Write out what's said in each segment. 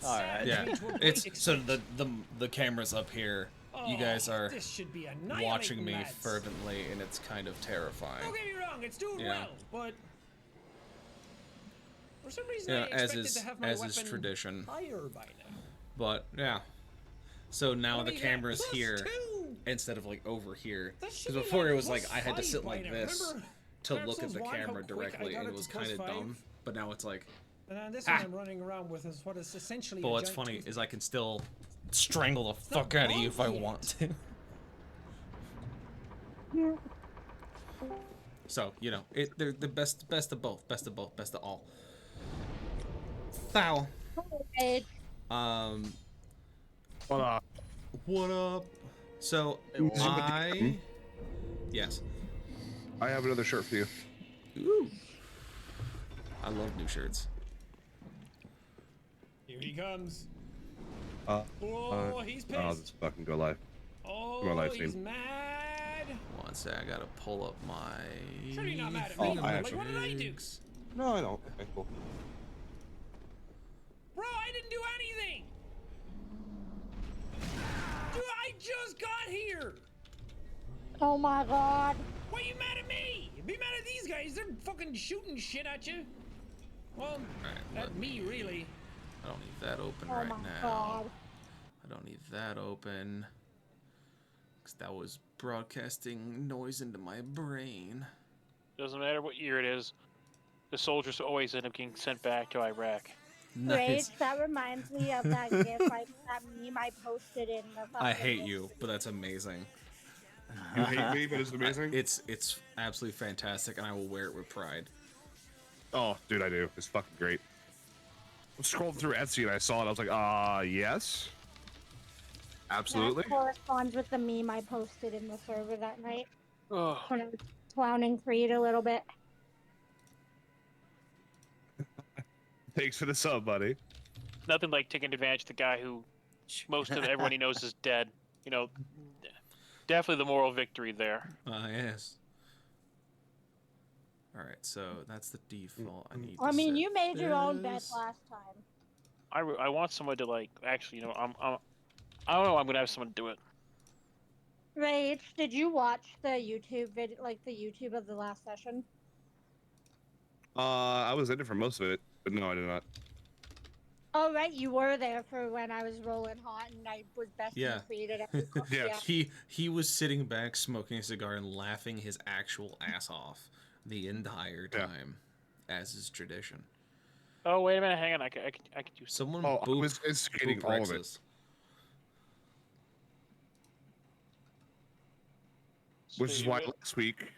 All right. Yeah, it's so the camera's up here. You guys are this should be watching me lads. fervently, and it's kind of terrifying. Don't get me wrong, it's doing Yeah. well, but for some reason Yeah, I as expected is to have my as weapon is tradition. higher by now. But yeah, so now What the do you got? camera's Plus here two. instead of like over here. That should Because be before like it was like plus I had to sit 5 by like now. this Remember to Dark look at Souls the 1, how camera quick I directly, got and it it was to plus kind of 5? dumb. But now it's like. And then this Ah. one I'm running around with is what is essentially But a what's giant funny tooth. is I can still strangle the not fuck out of you if I bugged yet. want to. So you know, they're the best of both, best of both, best of all. Thou. Right. What up? So yes, I have another shirt for you. ooh, I love new shirts. Here he comes. Oh, He's I'll pissed. just fucking go live. Oh, my live he's stream. mad. One sec, I gotta pull up my. Sure you're not mad at Oh, me. I Like, actually- what did I do? No, I don't. Okay, cool. Bro, I didn't do anything! Dude, I just got here! Oh my god. Why are you mad at me? Be mad at these guys, they're fucking shooting shit at you. Well, Alright, at me, really. I don't need that open Oh right my now. god. I don't need that open. Because that was broadcasting noise into my brain. Doesn't matter what year it is, the soldiers always end up getting sent back to Iraq. Nice. Rage, that reminds me of that gif, that meme I posted in the I hate you, but that's amazing. You hate me, but it's amazing. It's absolutely fantastic, and I will wear it with pride. Oh, dude, I do. It's fucking great. I was scrolling through Etsy and I saw it. I was like, yes. Absolutely. That corresponds with the meme I posted in the server that night. Oh, When I was clowning Creed a little bit. Thanks for the sub, buddy. nothing like taking advantage of the guy who most of everyone he knows is dead. You know, definitely the moral victory there. Yes. Alright, so that's the default. I mean, set you made your own bet this. last time. I want someone to like actually, you know, I don't know. I'm gonna have someone do it. Rage, did you watch the YouTube video, like the YouTube of the last session? I was in it for most of it, but no, I did not. Oh, right, you were there for when I was rolling hot and I was besting Yeah. Creed at every Yeah. He was sitting back smoking a cigar and laughing his actual ass off the entire time, as is tradition. Oh wait a minute, hang on. I can do. Someone Oh, I boop, was instigating boop all of it. Rexus. Which is why last week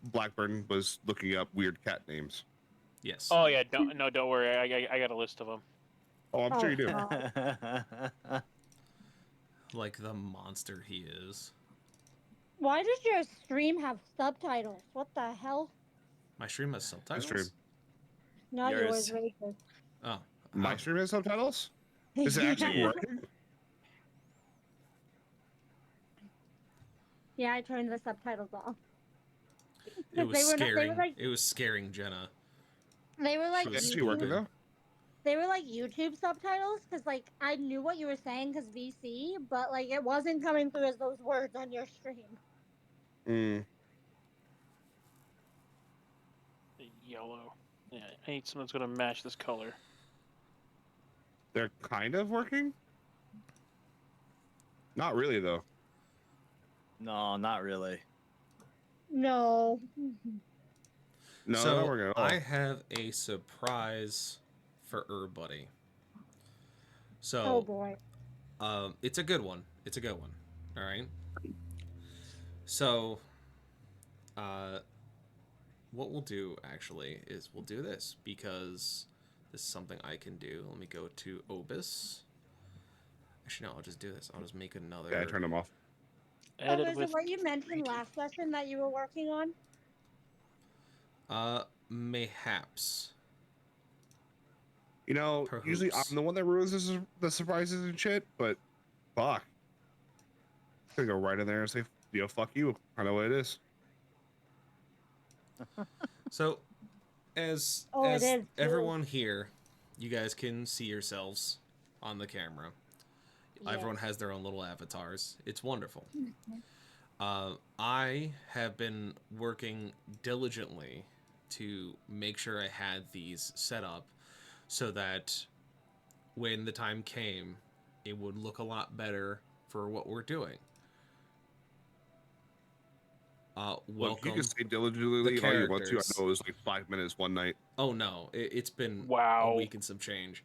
Blackburn was looking up weird cat names. Yes. Oh yeah, don't worry. I got a list of them. Oh, I'm sure you do. God. Like the monster he is. Why does your stream have subtitles? What the hell? My stream has subtitles? stream. Not Yours. yours, Rachel. Oh. My stream has subtitles? Is it actually working? Yeah, I turned the subtitles off. It was They were not- they scaring. were like- It was scaring Jenna. They were like Is it actually YouTube, working though? they were like YouTube subtitles because like I knew what you were saying because VC, but like it wasn't coming through as those words on your stream. Mm. Yellow. Yeah, I need someone that's gonna match this color. They're kind of working? Not really, though. No, not really. No. No, so they're not working at all. I have a surprise for Buddy. So Oh boy. it's a good one. It's a good one. All right. So, what we'll do actually is we'll do this because this is something I can do. Let me go to Obis. Actually, no, I'll just do this. I'll just make another. Yeah, I turned them off. Oh, Edit is it with what you mentioned last session that you were working on? Mayhaps. You know, usually Perhaps. I'm the one that ruins the surprises and shit, but fuck. I'm gonna go right in there and say, yo, fuck you. I know what it is. So, as Oh, it is, too. everyone here, you guys can see yourselves on the camera. Everyone has their own little avatars. It's wonderful. I have been working diligently to make sure I had these set up so that when the time came, it would look a lot better for what we're doing. Look, you Welcome. can say diligently the all you want to. I characters. know it was like 5 minutes one night. Oh no, it's been Wow. a week and some change.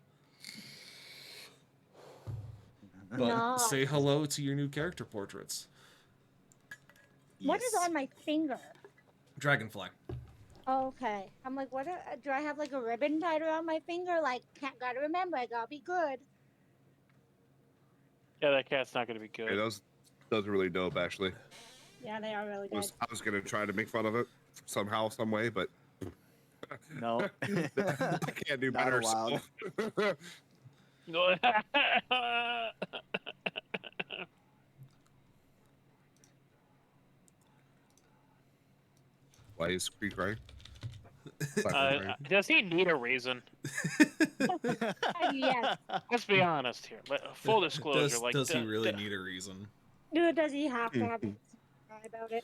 But No. say hello to your new character portraits. What is Yes. on my finger? Dragonfly. Okay. I'm like, what? Do I have like a ribbon tied around my finger? Like, gotta remember, I gotta be good. Yeah, that cat's not gonna be good. Hey, those are really dope, actually. Yeah, they are really good. I was gonna try to make fun of it somehow, some way, but No. I can't do Not better. allowed. So. Why is Creek right? Does he need a reason? Yes. Let's be honest here. Full disclosure, Does he really need a reason? Does he have to have something to cry about it?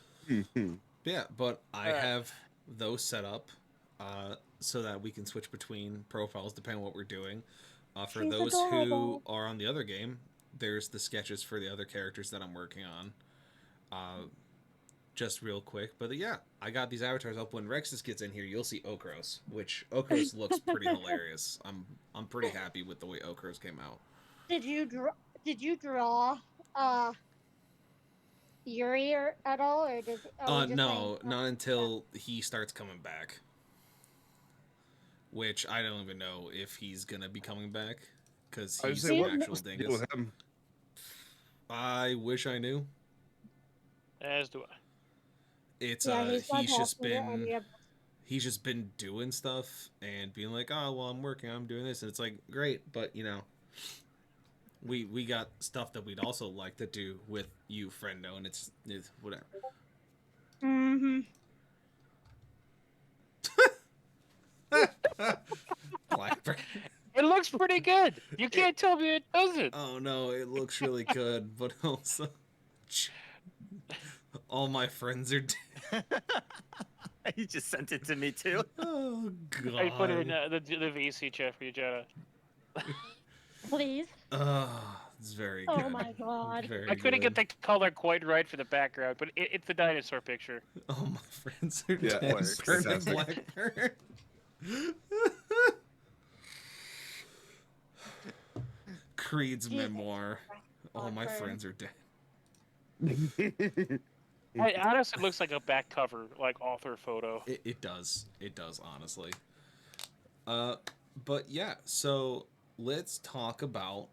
Yeah, but I Alright. have those set up so that we can switch between profiles depending on what we're doing. For She's those who adorable. are on the other game, there's the sketches for the other characters that I'm working on. Just real quick, but yeah, I got these avatars up. When Rexus gets in here, you'll see Okros, which Okros looks pretty hilarious. I'm pretty happy with the way Okros came out. Did you draw Yuri at all, or does? No, not until he starts coming back. Which I don't even know if he's gonna be coming back because I was he's saying, an what actual was the deal dingus. with him? I wish I knew. As do I. It's he's just been doing stuff and being like, oh well, I'm doing this, and it's like great, but you know, we got stuff that we'd also like to do with you, friendo, and it's whatever. Mm-hmm. Blackbird. It looks pretty good. You can't tell me it doesn't. Oh no, it looks really good, but also all my friends are dead. You just sent it to me too. Oh god. I put it in the VC chat for you, Jenna. Please. It's very Oh good. my god. Very I couldn't good. get the color quite right for the background, but it's the dinosaur picture. Oh, my friends are Yeah, dead. works. Burning Fantastic. Blackbird. Creed's Jesus memoir. All my Blackbird. friends are dead. It honestly looks like a back cover, like author photo. It does. It does, honestly. But yeah, so let's talk about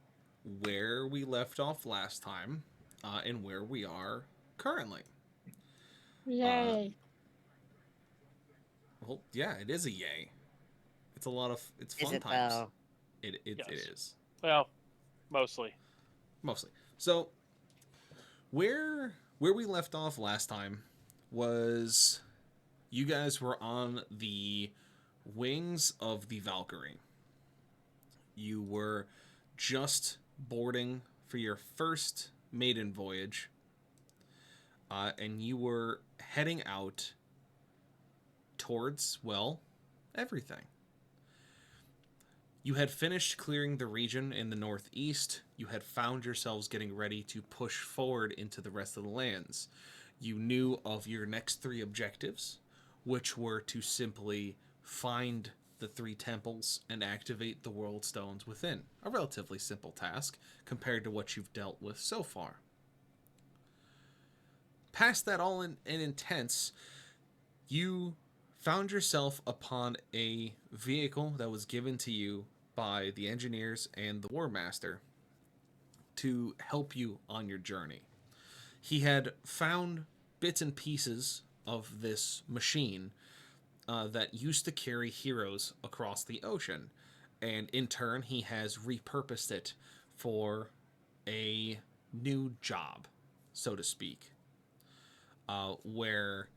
where we left off last time, and where we are currently. Yay. Well, yeah, it is a yay. It's a lot of it's Is fun it times. though? It Yes. is Well, mostly. mostly. So where we left off last time was you guys were on the wings of the Valkyrie. You were just boarding for your first maiden voyage, and you were heading out towards, well, everything. You had finished clearing the region in the northeast. You had found yourselves getting ready to push forward into the rest of the lands. You knew of your next 3 objectives, which were to simply find the 3 temples and activate the world stones within. A relatively simple task compared to what you've dealt with so far. Past that all in intense, you found yourself upon a vehicle that was given to you by the engineers and the War Master to help you on your journey. He had found bits and pieces of this machine that used to carry heroes across the ocean, and in turn he has repurposed it for a new job, so to speak, where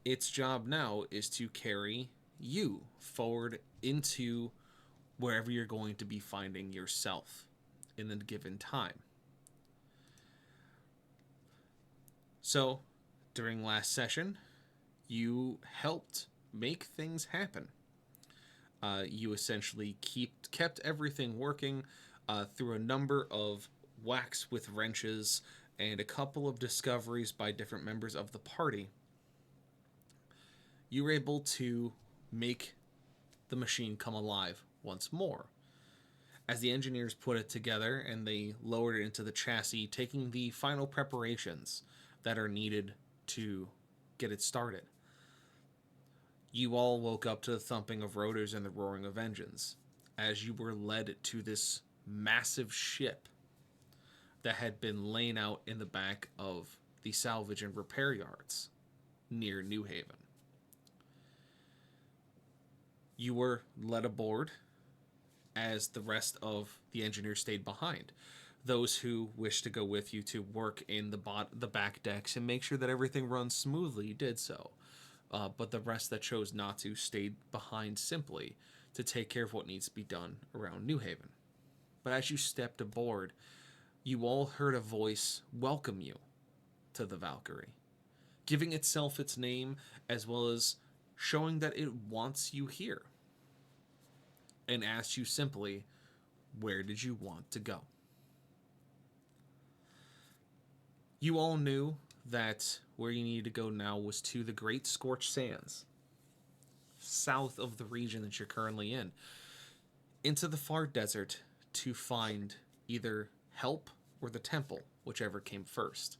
its job now is to carry you forward into wherever you're going to be finding yourself. in the given time. So, during last session, you helped make things happen. You essentially kept everything working through a number of whacks with wrenches and a couple of discoveries by different members of the party. You were able to make the machine come alive once more. As the engineers put it together and they lowered it into the chassis, taking the final preparations that are needed to get it started. You all woke up to the thumping of rotors and the roaring of engines as you were led to this massive ship that had been laying out in the back of the salvage and repair yards near New Haven. You were led aboard as the rest of the engineers stayed behind. Those who wished to go with you to work in the back decks and make sure that everything runs smoothly did so. But the rest that chose not to stayed behind simply to take care of what needs to be done around New Haven. But as you stepped aboard, you all heard a voice welcome you to the Valkyrie, giving itself its name as well as showing that it wants you here, and asked you simply, where did you want to go? You all knew that where you needed to go now was to the Great Scorched Sands, south of the region that you're currently in, into the far desert to find either help or the temple, whichever came first.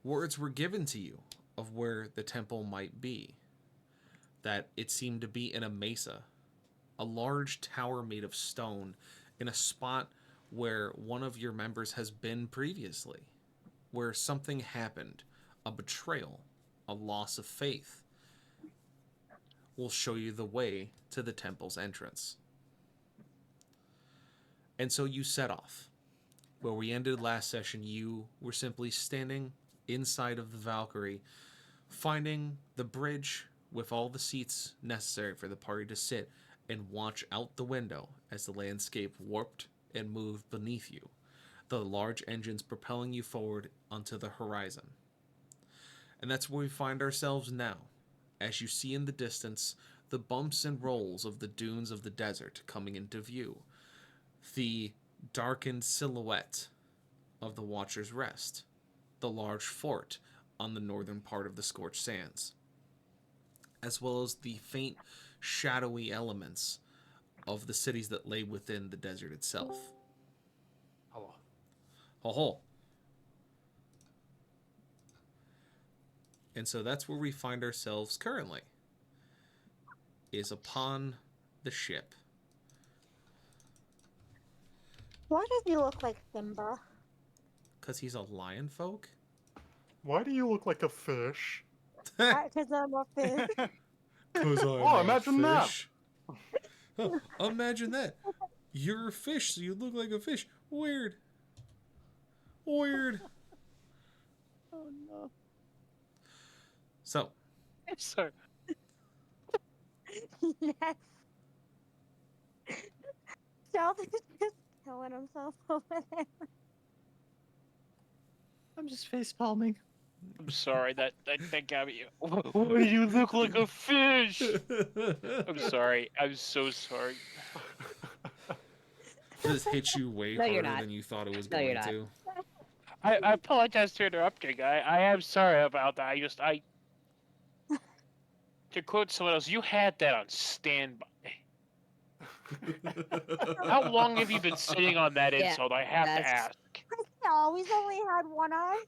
Words were given to you of where the temple might be, that it seemed to be in a mesa, a large tower made of stone in a spot where one of your members has been previously, where something happened, a betrayal, a loss of faith, will show you the way to the temple's entrance. And so you set off. Where we ended last session, you were simply standing inside of the Valkyrie, finding the bridge with all the seats necessary for the party to sit and watch out the window as the landscape warped and moved beneath you, the large engines propelling you forward onto the horizon. And that's where we find ourselves now, as you see in the distance the bumps and rolls of the dunes of the desert coming into view, the darkened silhouette of the Watcher's Rest, the large fort on the northern part of the Scorched Sands, as well as the faint, shadowy elements of the cities that lay within the desert itself. Hello. Ho-ho. And so that's where we find ourselves currently, is upon the ship. Why does he look like Simba? Because he's a lion folk? Why do you look like a fish? Because I'm a fish. Because I'm Oh, imagine that. Huh, imagine that. You're a fish, so you look like a fish. Weird. Weird. Oh no. So, Sorry. Yes. Stealth is just killing himself over there. I'm just face palming. I'm sorry. That got me. Why do you look like a fish? I'm sorry. I'm so sorry. this hit you way No, you're harder not. than you thought it was No, going you're not. to. I apologize for interrupting. I am sorry about that. To quote someone else, you had that on standby. How long have you been sitting on that Yeah, insult? I have to that's- ask. He always only had one eye.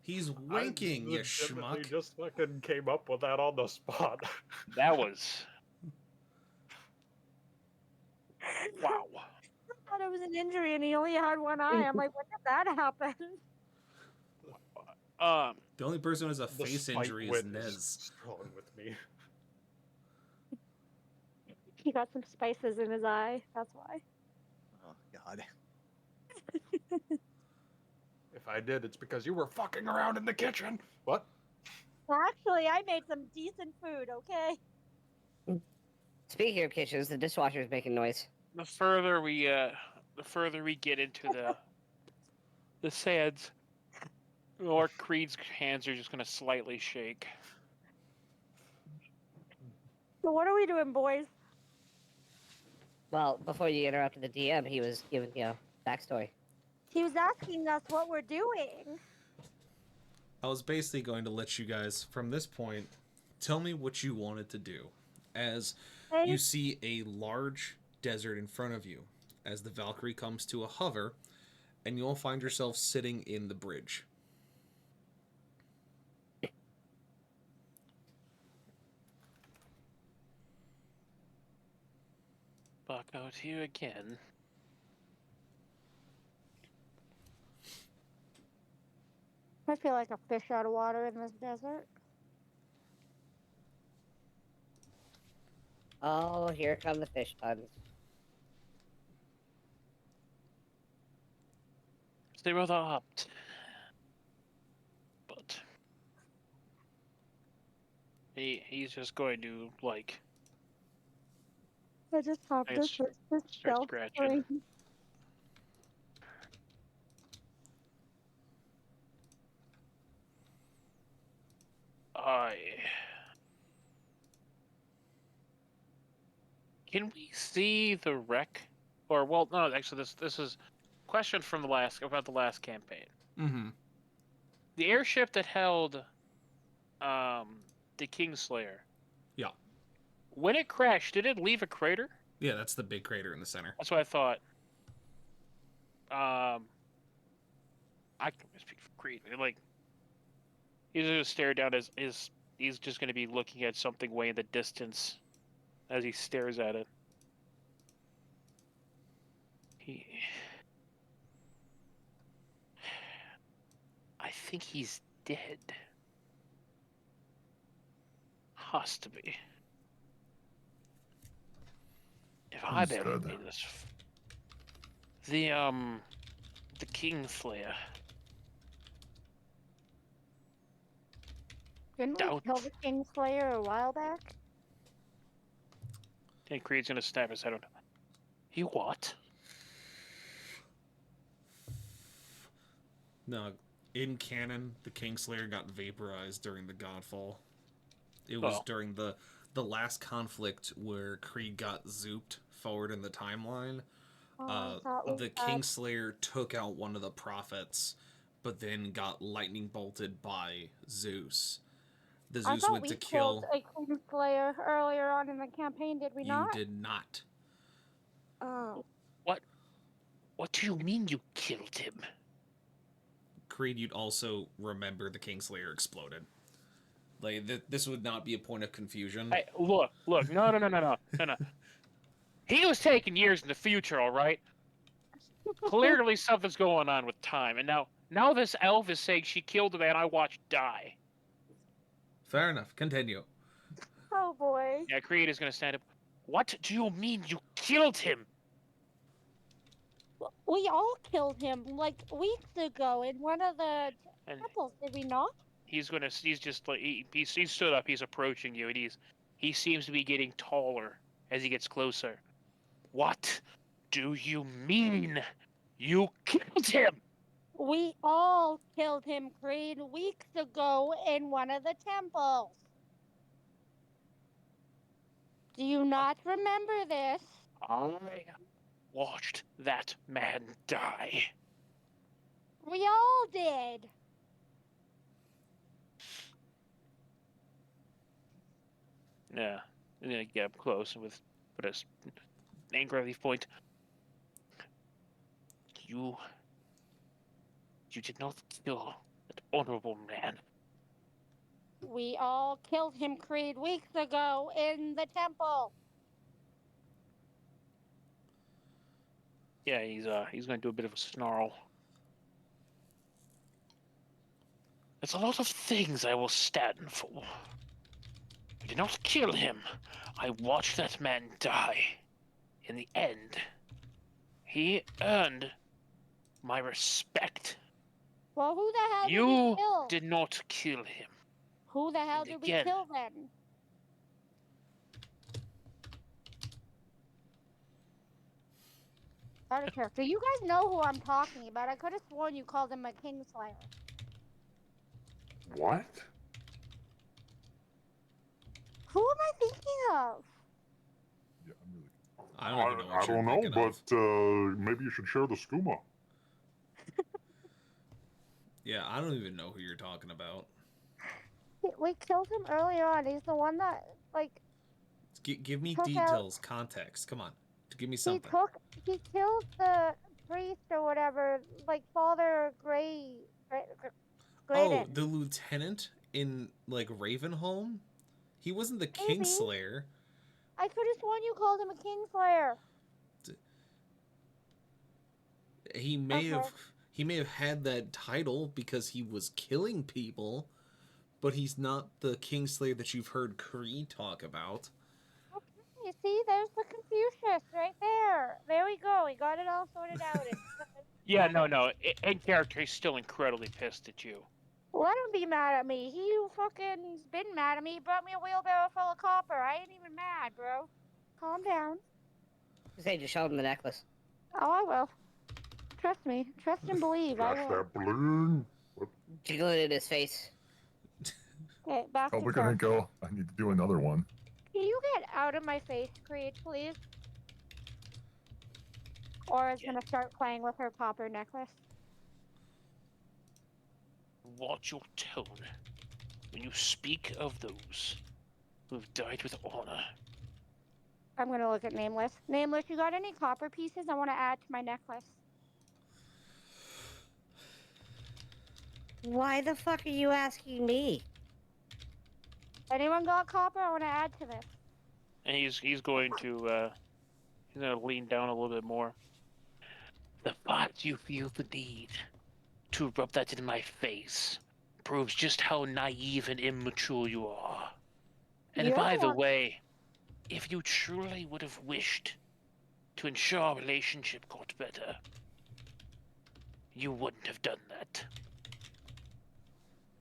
He's winking, I you legitimately schmuck. just fucking came up with that on the spot. That was. Wow. I thought it was an injury and he only had one eye. I'm like, when did that happen? The only person who has a The face spite injury is wit Nez. strong with me. He got some spices in his eye. That's why. Oh god. If I did, it's because you were fucking around in the kitchen. What? Actually, I made some decent food, okay? Speaking of kitchens, the dishwasher is making noise. the further we get into the sands, Lord Creed's hands are just gonna slightly shake. So what are we doing, boys? Well, before you interrupted the DM, he was giving backstory. He was asking us what we're doing. I was basically going to let you guys, from this point, tell me what you wanted to do. As you see a large desert in front of you, as the Valkyrie comes to a hover, and you'll find yourself sitting in the bridge. Back out here again. I feel like a fish out of water in this desert. Oh, here come the fish puns. They were opt. But he's just going to like I just hopped I this start shelf. scratching. Can we see the wreck? Or well, no, actually, this is question from the last campaign. Mm-hmm. The airship that held the Kingslayer. Yeah. When it crashed, did it leave a crater? Yeah, that's the big crater in the center. That's what I thought. I can speak for Creed. Like, he's gonna stare down he's just gonna be looking at something way in the distance as he stares at it. I think he's dead. Has to be. If I Who's better dead? be this, the Kingslayer. Didn't we kill the Kingslayer a while back? And Creed's gonna snap his head on. You what? No, in canon, the Kingslayer got vaporized during the Godfall. It was during the last conflict where Creed got zooped forward in the timeline. The Kingslayer took out one of the prophets, but then got lightning bolted by Zeus. The Zeus went to kill. I thought we killed a Kingslayer earlier on in the campaign, did we not? You did not. Oh. What do you mean you killed him? Creed, you'd also remember the Kingslayer exploded. Like, this would not be a point of confusion. Hey, look, no. He was taken years in the future, all right? Clearly something's going on with time, and now this elf is saying she killed the man I watched die. Fair enough. Continue. Oh boy. Yeah, Creed is gonna stand up. What do you mean you killed him? We all killed him like weeks ago in one of the temples, did we not? He's just like he stood up. He's approaching you, and he seems to be getting taller as he gets closer. What do you mean you killed him? We all killed him, Creed, weeks ago in one of the temples. Do you not remember this? I watched that man die. We all did. Yeah, I'm gonna get up close and put a anger relief point. You did not kill that honorable man. We all killed him, Creed, weeks ago in the temple. Yeah, he's gonna do a bit of a snarl. There's a lot of things I will stand for. I did not kill him. I watched that man die. In the end, he earned my respect. Well, who the hell did we You kill? did not kill him. Who the hell did we kill then? Out of character. You guys know who I'm talking about. I could have sworn you called him a Kingslayer. What? Who am I thinking of? Yeah, I'm really. I don't even know what I you're don't know, thinking of. but maybe you should share the skooma. Yeah, I don't even know who you're talking about. We killed him earlier on. He's the one that, like, Give me took details, context. Come on, give me something. he killed the priest or whatever, like Father Oh, Graydon. the lieutenant in like Ravenholm? He wasn't the Maybe. Kingslayer. I could have sworn you called him a Kingslayer. He may Okay. have had that title because he was killing people, but he's not the Kingslayer that you've heard Creed talk about. You see, there's the Confucius right there. There we go. We got it all sorted out. Yeah, no. In character, he's still incredibly pissed at you. Let him be mad at me. He fucking's been mad at me. He brought me a wheelbarrow full of copper. I ain't even mad, bro. Calm down. Say, just show him the necklace. Oh, I will. Trust me. Trust and believe. I Flash will. that bling. Jiggle it in his face. Okay, back Oh, to we're gonna character. go. I need to do another one. Can you get out of my face, Creed, please? Aura's gonna start playing with her copper necklace. Watch your tone when you speak of those who have died with honor. I'm gonna look at Nameless. Nameless, you got any copper pieces I want to add to my necklace? Why the fuck are you asking me? Anyone got copper I want to add to this? And he's going to lean down a little bit more. The fact you feel the need to rub that in my face proves just how naive and immature you are. And You're by the the one- way, if you truly would have wished to ensure our relationship got better, you wouldn't have done that.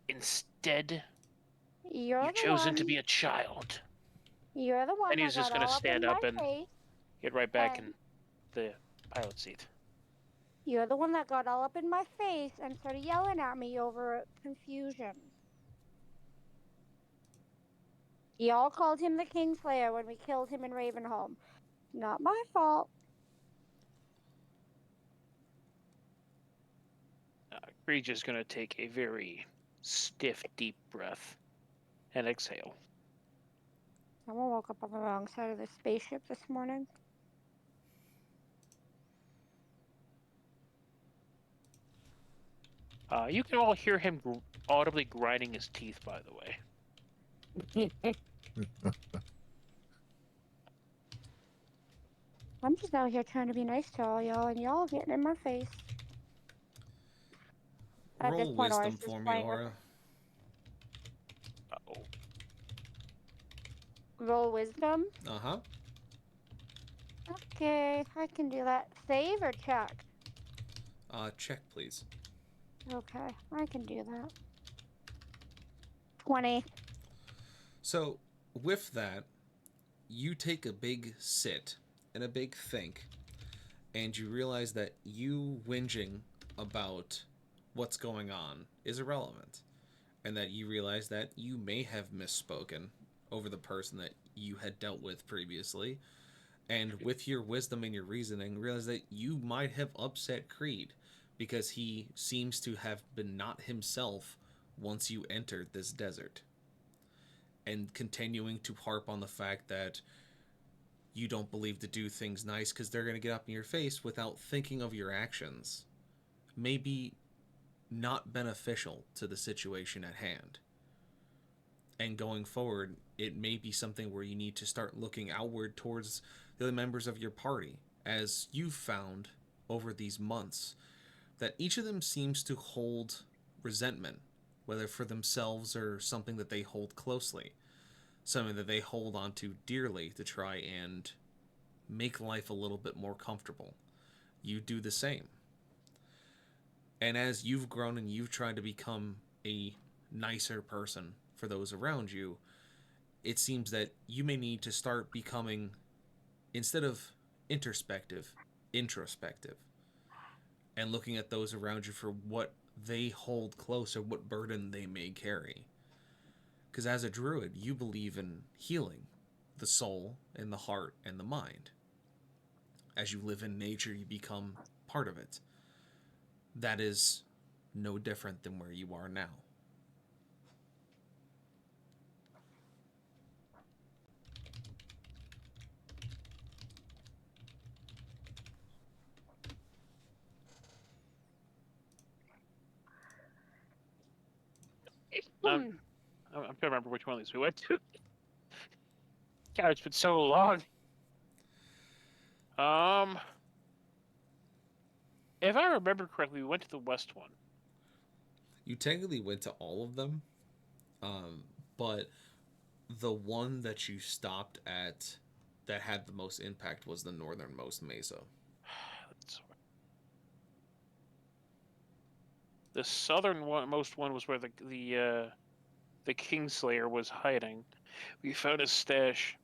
Instead, You're you've the chosen one. to be a child. You're the one And he's that just got gonna all stand in up my and face. get right back And- in the pilot seat. You're the one that got all up in my face and started yelling at me over confusion. Y'all called him the Kingslayer when we killed him in Ravenholm. Not my fault. Creed's just gonna take a very stiff, deep breath and exhale. Someone woke up on the wrong side of the spaceship this morning. You can all hear him audibly grinding his teeth, by the way. I'm just out here trying to be nice to all y'all, and y'all getting in my face. At this Roll point, wisdom Aura's just for me, playing with- Aura. Uh-oh. Roll wisdom. Uh-huh. Okay, I can do that. Save or check? Check, please. Okay, I can do that. 20. So, with that, you take a big sit and a big think, and you realize that you whinging about what's going on is irrelevant, and that you realize that you may have misspoken over the person that you had dealt with previously, and with your wisdom and your reasoning, realize that you might have upset Creed, because he seems to have been not himself once you entered this desert. And continuing to harp on the fact that you don't believe to do things nice because they're going to get up in your face without thinking of your actions may be not beneficial to the situation at hand. And going forward, it may be something where you need to start looking outward towards the other members of your party, as you've found over these months that each of them seems to hold resentment, whether for themselves or something that they hold closely, something that they hold onto dearly to try and make life a little bit more comfortable. You do the same. And as you've grown and you've tried to become a nicer person for those around you, it seems that you may need to start becoming, instead of introspective, introspective and looking at those around you for what they hold close or what burden they may carry. Because as a druid, you believe in healing the soul and the heart and the mind. As you live in nature, you become part of it. That is no different than where you are now. I'm trying to remember which one of these we went to. God, it's been so long. If I remember correctly, we went to the west one. You technically went to all of them, but the one that you stopped at that had the most impact was the northernmost mesa. The southernmost one was where the Kingslayer was hiding. We found his stash.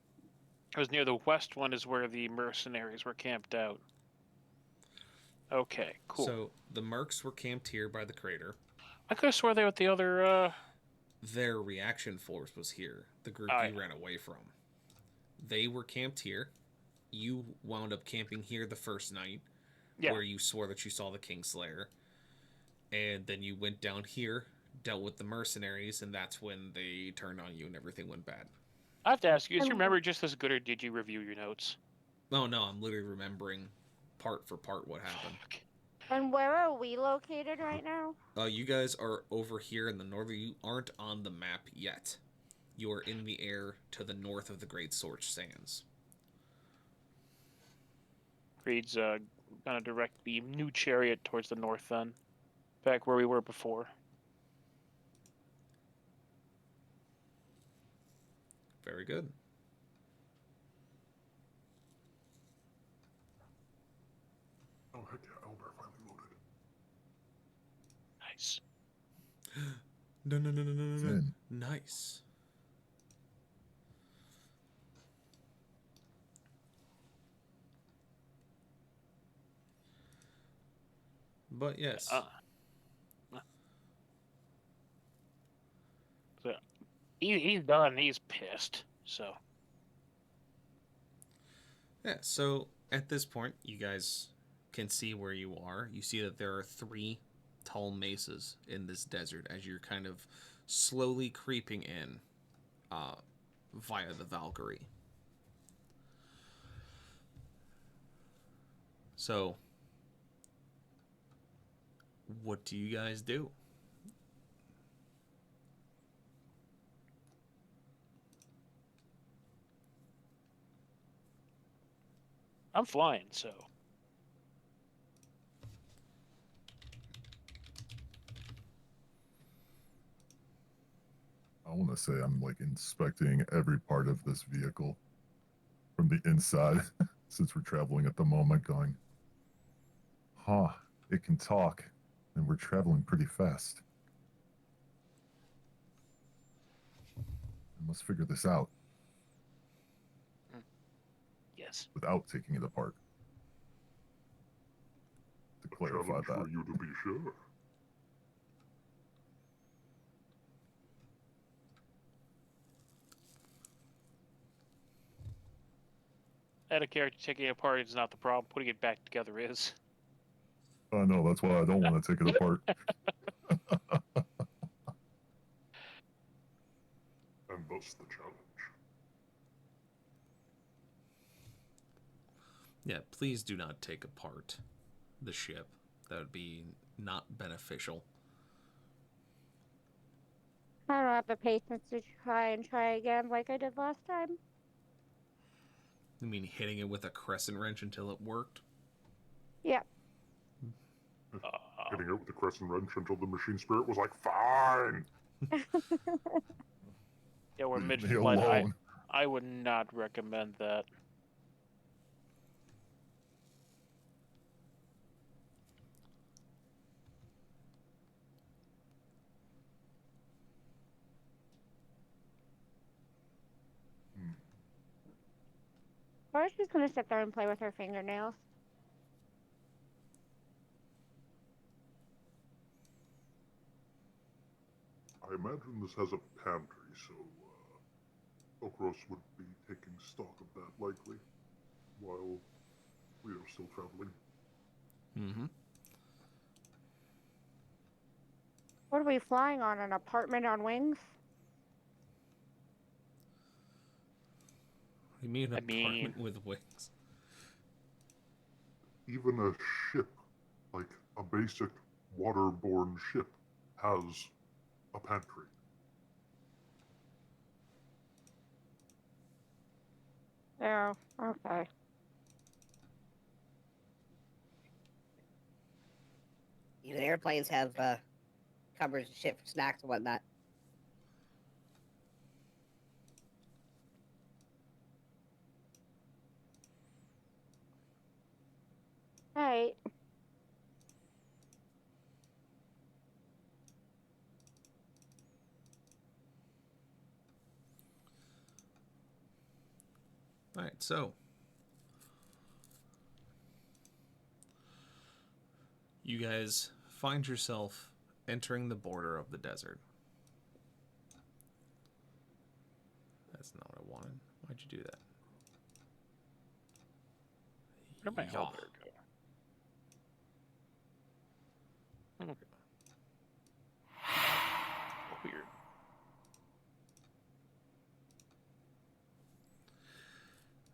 It was near the west one, is where the mercenaries were camped out. Okay, cool. So the mercs were camped here by the crater. I could have swore they were at the other. Their reaction force was here. The group you ran away from. They were camped here. You wound up camping here the first night, where you swore that you saw the Kingslayer. And then you went down here, dealt with the mercenaries, and that's when they turned on you and everything went bad. I have to ask you, is your memory just as good, or did you review your notes? Oh, no, I'm literally remembering part for part what happened. And where are we located right now? You guys are over here in the northern. You aren't on the map yet. You are in the air to the north of the Great Sorch Sands. Creed's gonna direct the new chariot towards the north then. Back where we were before. Very good. Oh, heck yeah, Owlbear finally loaded. Nice. No. Nice. But yes. So he's done. He's pissed. So. Yeah, so at this point, you guys can see where you are. You see that there are 3 tall mesas in this desert as you're kind of slowly creeping in via the Valkyrie. So, what do you guys do? I'm flying, so. I want to say I'm like inspecting every part of this vehicle from the inside since we're traveling at the moment, going, huh, it can talk, and we're traveling pretty fast. I must figure this out. Yes. Without taking it apart. To clarify that. For you to be sure. Out of character, taking it apart is not the problem. Putting it back together is. I know, that's why I don't want to take it apart. And thus the challenge. Yeah, please do not take apart the ship. That would be not beneficial. I don't have the patience to try again like I did last time. You mean hitting it with a crescent wrench until it worked? Yeah. Hitting it with the crescent wrench until the machine spirit was like, fine. Yeah, we're Leave mid me flight. alone. I would not recommend that. Or she's gonna sit there and play with her fingernails. I imagine this has a pantry, so Okros would be taking stock of that likely while we are still traveling. Mm-hmm. What are we flying on? An apartment on wings? You mean an I mean- apartment with wings? Even a ship, like a basic waterborne ship, has a pantry. Oh, okay. Even airplanes have cupboards and shit for snacks and whatnot. Alright. All right, so you guys find yourself entering the border of the desert. That's not what I wanted. Why'd you do that? Where did my Yaw. owlbear go? Weird.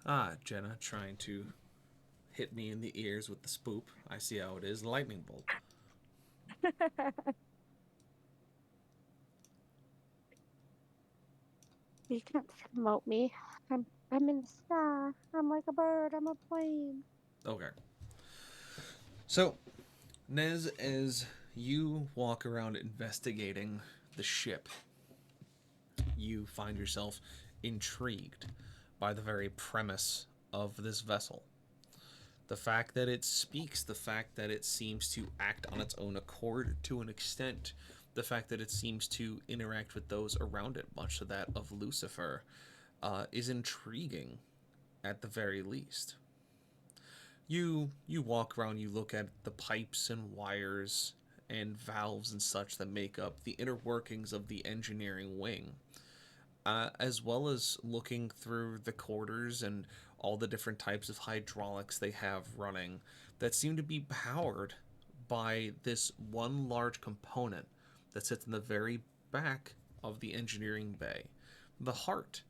Ah, Jenna trying to hit me in the ears with the spoop. I see how it is. Lightning bolt. You can't promote me. I'm in the sky. I'm like a bird. I'm a plane. Okay. So, Nez, as you walk around investigating the ship, you find yourself intrigued by the very premise of this vessel. The fact that it speaks, the fact that it seems to act on its own accord to an extent, the fact that it seems to interact with those around it, much to that of Lucifer, is intriguing at the very least. You walk around, you look at the pipes and wires and valves and such that make up the inner workings of the engineering wing, as well as looking through the quarters and all the different types of hydraulics they have running that seem to be powered by this one large component that sits in the very back of the engineering bay, the heart.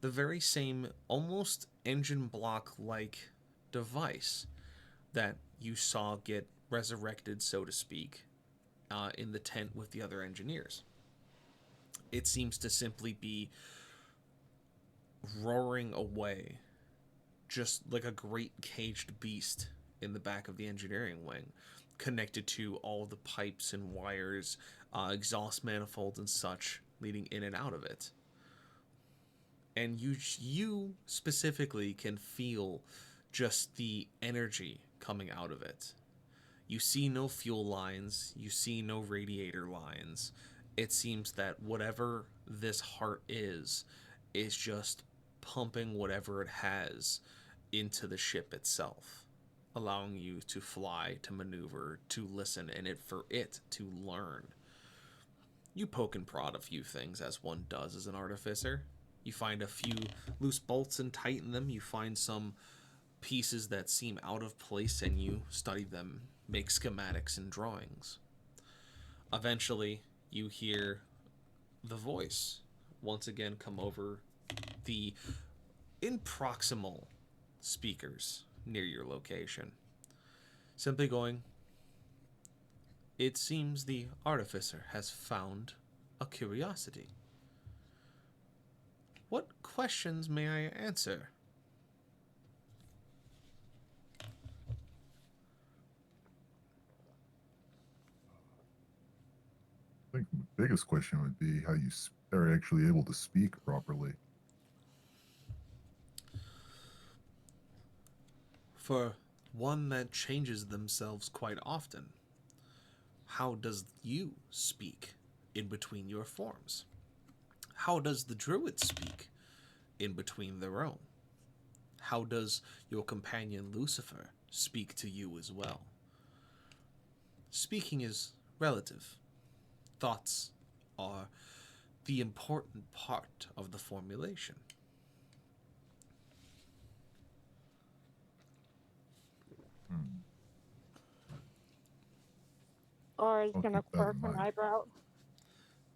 The very same, almost engine block like device that you saw get resurrected, so to speak, in the tent with the other engineers. It seems to simply be roaring away, just like a great caged beast in the back of the engineering wing, connected to all the pipes and wires, exhaust manifolds and such leading in and out of it. And you specifically can feel just the energy coming out of it. You see no fuel lines, you see no radiator lines. It seems that whatever this heart is just pumping whatever it has into the ship itself, allowing you to fly, to maneuver, to listen, and for it to learn. You poke and prod a few things, as one does as an artificer. You find a few loose bolts and tighten them. You find some pieces that seem out of place and you study them, make schematics and drawings. Eventually, you hear the voice once again come over the proximal speakers near your location, simply going, "It seems the artificer has found a curiosity. What questions may I answer?" I think the biggest question would be how you are actually able to speak properly. For one that changes themselves quite often, how does you speak in between your forms? How does the druid speak in between their own? How does your companion Lucifer speak to you as well? Speaking is relative. Thoughts are the important part of the formulation. Or he's I'll gonna keep that in quirk an mind. eyebrow.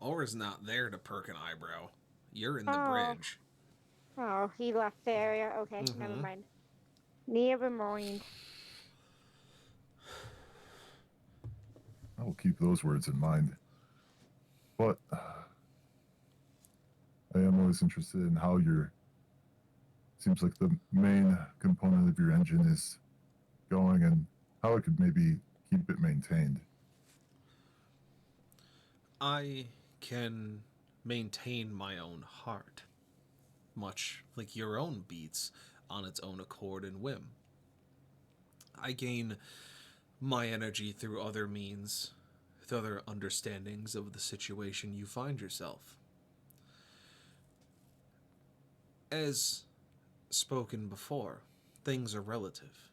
Aura's not there to perk an eyebrow. You're in the Oh. bridge. Oh, he left the area. Okay, never Mm-hmm. mind. Never mind. I will keep those words in mind. But I am always interested in how your seems like the main component of your engine is going and how I could maybe keep it maintained. I can maintain my own heart, much like your own beats on its own accord and whim. I gain my energy through other means, through other understandings of the situation you find yourself. As spoken before, things are relative.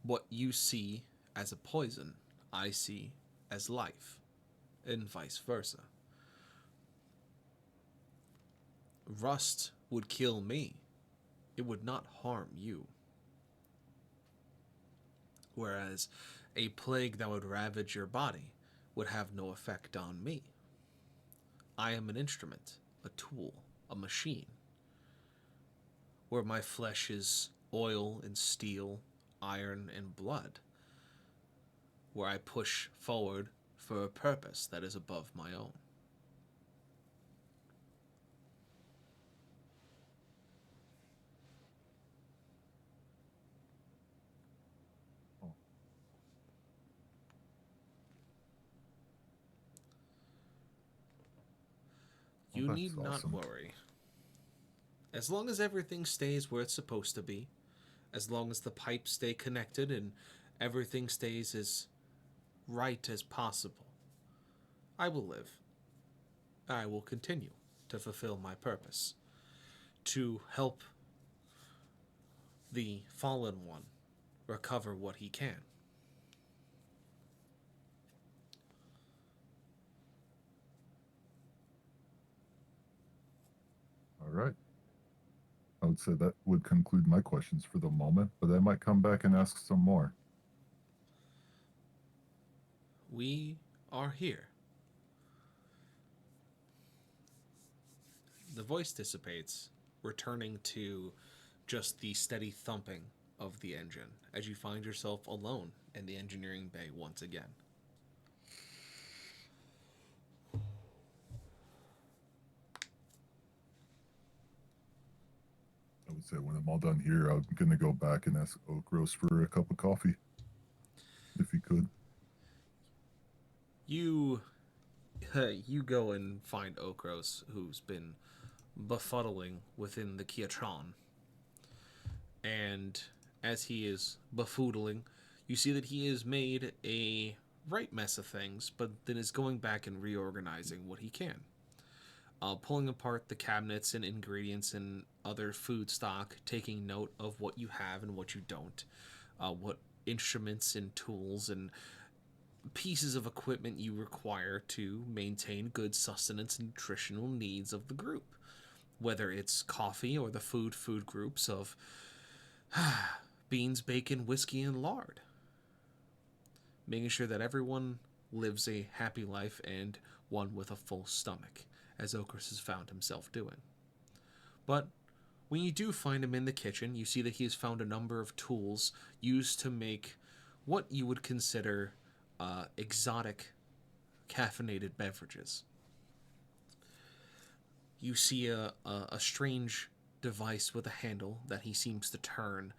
What you see as a poison, I see as life, and vice versa. Rust would kill me, it would not harm you. Whereas a plague that would ravage your body would have no effect on me. I am an instrument, a tool, a machine. Where my flesh is oil and steel, iron and blood. Where I push forward for a purpose that is above my own. You that's need not awesome. worry. As long as everything stays where it's supposed to be, as long as the pipes stay connected and everything stays as right as possible, I will live. I will continue to fulfill my purpose, to help the fallen one recover what he can. All right. I would say that would conclude my questions for the moment, but I might come back and ask some more. We are here. The voice dissipates, returning to just the steady thumping of the engine as you find yourself alone in the engineering bay once again. I would say when I'm all done here, I'm going to go back and ask Okros for a cup of coffee, if he could. You go and find Okros, who's been befuddling within the Kiatron. And as he is befoodling, you see that he has made a right mess of things, but then is going back and reorganizing what he can. Pulling apart the cabinets and ingredients and other food stock, taking note of what you have and what you don't, what instruments and tools and pieces of equipment you require to maintain good sustenance and nutritional needs of the group. Whether it's coffee or the food groups of beans, bacon, whiskey, and lard. Making sure that everyone lives a happy life and one with a full stomach, as Okros has found himself doing. But when you do find him in the kitchen, you see that he has found a number of tools used to make what you would consider exotic caffeinated beverages. You see a strange device with a handle that he seems to turn,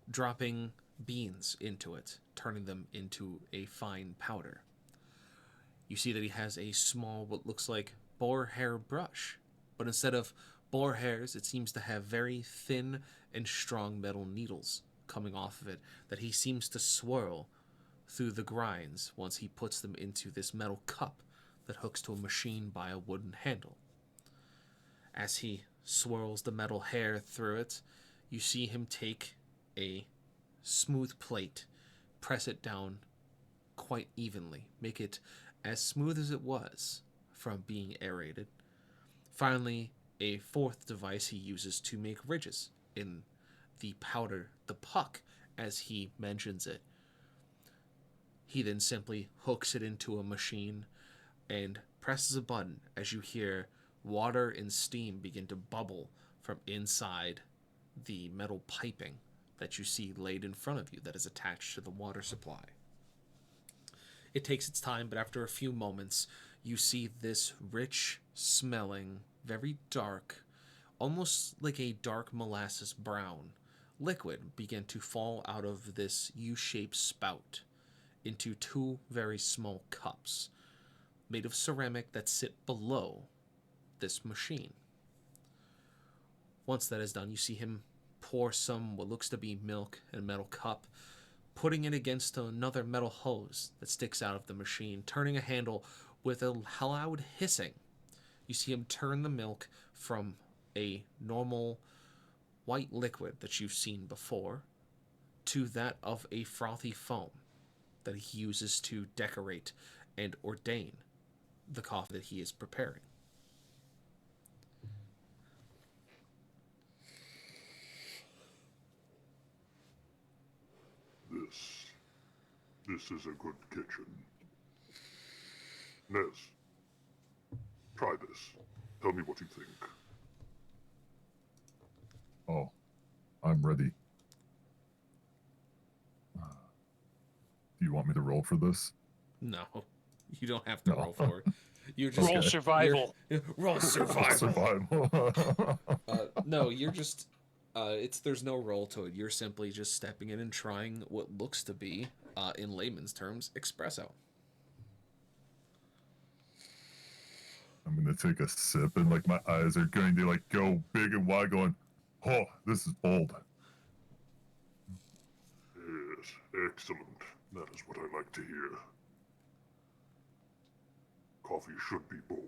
dropping beans into it, turning them into a fine powder. You see that he has a small, what looks like boar hair brush, but instead of boar hairs, it seems to have very thin and strong metal needles coming off of it that he seems to swirl through the grinds once he puts them into this metal cup that hooks to a machine by a wooden handle. As he swirls the metal hair through it, you see him take a smooth plate, press it down quite evenly, make it as smooth as it was from being aerated. Finally, a fourth device he uses to make ridges in the powder, the puck, as he mentions it. He then simply hooks it into a machine and presses a button as you hear water and steam begin to bubble from inside the metal piping that you see laid in front of you that is attached to the water supply. It takes its time, but after a few moments, you see this rich smelling, very dark, almost like a dark molasses brown liquid begin to fall out of this U-shaped spout into two very small cups made of ceramic that sit below this machine. Once that is done, you see him pour some what looks to be milk in a metal cup, putting it against another metal hose that sticks out of the machine, turning a handle with a loud hissing. You see him turn the milk from a normal white liquid that you've seen before to that of a frothy foam that he uses to decorate and ordain the coffee that he is preparing. This is a good kitchen. Nez, try this. Tell me what you think. Oh, I'm ready. Do you want me to roll for this? No, you don't have to roll for it. You're just Roll Okay. survival. Roll survival. Survival. No, you're just there's no roll to it. You're simply just stepping in and trying what looks to be, in layman's terms, espresso. I'm gonna take a sip and like my eyes are going to like go big and wide, going, "Oh, this is bold." Yes, excellent. That is what I like to hear. Coffee should be bold.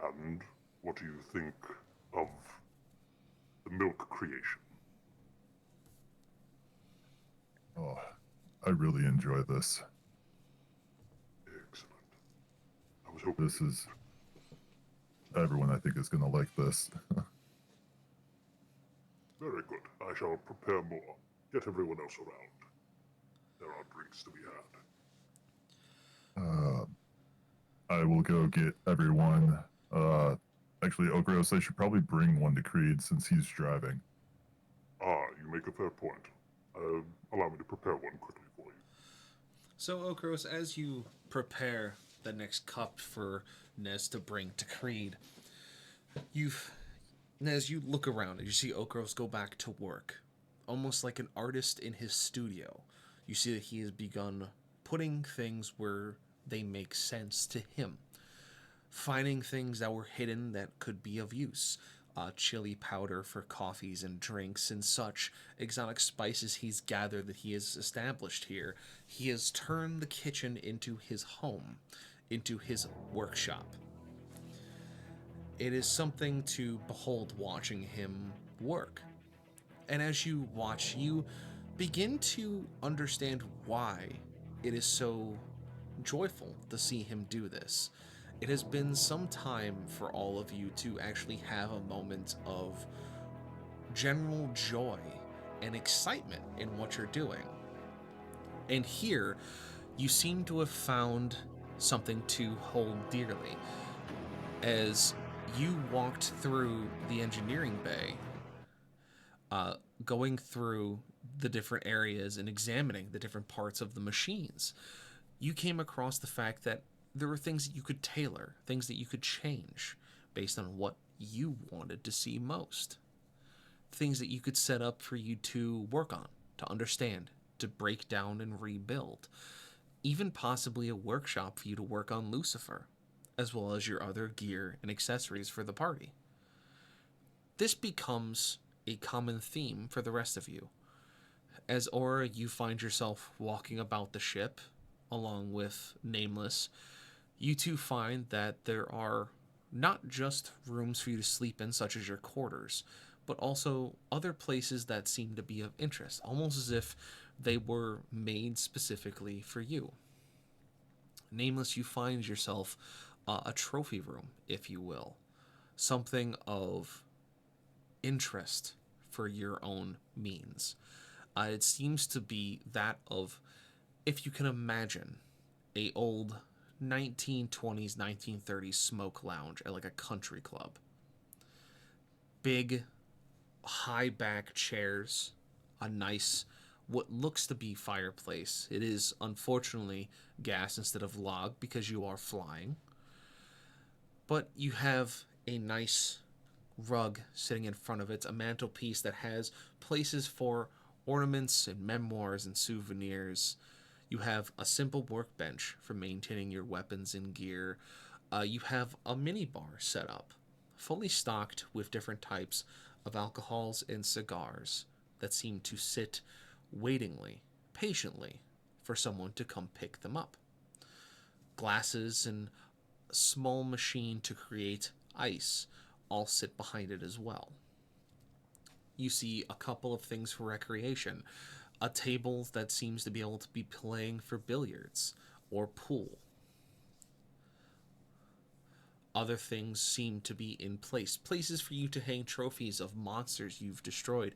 And what do you think of the milk creation? Oh, I really enjoy this. Excellent. I was hoping This is everyone. I think is gonna like this. very good. I shall prepare more. Get everyone else around. There are drinks to be had. I will go get everyone. Actually, Okros, I should probably bring one to Creed since he's driving. Ah, you make a fair point. Allow me to prepare one quickly for you. So, Okros, as you prepare the next cup for Nez to bring to Creed, Nez, you look around and you see Okros go back to work, almost like an artist in his studio. You see that he has begun putting things where they make sense to him, finding things that were hidden that could be of use. Chili powder for coffees and drinks and such exotic spices he's gathered that he has established here. He has turned the kitchen into his home, into his workshop. It is something to behold watching him work. And as you watch, you begin to understand why it is so joyful to see him do this. It has been some time for all of you to actually have a moment of general joy and excitement in what you're doing. And here, you seem to have found something to hold dearly. As you walked through the engineering bay, going through the different areas and examining the different parts of the machines, you came across the fact that there were things that you could tailor, things that you could change based on what you wanted to see most. Things that you could set up for you to work on, to understand, to break down and rebuild. Even possibly a workshop for you to work on Lucifer, as well as your other gear and accessories for the party. This becomes a common theme for the rest of you. As Aura, you find yourself walking about the ship, along with Nameless. You two find that there are not just rooms for you to sleep in, such as your quarters, but also other places that seem to be of interest, almost as if they were made specifically for you. Nameless, you find yourself a trophy room, if you will, something of interest for your own means. It seems to be that of, if you can imagine, a old 1920s, 1930s smoke lounge at like a country club. Big, high back chairs, a nice, what looks to be fireplace. It is unfortunately gas instead of log because you are flying. But you have a nice rug sitting in front of it, a mantelpiece that has places for ornaments and memoirs and souvenirs. You have a simple workbench for maintaining your weapons and gear. You have a mini bar set up, fully stocked with different types of alcohols and cigars that seem to sit waitingly, patiently, for someone to come pick them up. Glasses and a small machine to create ice all sit behind it as well. You see a couple of things for recreation. A table that seems to be able to be playing for billiards or pool. Other things seem to be in place. Places for you to hang trophies of monsters you've destroyed.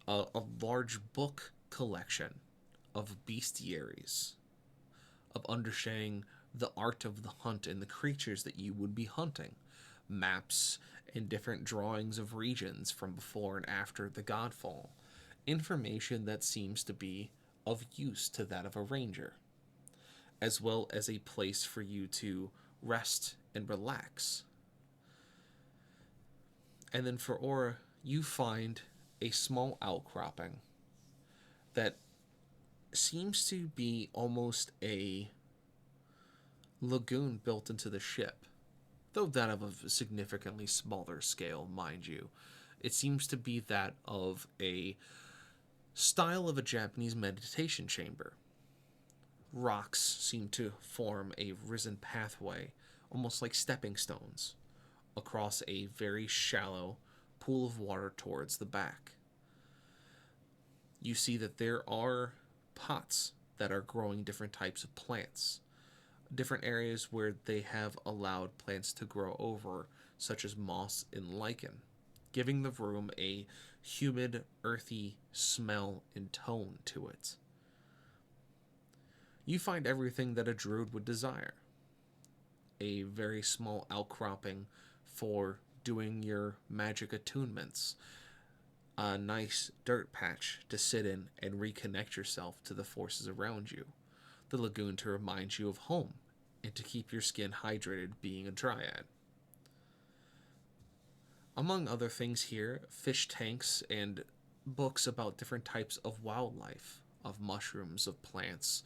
A large book collection of bestiaries, of understanding the art of the hunt and the creatures that you would be hunting. Maps and different drawings of regions from before and after the Godfall. Information that seems to be of use to that of a ranger, as well as a place for you to rest and relax. And then for Aura, you find a small outcropping that seems to be almost a lagoon built into the ship, though that of a significantly smaller scale, mind you. It seems to be that of a style of a Japanese meditation chamber. Rocks seem to form a risen pathway, almost like stepping stones, across a very shallow pool of water towards the back. You see that there are pots that are growing different types of plants, different areas where they have allowed plants to grow over, such as moss and lichen, giving the room a humid, earthy smell and tone to it. You find everything that a druid would desire. A very small outcropping for doing your magic attunements. A nice dirt patch to sit in and reconnect yourself to the forces around you. The lagoon to remind you of home and to keep your skin hydrated, being a dryad. Among other things here, fish tanks and books about different types of wildlife, of mushrooms, of plants,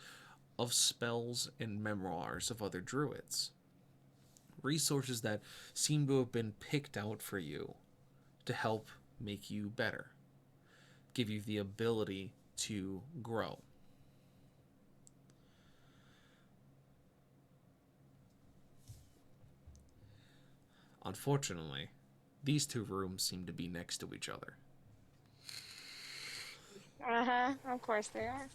of spells and memoirs of other druids. Resources that seem to have been picked out for you to help make you better, give you the ability to grow. Unfortunately, these two rooms seem to be next to each other. Of course they are.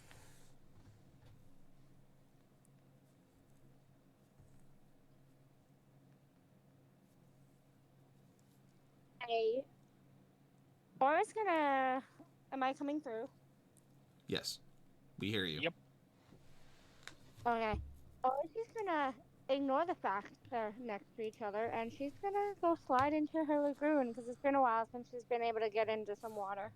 Hey, Aura's gonna. Am I coming through? Yes, we hear you. Yep. Okay. Aura's just gonna ignore the fact they're next to each other, and she's gonna go slide into her lagoon because it's been a while since she's been able to get into some water.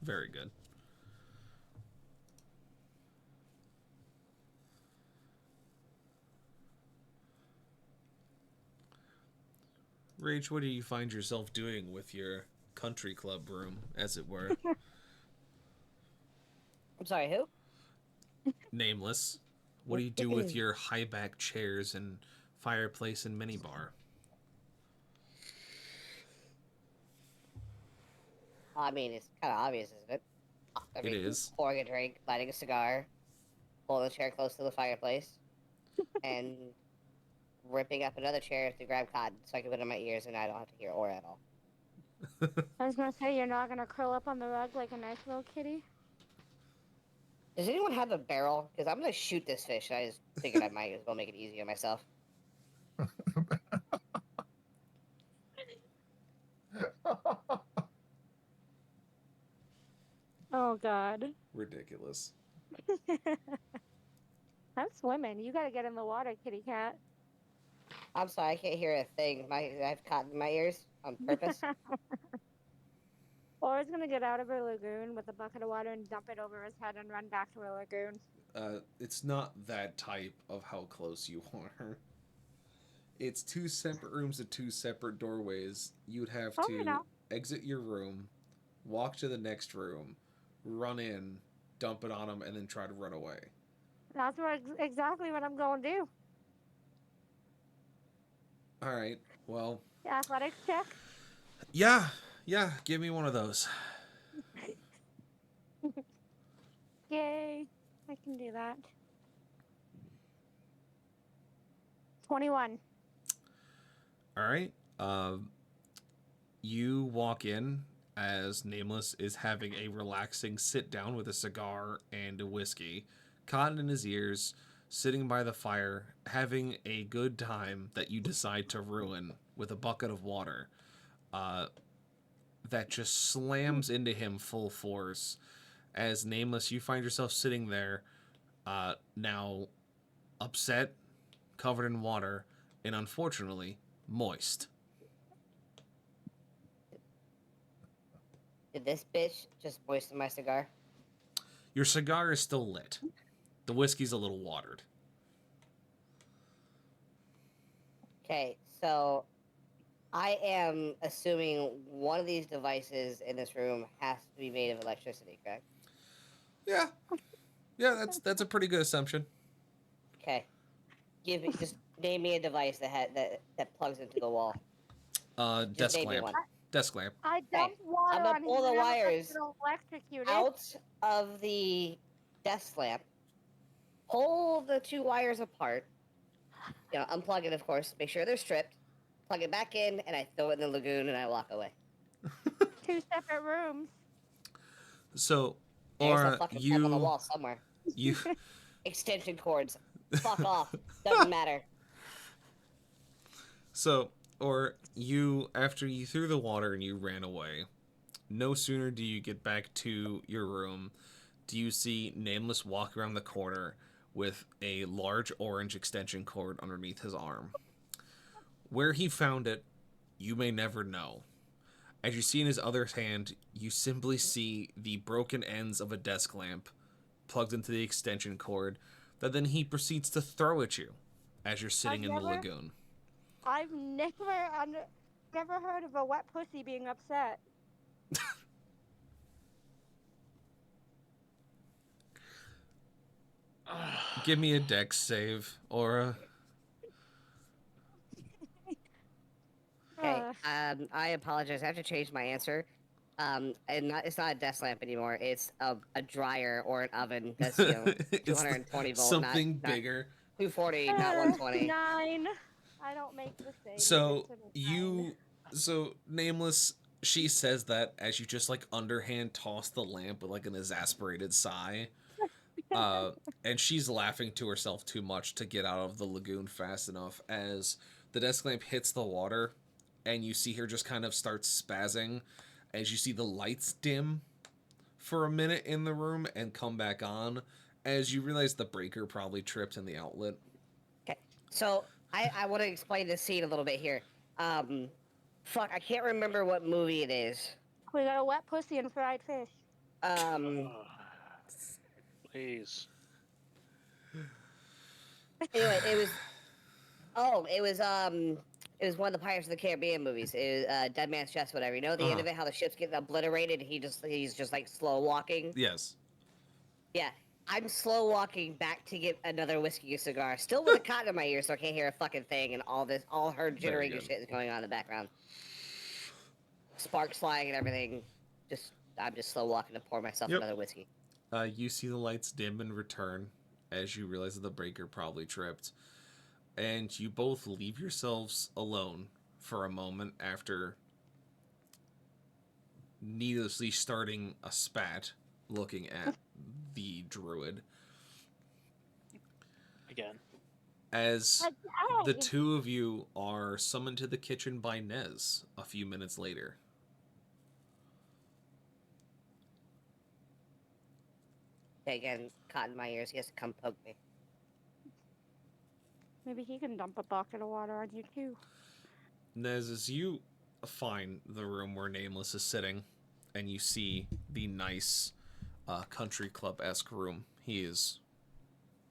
Very good. Rage, what do you find yourself doing with your country club room, as it were? I'm sorry, who? Nameless. What do you do with your high back chairs and fireplace and minibar? I mean, it's kind of obvious, isn't it? I mean, It is. pouring a drink, lighting a cigar, pulling a chair close to the fireplace. and ripping up another chair to grab cotton so I can put it in my ears and I don't have to hear Aura at all. I was gonna say, you're not gonna curl up on the rug like a nice little kitty? Does anyone have a barrel? Because I'm gonna shoot this fish. I just figured I might as well make it easy on myself. Oh, God. Ridiculous. I'm swimming. You gotta get in the water, kitty cat. I'm sorry, I can't hear a thing. I have cotton in my ears on purpose. Or gonna get out of her lagoon with a bucket of water and dump it over his head and run back to her lagoon. It's not that type of how close you are. It's 2 separate rooms with 2 separate doorways. You'd have Oh, to I know. exit your room, walk to the next room, run in, dump it on him, and then try to run away. That's exactly what I'm gonna do. All right. Well, Athletics check. yeah. Give me one of those. Yay. I can do that. 21. All right. You walk in as Nameless is having a relaxing sit down with a cigar and a whiskey, cotton in his ears, sitting by the fire, having a good time that you decide to ruin with a bucket of water. That just slams into him full force. As Nameless, you find yourself sitting there, now upset, covered in water, and unfortunately, moist. Did this bitch just moisten my cigar? Your cigar is still lit. The whiskey's a little watered. Okay, so I am assuming one of these devices in this room has to be made of electricity, correct? Yeah, that's a pretty good assumption. Okay. Just name me a device that plugs into the wall. Desk name me lamp. one. Desk lamp. I dumped water I'm gonna on pull him the and I wires got electrocuted. out of the desk lamp, pull the 2 wires apart, unplug it, of course, make sure they're stripped, plug it back in, and I throw it in the lagoon and I walk away. 2 separate rooms. So, There's or a fucking tab on the you wall somewhere. you Extension cords. Fuck off. Doesn't matter. so or you after you threw the water and you ran away. No sooner do you get back to your room, do you see Nameless walk around the corner with a large orange extension cord underneath his arm. Where he found it, you may never know. As you see in his other hand, you simply see the broken ends of a desk lamp plugged into the extension cord that then he proceeds to throw at you as you're sitting in the lagoon. I've never heard of a wet pussy being upset. Give me a dex save, Aura. Okay, I apologize. I have to change my answer. It's not a desk lamp anymore. It's a dryer or an oven that's 220 volts. Something bigger. 240, not 120. 9. I don't make the same. So Nameless, she says that as you just like underhand toss the lamp with like an exasperated sigh. And she's laughing to herself too much to get out of the lagoon fast enough as the desk lamp hits the water and you see her just kind of start spazzing as you see the lights dim for a minute in the room and come back on as you realize the breaker probably tripped in the outlet. Okay, so I want to explain this scene a little bit here. Fuck, I can't remember what movie it is. We got a wet pussy and fried fish. Please. Anyway, it was one of the Pirates of the Caribbean movies. It was Dead Man's Chest, whatever. You know the end of it, how the ship's getting obliterated and he's just like slow walking? Yes. Yeah. I'm slow walking back to get another whiskey or cigar, still with a cotton in my ear so I can't hear a fucking thing, and all her jittering and shit is going on in the background. Sparks flying and everything. I'm just slow walking to pour myself another whiskey. You see the lights dim and return as you realize that the breaker probably tripped. And you both leave yourselves alone for a moment after needlessly starting a spat looking at the druid. Again. As Hi. the two of you are summoned to the kitchen by Nez a few minutes later. Again, cotton in my ears. He has to come poke me. Maybe he can dump a bucket of water on you too. Nez, as you find the room where Nameless is sitting, and you see the nice country club-esque room he has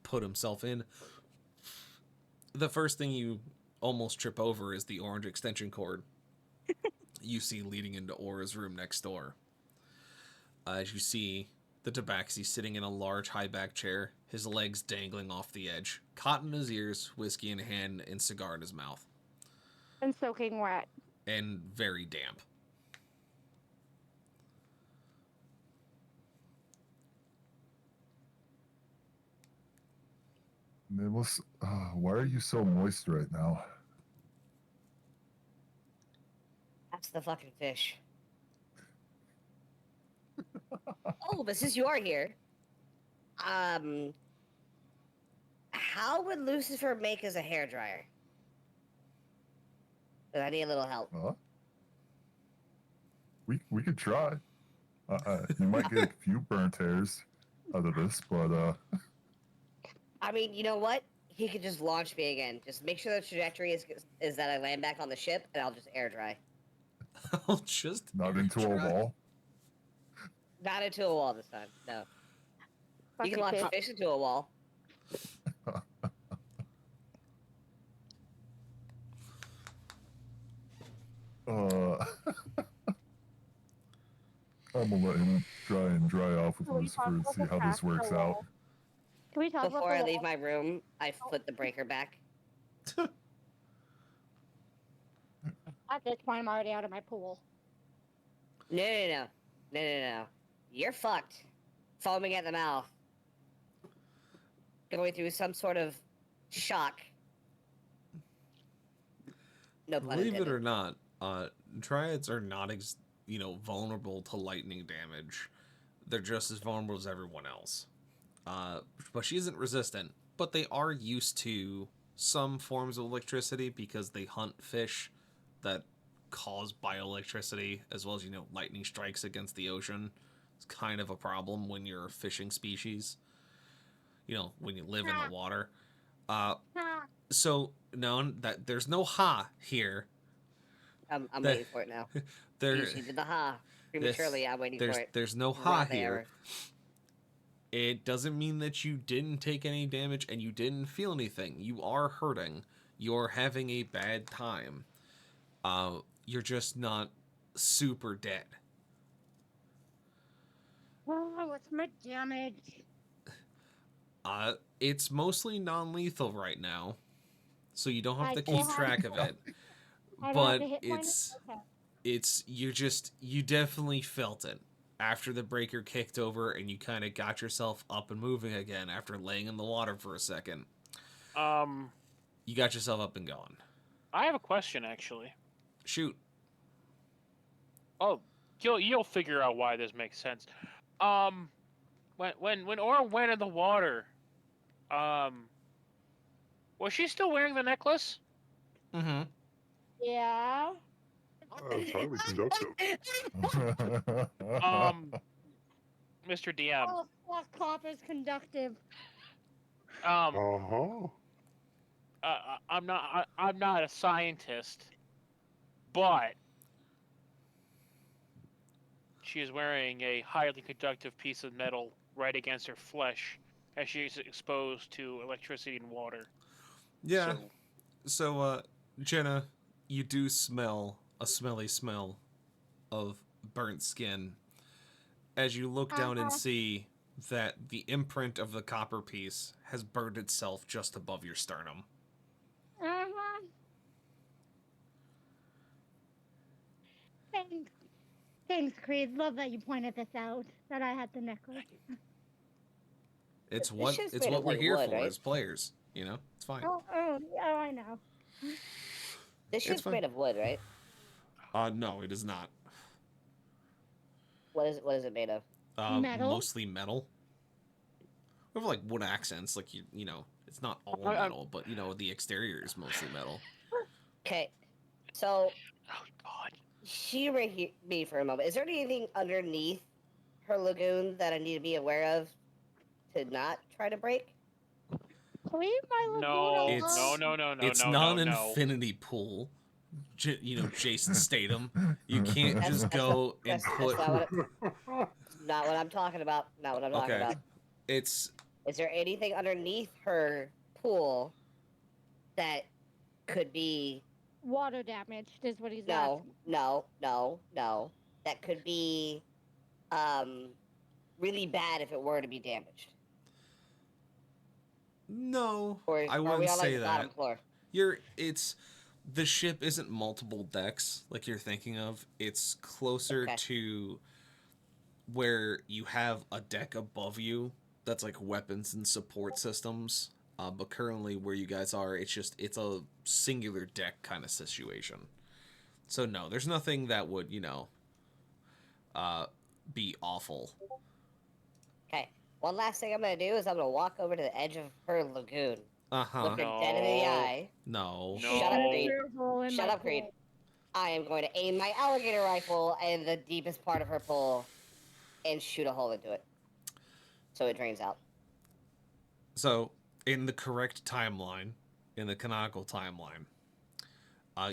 put himself in, the first thing you almost trip over is the orange extension cord you see leading into Aura's room next door. As you see the Tabaxi sitting in a large high-back chair, his legs dangling off the edge, cotton in his ears, whiskey in hand, and cigar in his mouth. And soaking wet. And very damp. Nameless, why are you so moist right now? That's the fucking fish. Oh, but since you are here, how would Lucifer make us a hairdryer? 'Cause I need a little help. Huh? We could try. You might get a few burnt hairs out of this, but I mean, you know what? He could just launch me again. Just make sure the trajectory is that I land back on the ship, and I'll just air dry. I'll just not into try. a wall. Not into a wall this time. No. You can Fucking launch fish. fish into a wall. I'm gonna let him try and dry off with Can we Lucifer talk and about see the how this crack in the works out. wall? Can we talk Before about I the leave wall? my room, I flip the breaker back. At this point, I'm already out of my pool. No. You're fucked. Foaming at the mouth. Going through some sort of shock. No pun Believe it intended. or not, Dryads are not, vulnerable to lightning damage. They're just as vulnerable as everyone else. But she isn't resistant. But they are used to some forms of electricity because they hunt fish that cause bioelectricity, as well as, lightning strikes against the ocean. It's kind of a problem when you're a fishing species. When you live in the water. So, no, that there's no ha here. I'm waiting for it now. You did the ha prematurely. I'm waiting for it. There's no ha here. It doesn't mean that you didn't take any damage and you didn't feel anything. You are hurting. You're having a bad time. You're just not super dead. Oh, what's my damage? It's mostly non-lethal right now, so you don't have I to still keep have- track of it. I don't have But to hit point? you definitely felt it after the breaker kicked over and you kind of got yourself up and moving again after laying in the water for a second. You got yourself up and going. I have a question, actually. Shoot. Oh, you'll figure out why this makes sense. When Aura went in the water, was she still wearing the necklace? Mm-hmm. Yeah. It's highly conductive. Mr. DM. Oh, fuck, copper's conductive. Uh-huh. I'm not a scientist, but she is wearing a highly conductive piece of metal right against her flesh as she is exposed to electricity and water. Yeah. So, Jenna, you do smell a smelly smell of burnt skin as you look down and see that the imprint of the copper piece has burned itself just above your sternum. Thanks, Creed. Love that you pointed this out, that I had the necklace. It's This ship's it's made what of, we're like, here wood, for right? as players. You know, it's fine. Yeah, I know. This ship's fine. made of wood, right? No, it is not. What is it made of? Metal? Mostly metal. We have like wood accents, like you know, it's not all I- metal, but you know, the exterior is mostly metal. Okay, so Oh God. humor me for a moment. Is there anything underneath her lagoon that I need to be aware of to not try to break? Leave my lagoon No, alone. It's no, it's no, not no, an no. infinity pool. You know, Jason Statham. You can't That's- just that's go not- and that's put. not what I'm talking about. Not what I'm talking Okay, about. it's Is there anything underneath her pool that could be Water damaged is what he's no, asking. no. That could be really bad if it were to be damaged. no. Or I are wouldn't we on like say the bottom that. floor? It's the ship isn't multiple decks like you're thinking of. It's closer Okay. to where you have a deck above you that's like weapons and support systems. But currently where you guys are, it's a singular deck kind of situation. So no, there's nothing that would, you know, be awful. Okay. One last thing I'm gonna do is I'm gonna walk over to the edge of her lagoon, Uh-huh. look her dead in the No. eye. No. Shut up, No. Creed. In Shut my up, Creed. pool. I am going to aim my alligator rifle in the deepest part of her pool and shoot a hole into it, so it drains out. So, in the correct timeline, in the canonical timeline,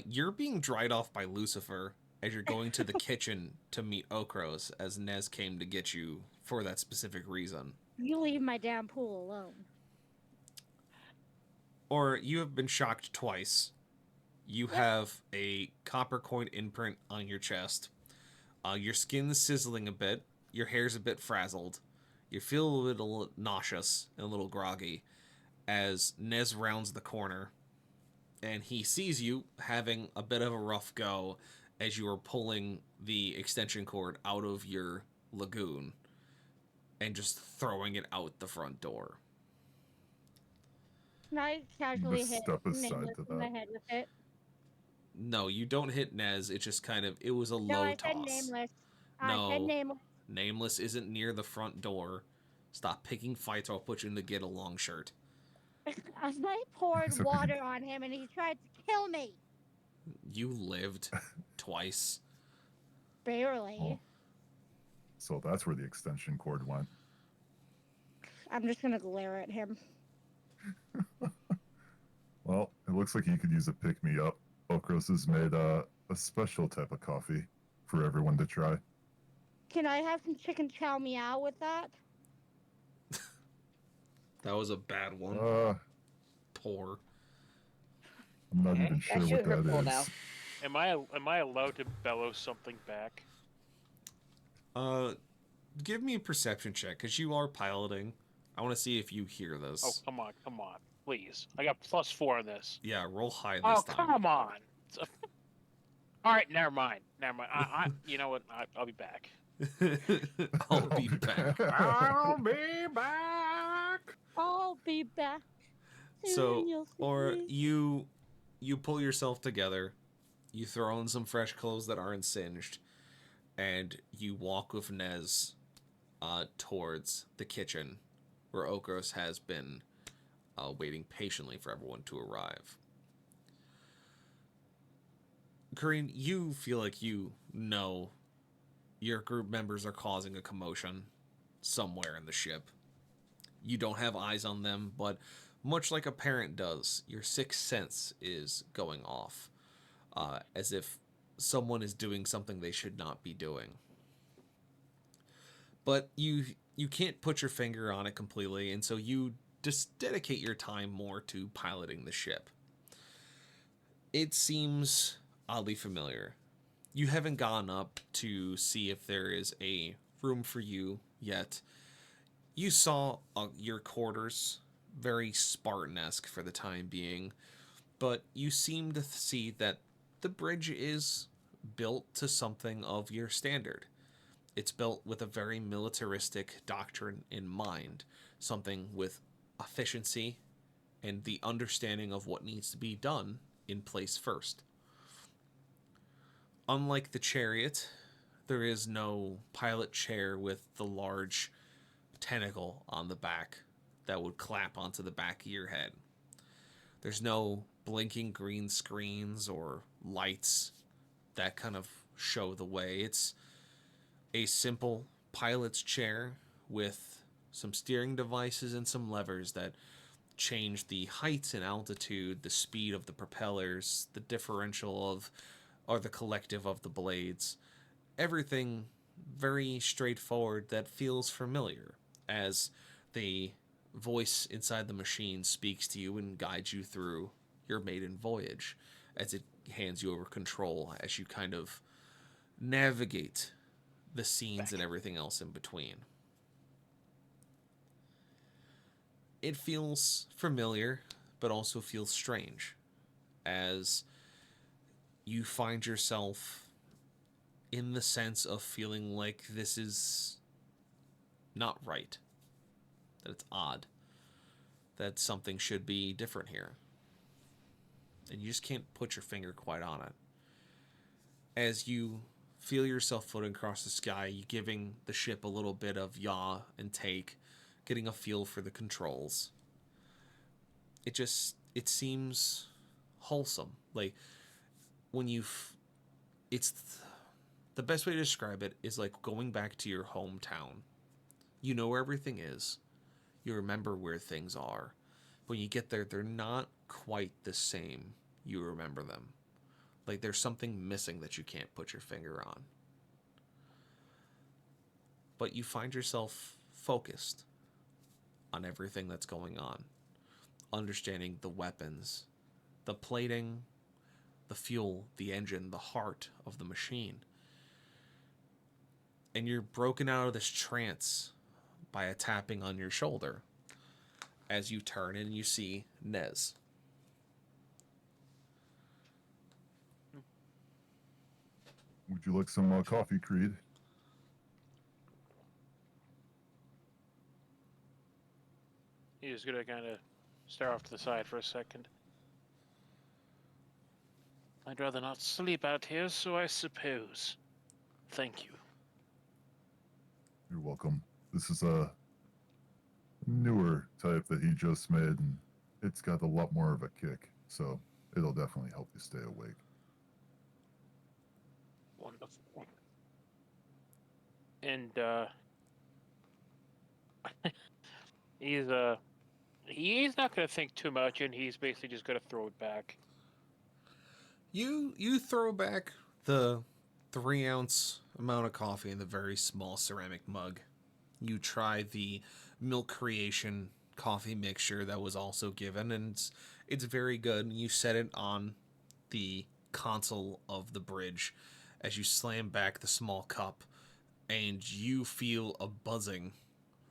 you're being dried off by Lucifer as you're going to the kitchen to meet Okros, as Nez came to get you for that specific reason. You leave my damn pool alone. Or you have been shocked twice. You have a copper coin imprint on your chest. Your skin's sizzling a bit. Your hair's a bit frazzled. You feel a little nauseous and a little groggy as Nez rounds the corner. And he sees you having a bit of a rough go as you are pulling the extension cord out of your lagoon and just throwing it out the front door. Can I casually hit step aside Nicholas to in the that. head with it? No, you don't hit Nez. It just kind of, it was a No, low I said toss. nameless. I No. said nameless. Nameless isn't near the front door. Stop picking fights or I'll put you in the get along shirt. I poured It's okay. water on him and he tried to kill me. You lived twice. Barely. Oh. So that's where the extension cord went. I'm just gonna glare at him. Well, it looks like you could use a pick-me-up. Okros has made a special type of coffee for everyone to try. Can I have some chicken chow meow with that? That was a bad one. Poor. I'm not Okay, even sure that's what your that pool is. now. Am I allowed to bellow something back? Give me a perception check, because you are piloting. I want to see if you hear this. Oh, come on, please. I got +4 on this. Yeah, roll high this Oh, time. come on. All right, never mind. I you know what? I'll be back. I'll be back. I'll be back. I'll be back. So, Soon you'll see or me. you pull yourself together, you throw in some fresh clothes that aren't singed, and you walk with Nez towards the kitchen where Okros has been waiting patiently for everyone to arrive. Kareen, you feel like you know your group members are causing a commotion somewhere in the ship. You don't have eyes on them, but much like a parent does, your sixth sense is going off, as if someone is doing something they should not be doing. But you can't put your finger on it completely, and so you just dedicate your time more to piloting the ship. It seems oddly familiar. You haven't gone up to see if there is a room for you yet. You saw your quarters, very Spartan-esque for the time being, but you seem to see that the bridge is built to something of your standard. It's built with a very militaristic doctrine in mind, something with efficiency and the understanding of what needs to be done in place first. Unlike the chariot, there is no pilot chair with the large tentacle on the back that would clap onto the back of your head. There's no blinking green screens or lights that kind of show the way. It's a simple pilot's chair with some steering devices and some levers that change the height and altitude, the speed of the propellers, the differential of, or the collective of the blades. Everything very straightforward that feels familiar as the voice inside the machine speaks to you and guides you through your maiden voyage, as it hands you over control as you kind of navigate the scenes and everything else in between. It feels familiar, but also feels strange, as you find yourself in the sense of feeling like this is not right, that it's odd, that something should be different here. And you just can't put your finger quite on it. As you feel yourself floating across the sky, you giving the ship a little bit of yaw and take, getting a feel for the controls. It seems wholesome. Like, when it's the best way to describe it is like going back to your hometown. You know where everything is. You remember where things are. When you get there, they're not quite the same you remember them. Like, there's something missing that you can't put your finger on. But you find yourself focused on everything that's going on. Understanding the weapons, the plating, the fuel, the engine, the heart of the machine. And you're broken out of this trance by a tapping on your shoulder as you turn and you see Nez. Would you like some coffee, Creed? He's gonna kind of stare off to the side for a second. I'd rather not sleep out here, so I suppose. Thank you. You're welcome. This is a newer type that he just made, and it's got a lot more of a kick, so it'll definitely help you stay awake. Wonderful. And he's not gonna think too much, and he's basically just gonna throw it back. You throw back the 3-ounce amount of coffee in the very small ceramic mug. You try the milk creation coffee mixture that was also given, and it's very good. You set it on the console of the bridge as you slam back the small cup, and you feel a buzzing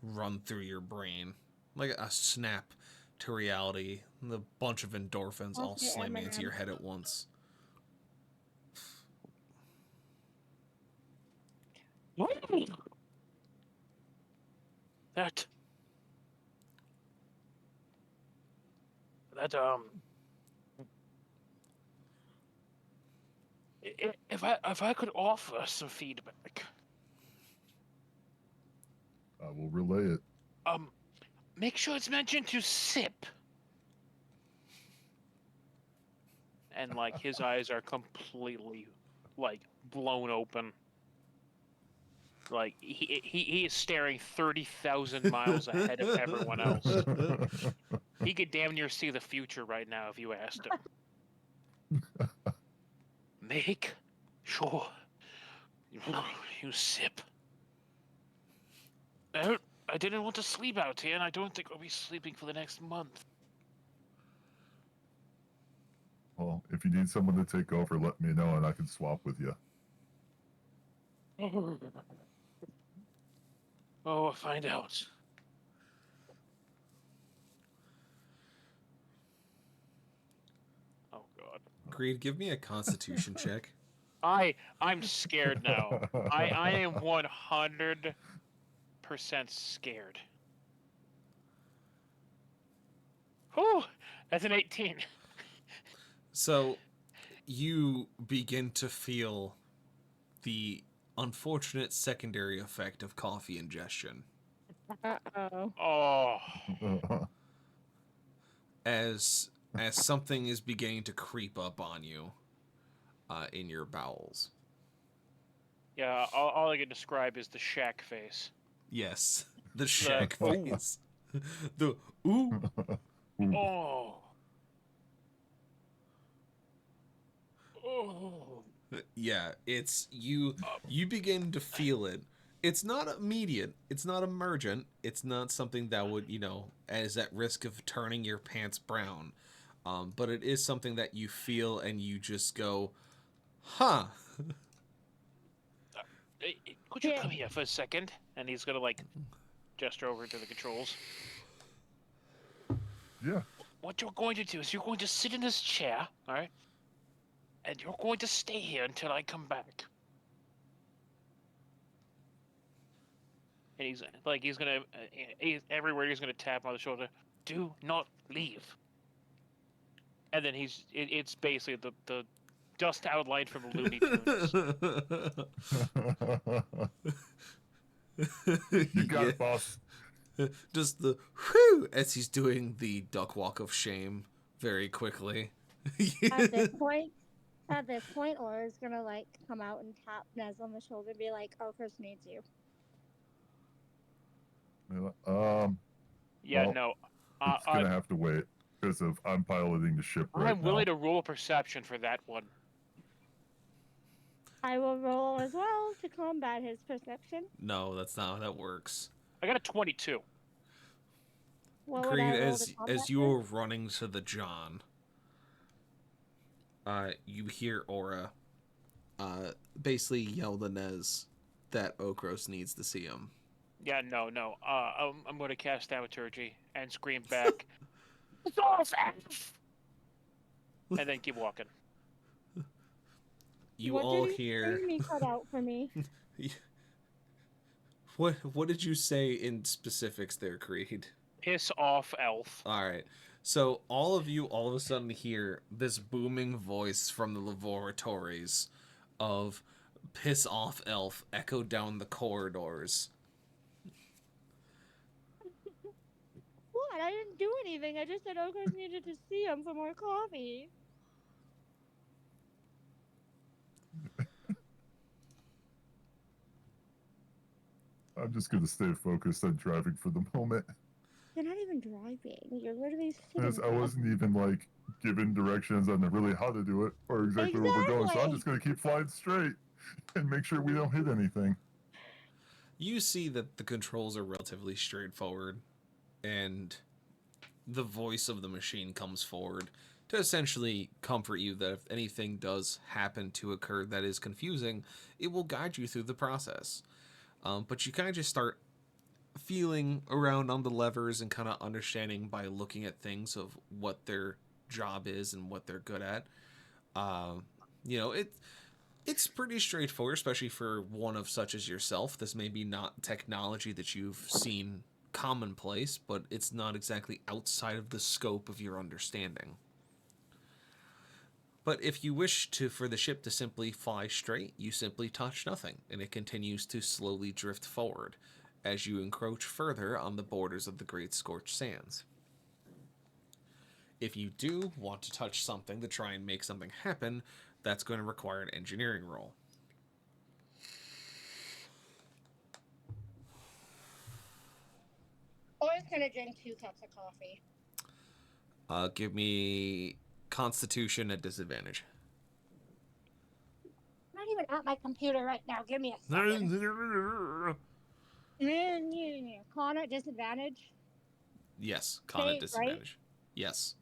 run through your brain, like a snap to reality. The bunch of endorphins all slamming into your head at once. That if I could offer some feedback. I will relay it. Make sure it's mentioned to sip. And like his eyes are completely like blown open. Like he is staring 30,000 miles ahead of everyone else. He could damn near see the future right now if you asked him. Make sure you sip. I didn't want to sleep out here, and I don't think I'll be sleeping for the next month. Well, if you need someone to take over, let me know and I can swap with you. Oh, we'll find out. Oh, God. Greed, give me a constitution check. I'm scared now. I am 100% scared. Whew, that's an 18. So you begin to feel the unfortunate secondary effect of coffee ingestion Uh-oh. Oh, as something is beginning to creep up on you in your bowels. yeah. All I can describe is the shack face. Yes, the shack ooh. face. The ooh. Oh. Oh. Yeah, it's you begin to feel it. It's not immediate, it's not emergent, it's not something that would, as at risk of turning your pants brown. But it is something that you feel and you just go, huh. Could you Yeah. come here for a second? And he's gonna like gesture over to the controls. Yeah. What you're going to do is you're going to sit in this chair, all right? And you're going to stay here until I come back. And he's gonna everywhere he's gonna tap on the shoulder. Do not leave. And then it's basically the dust outline from Looney Tunes. You got it, boss. Just the whew as he's doing the duck walk of shame very quickly. At this point, Aura's gonna like come out and tap Nez on the shoulder and be like, "Oh, Chris needs you." Yeah, Well, no. It's gonna have to wait because I'm piloting the ship right I'm willing now. to roll a perception for that one. I will roll as well to combat his perception. No, that's not how that works. I got a 22. What would Green, I roll to combat as you this? are running to the John, you hear Aura basically yell to Nez that Okros needs to see him. Yeah, no. I'm going to cast Thaumaturgy and scream back, "It's off, F!" and then keep walking. You What all did he hear. scream he cut out for me? What did you say in specifics there, Creed? Piss off, elf. All right. So all of you all of a sudden hear this booming voice from the laboratories of "Piss off, elf" echo down the corridors. What? I didn't do anything. I just said Okros needed to see him for more coffee. I'm just gonna stay focused on driving for the moment. You're not even driving. You're literally sitting Because I there. wasn't even like given directions on really how to do it or exactly where we're going. So I'm just gonna keep flying straight and make sure we don't hit anything. You see that the controls are relatively straightforward, and the voice of the machine comes forward to essentially comfort you that if anything does happen to occur that is confusing, it will guide you through the process. But you kind of just start feeling around on the levers and kind of understanding by looking at things of what their job is and what they're good at. It's pretty straightforward, especially for one of such as yourself. This may be not technology that you've seen commonplace, but it's not exactly outside of the scope of your understanding. But if you wish for the ship to simply fly straight, you simply touch nothing, and it continues to slowly drift forward as you encroach further on the borders of the Great Scorched Sands. If you do want to touch something to try and make something happen, that's going to require an engineering roll. Aura's gonna drink 2 cups of coffee. Give me Constitution at disadvantage. I'm not even at my computer right now. Give me a second. Con at disadvantage. Yes, con at disadvantage. Right? Yes.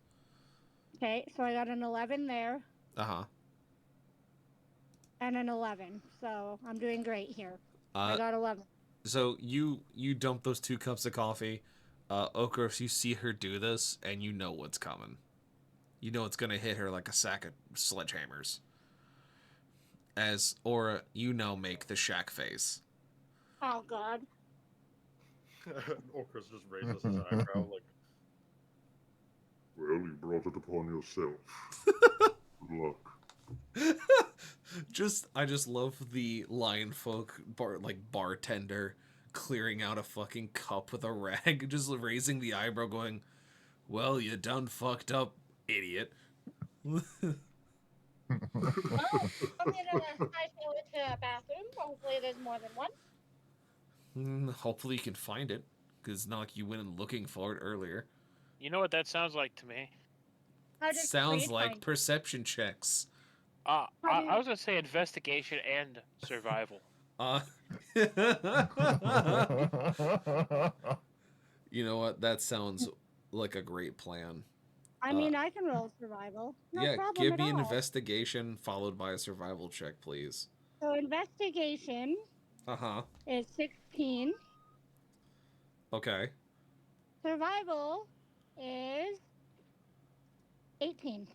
Okay, so I got an 11 there. Uh-huh. And an 11, so I'm doing great here. I got 11. So you dump those 2 cups of coffee. Okros, you see her do this, and you know what's coming. You know it's going to hit her like a sack of sledgehammers. as Aura, you now make the shack face. Oh God. Orcus just raises his eyebrow like, Well, you brought it upon yourself. Good luck. I just love the lion folk bartender clearing out a fucking cup with a rag, just raising the eyebrow, going, "Well, you done fucked up, idiot." Well, I'm gonna hightail it to a bathroom. Hopefully, there's more than one. Hopefully, you can find it, because it's not like you went in looking for it earlier. You know what that sounds like to me? How did Sounds Creed like find it? perception checks. I was gonna say investigation and survival. You know what? That sounds like a great plan. I mean, I can roll survival. No yeah, problem give at me an all. investigation followed by a survival check, please. So investigation Uh-huh. is 16. Okay. Survival is 18.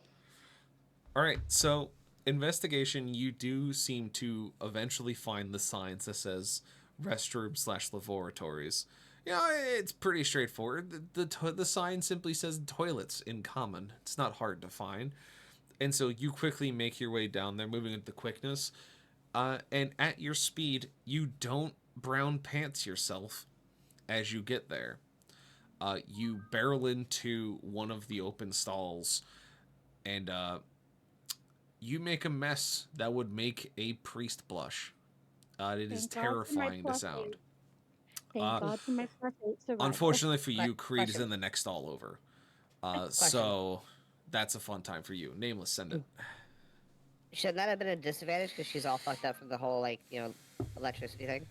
All right, so investigation, you do seem to eventually find the signs that says restroom/laboratories. You know, it's pretty straightforward. The sign simply says toilets in common. It's not hard to find. And so you quickly make your way down there, moving with the quickness. And at your speed, you don't brown pants yourself as you get there. You barrel into one of the open stalls, and you make a mess that would make a priest blush. It is terrifying to sound. Thank God for my plus 8 survival. Unfortunately for you, Creed is Question. in the next stall over. Question. So that's a fun time for you. Nameless, send it. Shouldn't that have been a disadvantage because she's all fucked up from the whole, like, you know, electricity thing?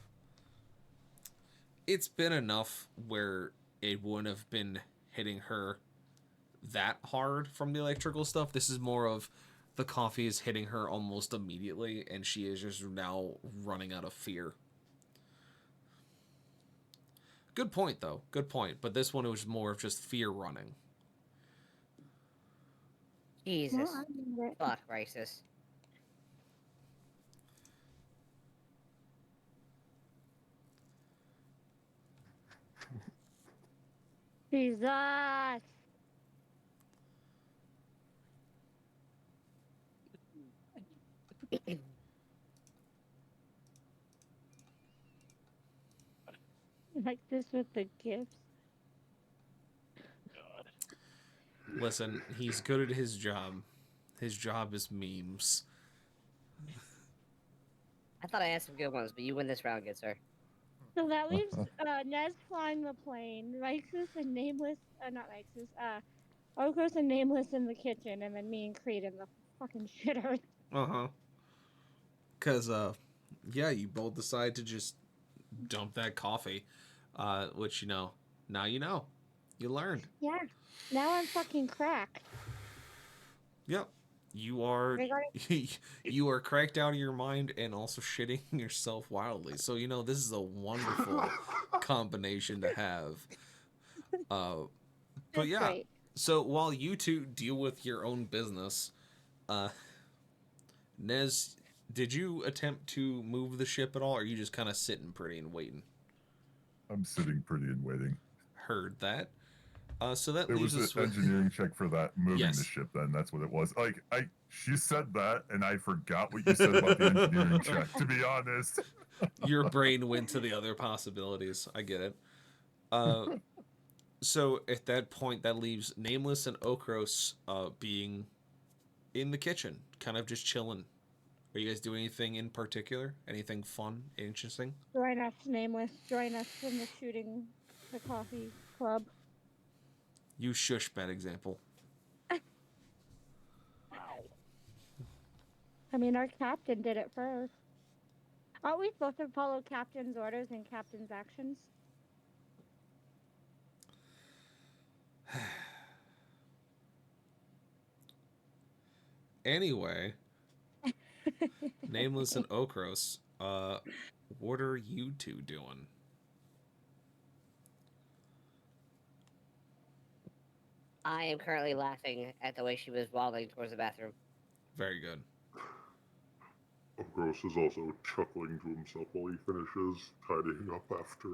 It's been enough where it wouldn't have been hitting her that hard from the electrical stuff. This is more of the coffee is hitting her almost immediately, and she is just now running out of fear. Good point, though. Good point. But this one, it was more of just fear running. Jesus. No, I need it. Fuck, racist. Jesus. Like this with the gifts. Listen, he's good at his job. His job is memes. I thought I had some good ones, but you win this round, good sir. So that leaves Nez flying the plane, Rixus and Nameless, not Rixus, Okros and Nameless in the kitchen, and then me and Creed in the fucking shitter. Uh-huh. Because, yeah, you both decide to just dump that coffee, which, you know, now you know. You learned. Yeah. Now I'm fucking cracked. Yep. You are you are cracked out of your mind and also shitting yourself wildly. So, you know, this is a wonderful combination to have. But That's yeah. great. So while you two deal with your own business, Nez, did you attempt to move the ship at all, or are you just kind of sitting pretty and waiting? I'm sitting pretty and waiting. Heard that. So that It leaves was us an with engineering check for that moving Yes. the ship. Then that's what it was. Like she said that, and I forgot what you said about the engineering check. To be honest, your brain went to the other possibilities. I get it. So at that point, that leaves Nameless and Okros being in the kitchen, kind of just chilling. Are you guys doing anything in particular? Anything fun, interesting? Join us, Nameless. Join us in the shooting the coffee club. You shush, bad example. I mean, our captain did it first. Aren't we supposed to follow captain's orders and captain's actions? Anyway, Nameless and Okros, what are you two doing? I am currently laughing at the way she was waddling towards the bathroom. Very good. Gross is also chuckling to himself while he finishes tidying up after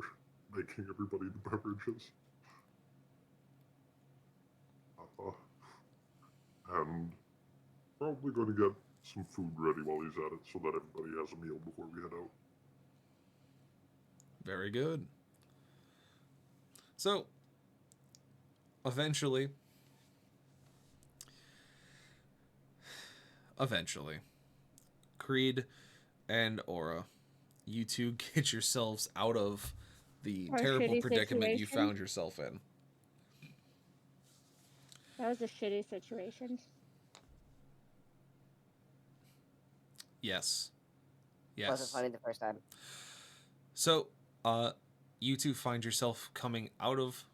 making everybody the beverages. And probably going to get some food ready while he's at it so that everybody has a meal before we head out. Very good. So, eventually, Creed and Aura, you two get yourselves out of the Our terrible shitty predicament you situation. found yourself in. That was a shitty situation. Yes. Wasn't Yes. funny the first time. So, you two find yourself coming out of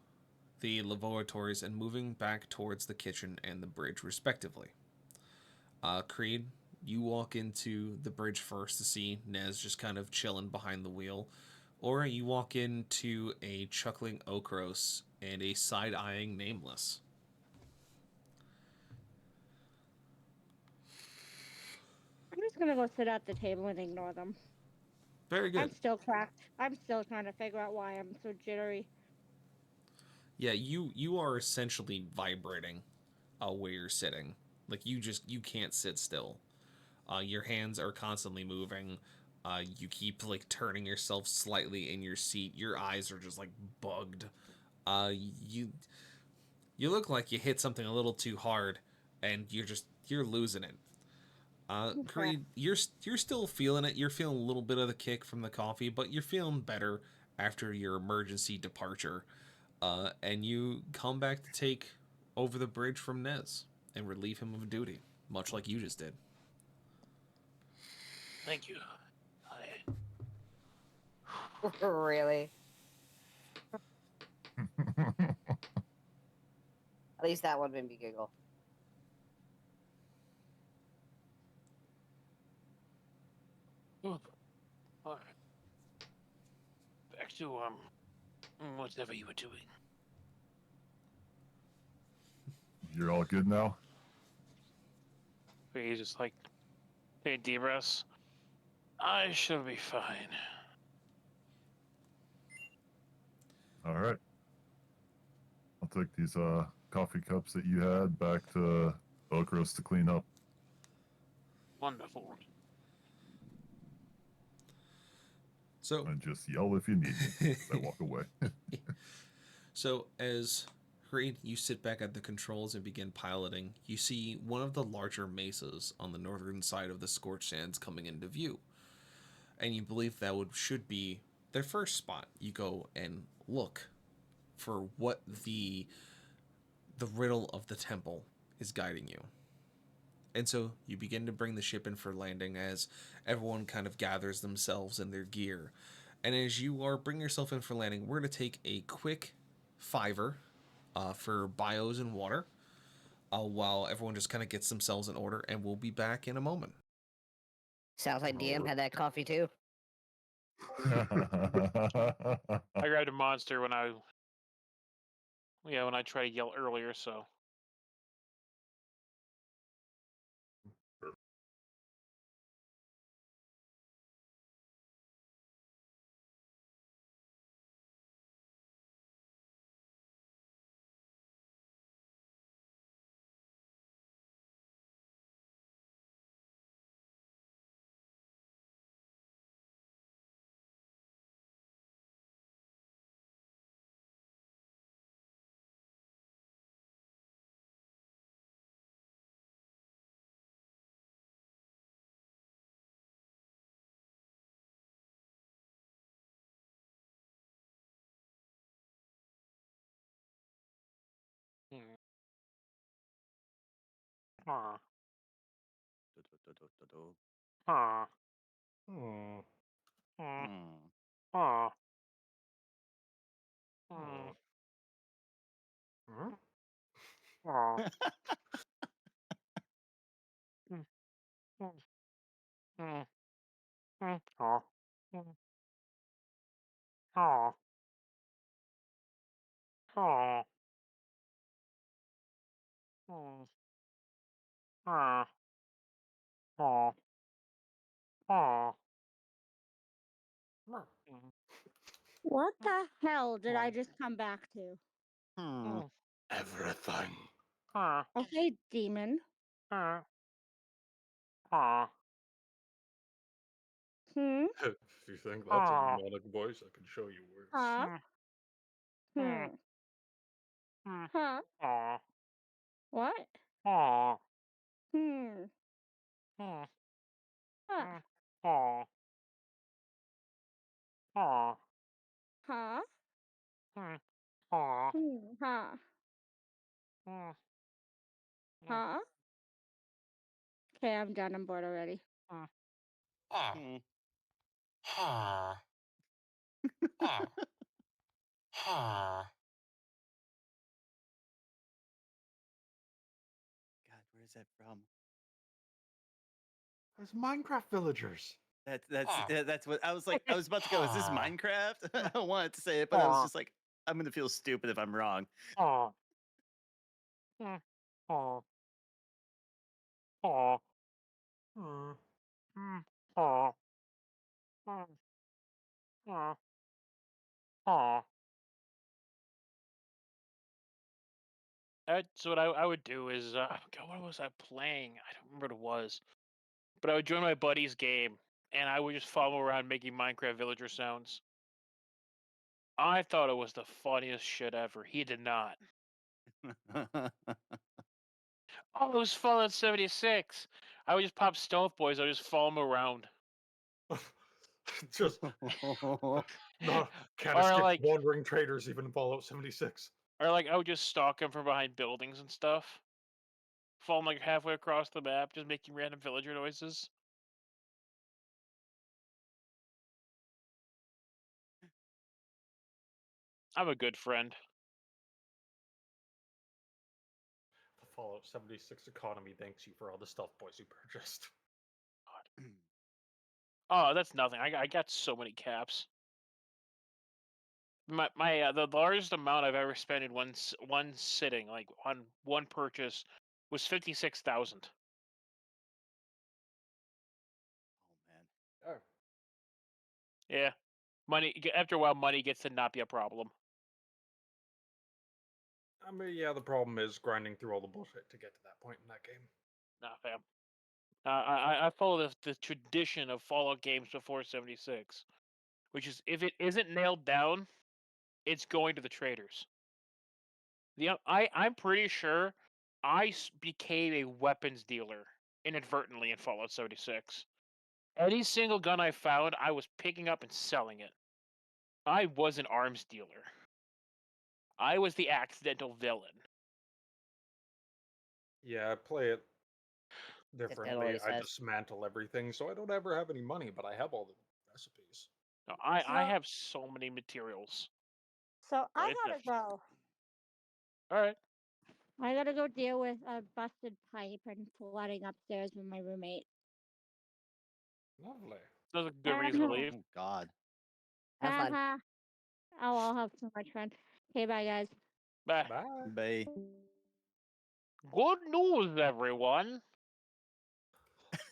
the laboratories and moving back towards the kitchen and the bridge, respectively. Creed, you walk into the bridge first to see Nez just kind of chilling behind the wheel, or you walk into a chuckling Okros and a side-eyeing Nameless. I'm just gonna go sit at the table and ignore them. Very good. I'm still cracked. I'm still trying to figure out why I'm so jittery. Yeah, you are essentially vibrating where you're sitting. Like you can't sit still. Your hands are constantly moving. You keep like turning yourself slightly in your seat. Your eyes are just like bugged. You look like you hit something a little too hard, and you're losing it. Creed, you're still feeling it. You're feeling a little bit of the kick from the coffee, but you're feeling better after your emergency departure. And you come back to take over the bridge from Nez and relieve him of duty, much like you just did. Thank you. Really? At least that one made me giggle. All right. Back to whatever you were doing. You're all good now? He's just like, hey, deep breaths. I shall be fine. All right. I'll take these coffee cups that you had back to Okros to clean up. Wonderful. So, And just yell if you need me as I walk away. so as Creed, you sit back at the controls and begin piloting, you see one of the larger mesas on the northern side of the scorched sands coming into view. And you believe that should be their first spot. You go and look for what the riddle of the temple is guiding you. And so you begin to bring the ship in for landing as everyone kind of gathers themselves in their gear. And as you are bringing yourself in for landing, we're going to take a quick $5 for bios and water while everyone just kind of gets themselves in order, and we'll be back in a moment. Sounds like DM had that coffee too. I grabbed a monster when I tried to yell earlier, so. Huh. Huh. Hmm. Huh. Hmm. Huh. Hmm. Hmm. Huh. Hmm. Hmm. Hmm. Hmm. Huh. Hmm. Huh. Huh. Hmm. Huh. Huh. Aw. What the hell did I just come back to? Hmm. Everything. Aw. Okay, demon. Aw. Aw. Hmm? If you think that's a Aw. demonic voice, I can show you worse. Huh? Hmm. Hmm. Hmm. Huh? Aw. What? Aw. Hmm. Hmm. Huh? Hmm. Aw. Aw. Huh? Hmm. Aw. Hmm. Huh? Hmm. Hmm. Huh? Okay, I'm done. I'm bored already. Hmm. Aw. Hmm. Aw. Aw. Aw. God, where is that from? There's Minecraft villagers. That's what I was like. I was about to go. Is this Aw. Minecraft? I wanted to say it, but I was Aw. just like, I'm gonna feel stupid if I'm wrong. Aw. Hmm. Aw. Aw. Hmm. Hmm. Aw. Hmm. Aw. Aw. That's what I would do is, God, what was I playing? I don't remember what it was. But I would join my buddy's game, and I would just follow around making Minecraft villager sounds. I thought it was the funniest shit ever. He did not. Oh, it was Fallout 76. I would just pop stealth boys. I would just follow them around. Just no, can't Or escape like, wandering traders even in Fallout 76. I would just stalk them from behind buildings and stuff. Follow them like halfway across the map, just making random villager noises. I'm a good friend. The Fallout 76 economy thanks you for all the stealth boys you purchased. Oh, that's nothing. I got so many caps. The largest amount I've ever spent in one sitting, like on one purchase, was 56,000. Oh man. Oh, Yeah, after a while, money gets to not be a problem. I mean, yeah, the problem is grinding through all the bullshit to get to that point in that game. Nah, fam. I follow the tradition of Fallout games before 76, which is if it isn't nailed down, it's going to the traders. I'm pretty sure became a weapons dealer inadvertently in Fallout 76. Any single gun I found, I was picking up and selling it. I was an arms dealer. I was the accidental villain. Yeah, I play it That's what he differently. I says. dismantle everything, so I don't ever have any money, but I have all the recipes. No, I So, have so many materials. so Oh, I gotta go. All right. I gotta go deal with a busted pipe and flooding upstairs with my roommate. Lovely. That's a good reason to leave. Oh God. Have fun. Uh-huh. Oh, I'll have so much fun. Okay, bye guys. Bye. Bye. Bay. Good news, everyone.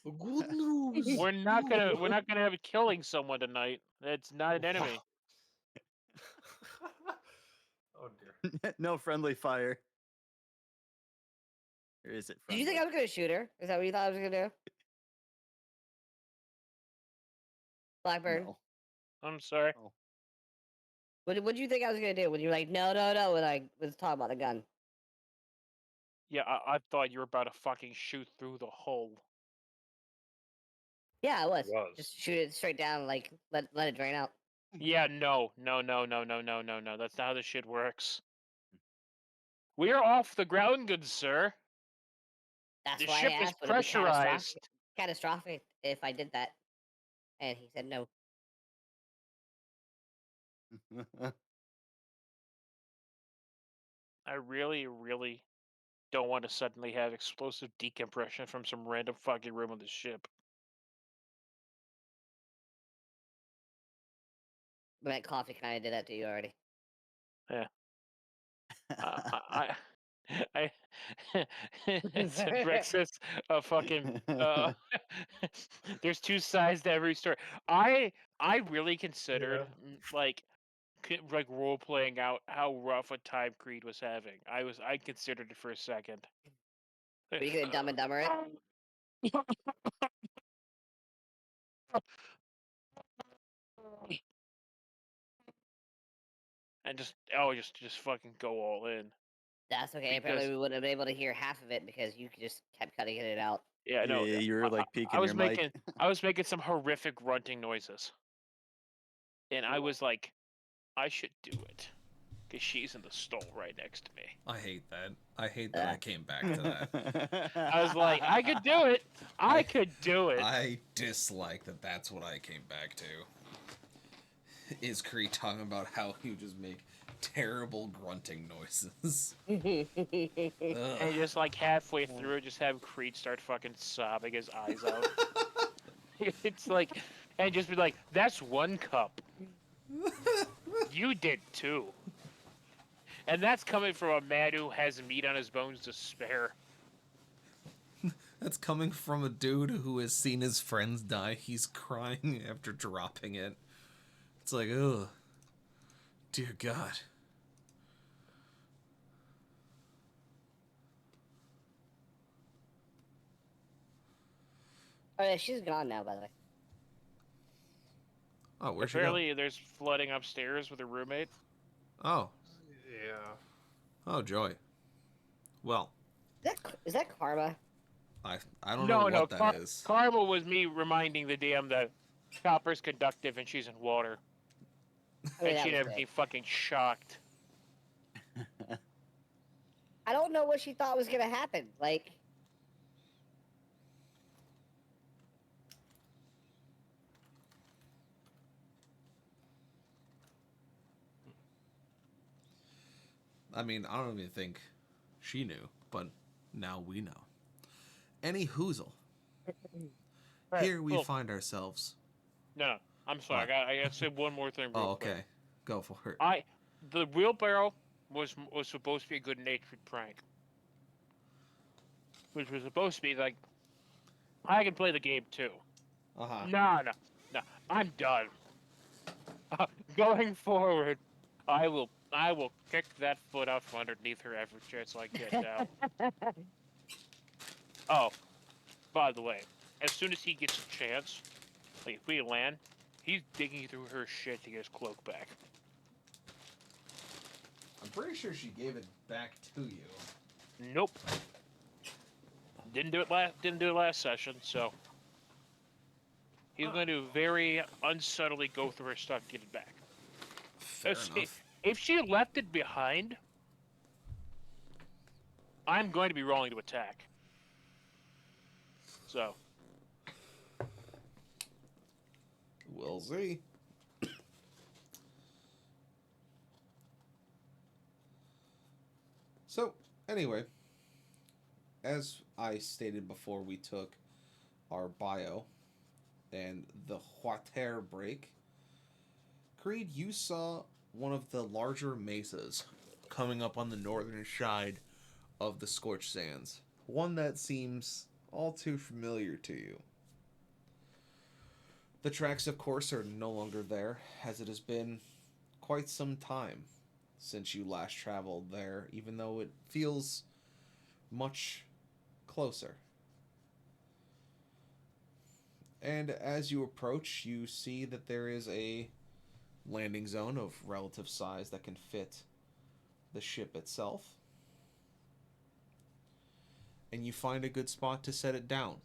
Good news. We're not gonna have killing someone tonight. It's not an enemy. Oh dear. No friendly fire. Or is it Did friendly? you think I was gonna shoot her? Is that what you thought I was gonna do? Blackbird. No. I'm sorry. Oh. What did you think I was gonna do when you were like, no, no, no, when I was talking about the gun? Yeah, I thought you were about to fucking shoot through the hole. Yeah, I was. Was. Just shoot it straight down, like let it drain out. Yeah, no. That's not how this shit works. We are off the ground, good sir. That's The why I ship is asked. Would it be pressurized. catastrophic if I did that? And he said no. I really, really don't want to suddenly have explosive decompression from some random fucking room on the ship. But that coffee kind of did that to you already. Yeah. I, I, It's a breakfast. A fucking. There's two sides to every story. I really considered like role playing out how rough a time Creed was having. I considered it for a second. Are you gonna Dumb and Dumber it? And just fucking go all in. That's okay. Because- Apparently, we wouldn't have been able to hear half of it because you just kept cutting it out. Yeah, no. Yeah, you were like peeking I was your making mic. I was making some horrific grunting noises, and I was like, I should do it, because she's in the stall right next to me. I hate that. I hate that I came back to that. I was like, I could do it. I could do it. I dislike that that's what I came back to. Is Creed talking about how you just make terrible grunting noises. And just like halfway through, just have Creed start fucking sobbing his eyes out. It's like, and just be like, that's one cup. You did too. And that's coming from a man who has meat on his bones to spare. That's coming from a dude who has seen his friends die. He's crying after dropping it. It's like, ugh. Dear God. Oh yeah, she's gone now, by the way. Oh, where'd she go? Apparently, there's flooding upstairs with her roommate. Oh. Yeah. Oh, joy. Well. Is that Karma? I don't know what that is. Karma was me reminding the DM that Chopper's conductive and she's in water. And she'd have me fucking shocked. I don't know what she thought was gonna happen. Like, I mean, I don't even think she knew, but now we know. Any hoozle. Right, Here we cool. find ourselves. No, I'm sorry. I got to say one more thing. Real Oh, quick. okay. Go for it. The wheelbarrow was supposed to be a good-natured prank, which was supposed to be like, I can play the game too. No. I'm done. Going forward, I will kick that foot out from underneath her every chance I get down. Oh, by the way, as soon as he gets a chance, like if we land, he's digging through her shit to get his cloak back. I'm pretty sure she gave it back to you. Nope. Didn't do it last session, so he's going to very unsubtly go through her stuff to get it back. Fair enough. If she left it behind, I'm going to be rolling to attack. So. We'll see. So, anyway, as I stated before we took our bio and the Huater break, Creed, you saw one of the larger mesas coming up on the northern side of the Scorched Sands. One that seems all too familiar to you. The tracks, of course, are no longer there, as it has been quite some time since you last traveled there, even though it feels much closer. And as you approach, you see that there is a landing zone of relative size that can fit the ship itself. And you find a good spot to set it down.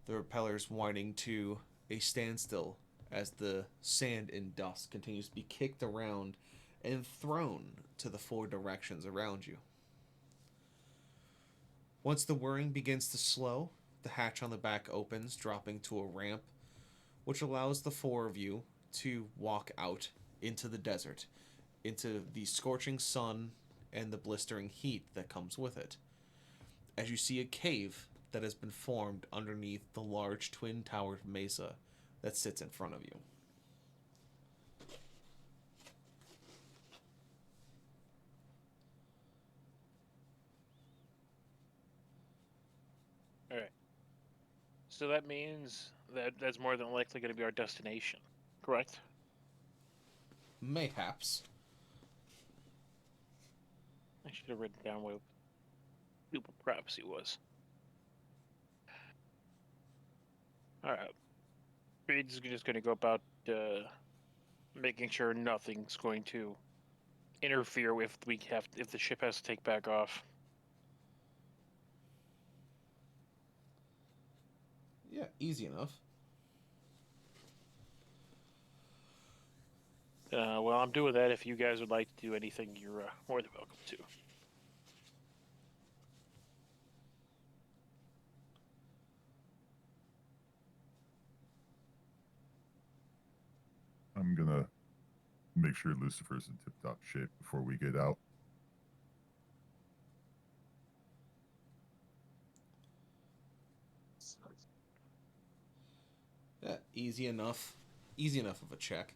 The propellers winding to a standstill as the sand and dust continues to be kicked around and thrown to the four directions around you. Once the whirring begins to slow, the hatch on the back opens, dropping to a ramp, which allows the four of you to walk out into the desert, into the scorching sun and the blistering heat that comes with it, as you see a cave that has been formed underneath the large twin-towered mesa that sits in front of you. So that means that that's more than likely going to be our destination, correct? Mayhaps. I should have written down what super prophecy was. Alright. Reed's just going to go about making sure nothing's going to interfere if if the ship has to take back off. Yeah, easy enough. Well, I'm doing that. If you guys would like to do anything, you're more than welcome to. I'm gonna make sure Lucifer's in tip-top shape before we get out. Yeah, easy enough. Easy enough of a check.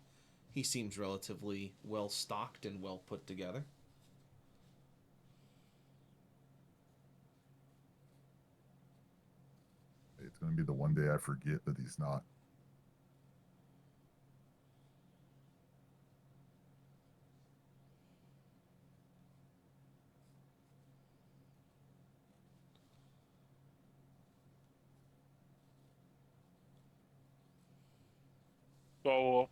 He seems relatively well stocked and well put together. It's gonna be the one day I forget that he's not. So,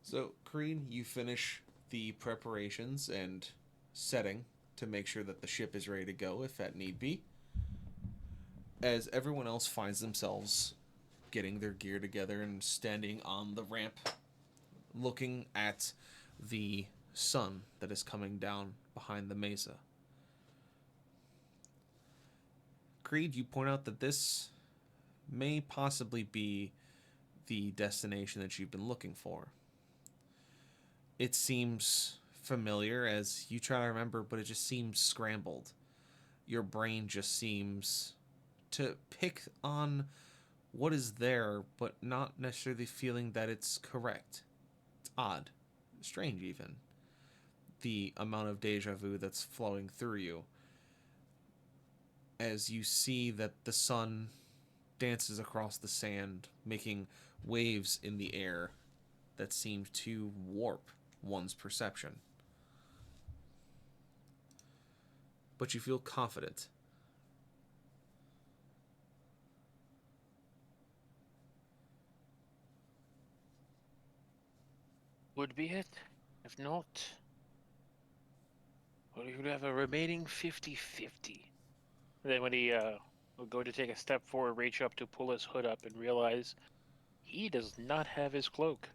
So, Crean, you finish the preparations and setting to make sure that the ship is ready to go if that need be. As everyone else finds themselves getting their gear together and standing on the ramp, looking at the sun that is coming down behind the mesa. Creed, you point out that this may possibly be the destination that you've been looking for. It seems familiar as you try to remember, but it just seems scrambled. Your brain just seems to pick on what is there, but not necessarily feeling that it's correct. It's odd. Strange, even. The amount of deja vu that's flowing through you as you see that the sun dances across the sand, making waves in the air that seem to warp one's perception. But you feel confident. would be it. If not, well, you would have a remaining 50-50. Then when he will go to take a step forward, reach up to pull his hood up and realize he does not have his cloak.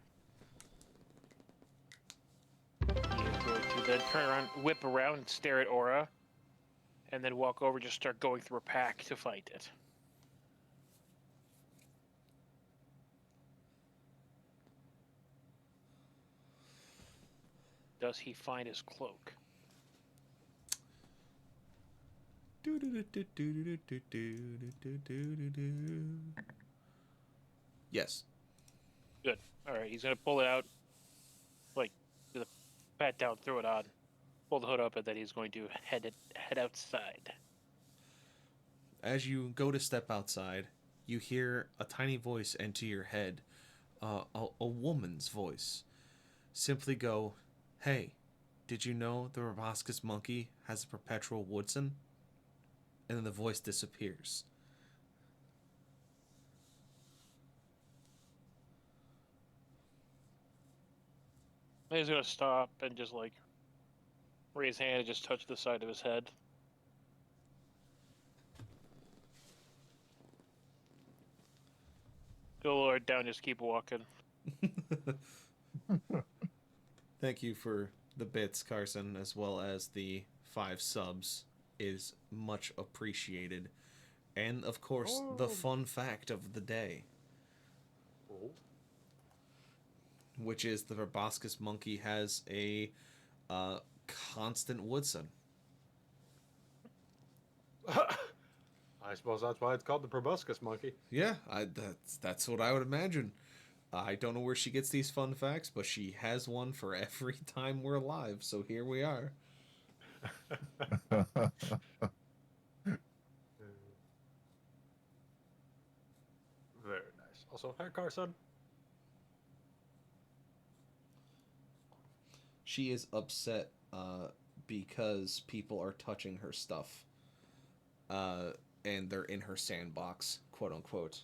He is going to then turn around, whip around, and stare at Aura, and then walk over, just start going through a pack to find it. Does he find his cloak? Yes. Good. Alright, he's gonna pull it out, like, with a pat down, throw it on, pull the hood up, and then he's going to head outside. As you go to step outside, you hear a tiny voice enter your head, a woman's voice. Simply go, "Hey, did you know the Roboscus monkey has a perpetual Woodson?" And then the voice disappears. He's gonna stop and just, like, raise his hand and just touch the side of his head. Go lower it down, just keep walking. Thank you for the bits, Carson, as well as the 5 subs. Is much appreciated. And, of course, the fun fact of the day, which is the Roboscus monkey has a constant Woodson. I suppose that's why it's called the proboscis monkey. Yeah, that's what I would imagine. I don't know where she gets these fun facts, but she has one for every time we're alive, so here we are. Very nice. Also, hi, Carson. She is upset because people are touching her stuff, uh, and they're in her sandbox, quote unquote.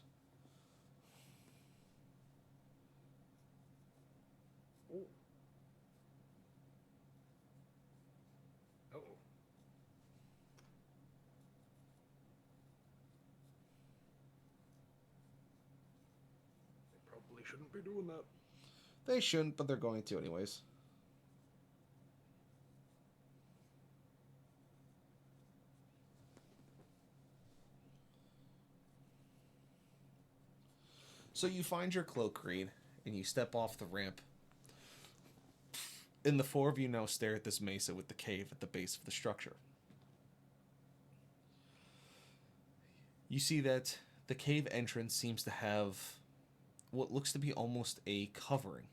Ooh. Oh. They probably shouldn't be doing that. They shouldn't, but they're going to anyways. So you find your cloak, Reed, and you step off the ramp. And the four of you now stare at this mesa with the cave at the base of the structure. You see that the cave entrance seems to have what looks to be almost a covering.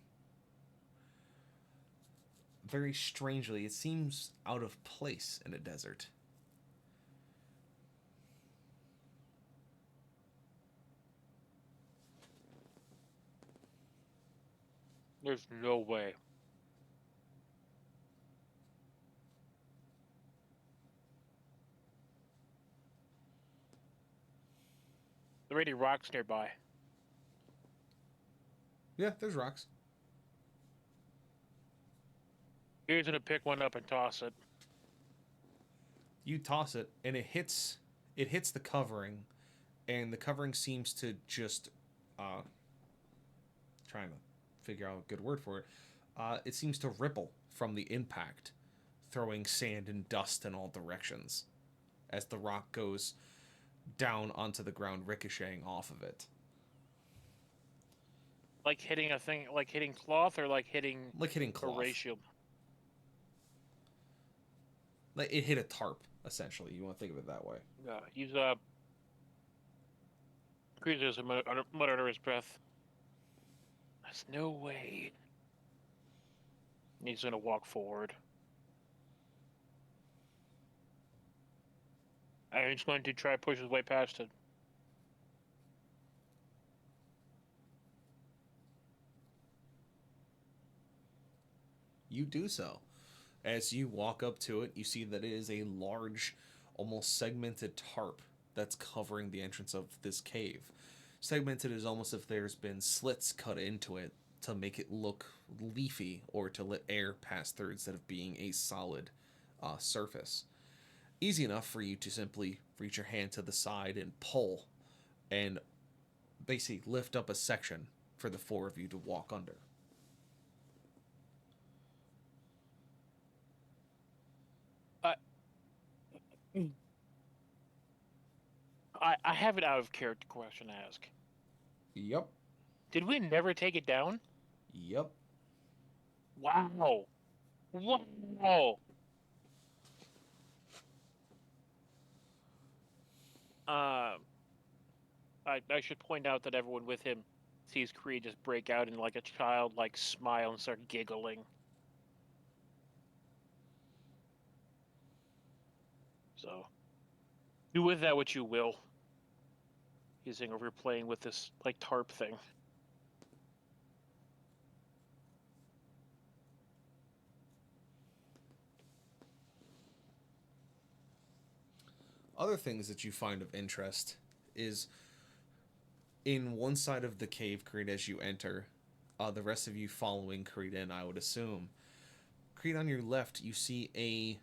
Very strangely, it seems out of place in a desert. There's no way. There are any rocks nearby. Yeah, there's rocks. Here's gonna pick one up and toss it. You toss it, and it hits the covering, and the covering seems to just trying to figure out a good word for it. It seems to ripple from the impact, throwing sand and dust in all directions as the rock goes down onto the ground, ricocheting off of it. Like hitting a thing, like hitting cloth, or like hitting a cloth. ratio. Like it hit a tarp, essentially. You want to think of it that way. He's Creature's muttered under his breath. There's no way. He's gonna walk forward. And he's going to try to push his way past it. You do so. As you walk up to it, you see that it is a large, almost segmented tarp that's covering the entrance of this cave. Segmented is almost if there's been slits cut into it to make it look leafy or to let air pass through instead of being a solid surface. Easy enough for you to simply reach your hand to the side and pull and basically lift up a section for the four of you to walk under. I have an out of character question to ask. Yep. Did we never take it down? Yep. Wow. Wow. I should point out that everyone with him sees Creed just break out in like a childlike smile and start giggling. So, do with that what you will. He's over playing with this like tarp thing. Other things that you find of interest is in one side of the cave, Creed, as you enter, the rest of you following Creed in, I would assume. Creed, on your left, you see a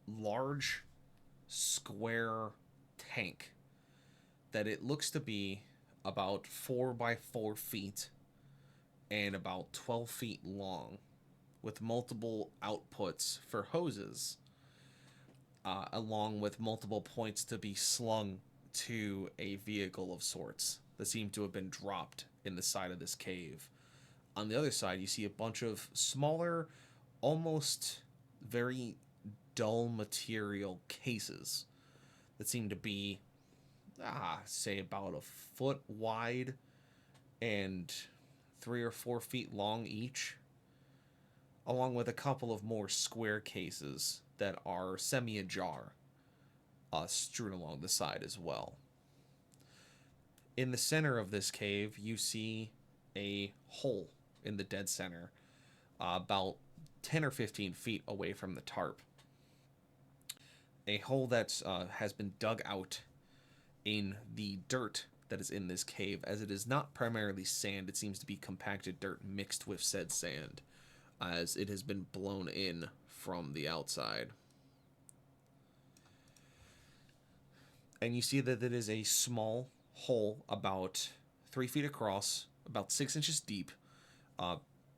large square tank that it looks to be about 4 by 4 feet and about 12 feet long, with multiple outputs for hoses, along with multiple points to be slung to a vehicle of sorts that seem to have been dropped in the side of this cave. On the other side, you see a bunch of smaller, almost very dull material cases that seem to be, say, about a foot wide and 3 or 4 feet long each, along with a couple of more square cases that are semi-ajar, strewn along the side as well. In the center of this cave, you see a hole in the dead center, about 10 or 15 feet away from the tarp. A hole that has been dug out in the dirt that is in this cave, as it is not primarily sand. It seems to be compacted dirt mixed with said sand, as it has been blown in from the outside. And you see that it is a small hole about 3 feet across, about 6 inches deep,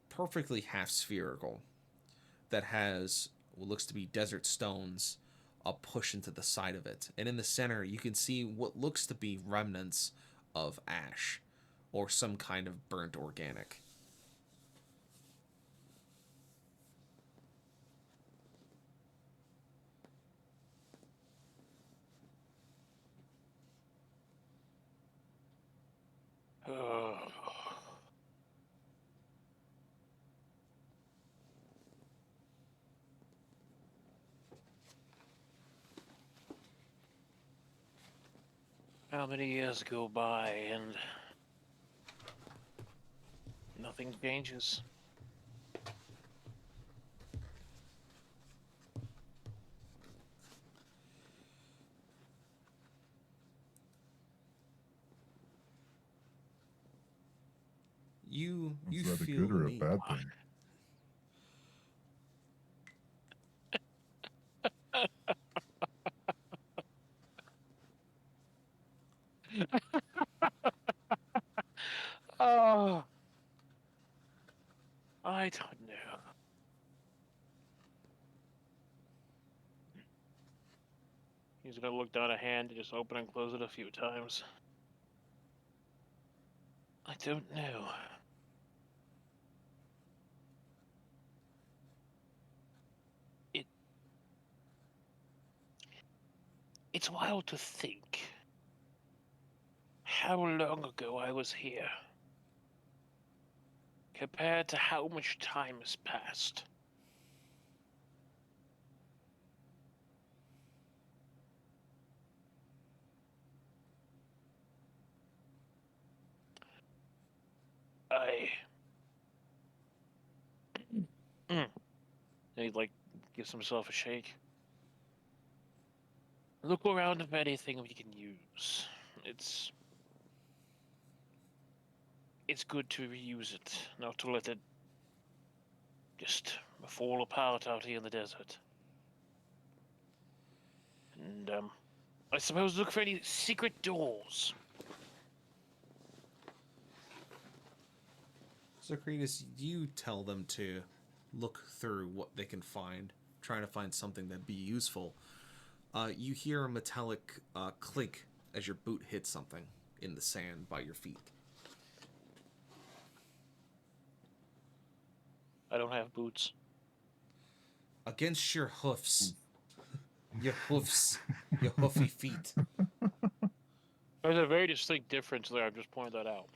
perfectly half spherical, that has what looks to be desert stones pushed into the side of it. And in the center, you can see what looks to be remnants of ash or some kind of burnt organic. How many years go by and nothing changes? You Is that a feel good or a me. bad thing? Oh, I don't know. He's gonna look down a hand and just open and close it a few times. I don't know. It's wild to think how long ago I was here compared to how much time has passed. I. And he gives himself a shake. Look around for anything we can use. It's good to reuse it, not to let it just fall apart out here in the desert. And I suppose look for any secret doors. Zacretus, you tell them to look through what they can find, trying to find something that'd be useful. You hear a metallic clink as your boot hits something in the sand by your feet. I don't have boots. Against your hoofs. Your hoofs. Your hoofy feet. There's a very distinct difference there. I've just pointed that out.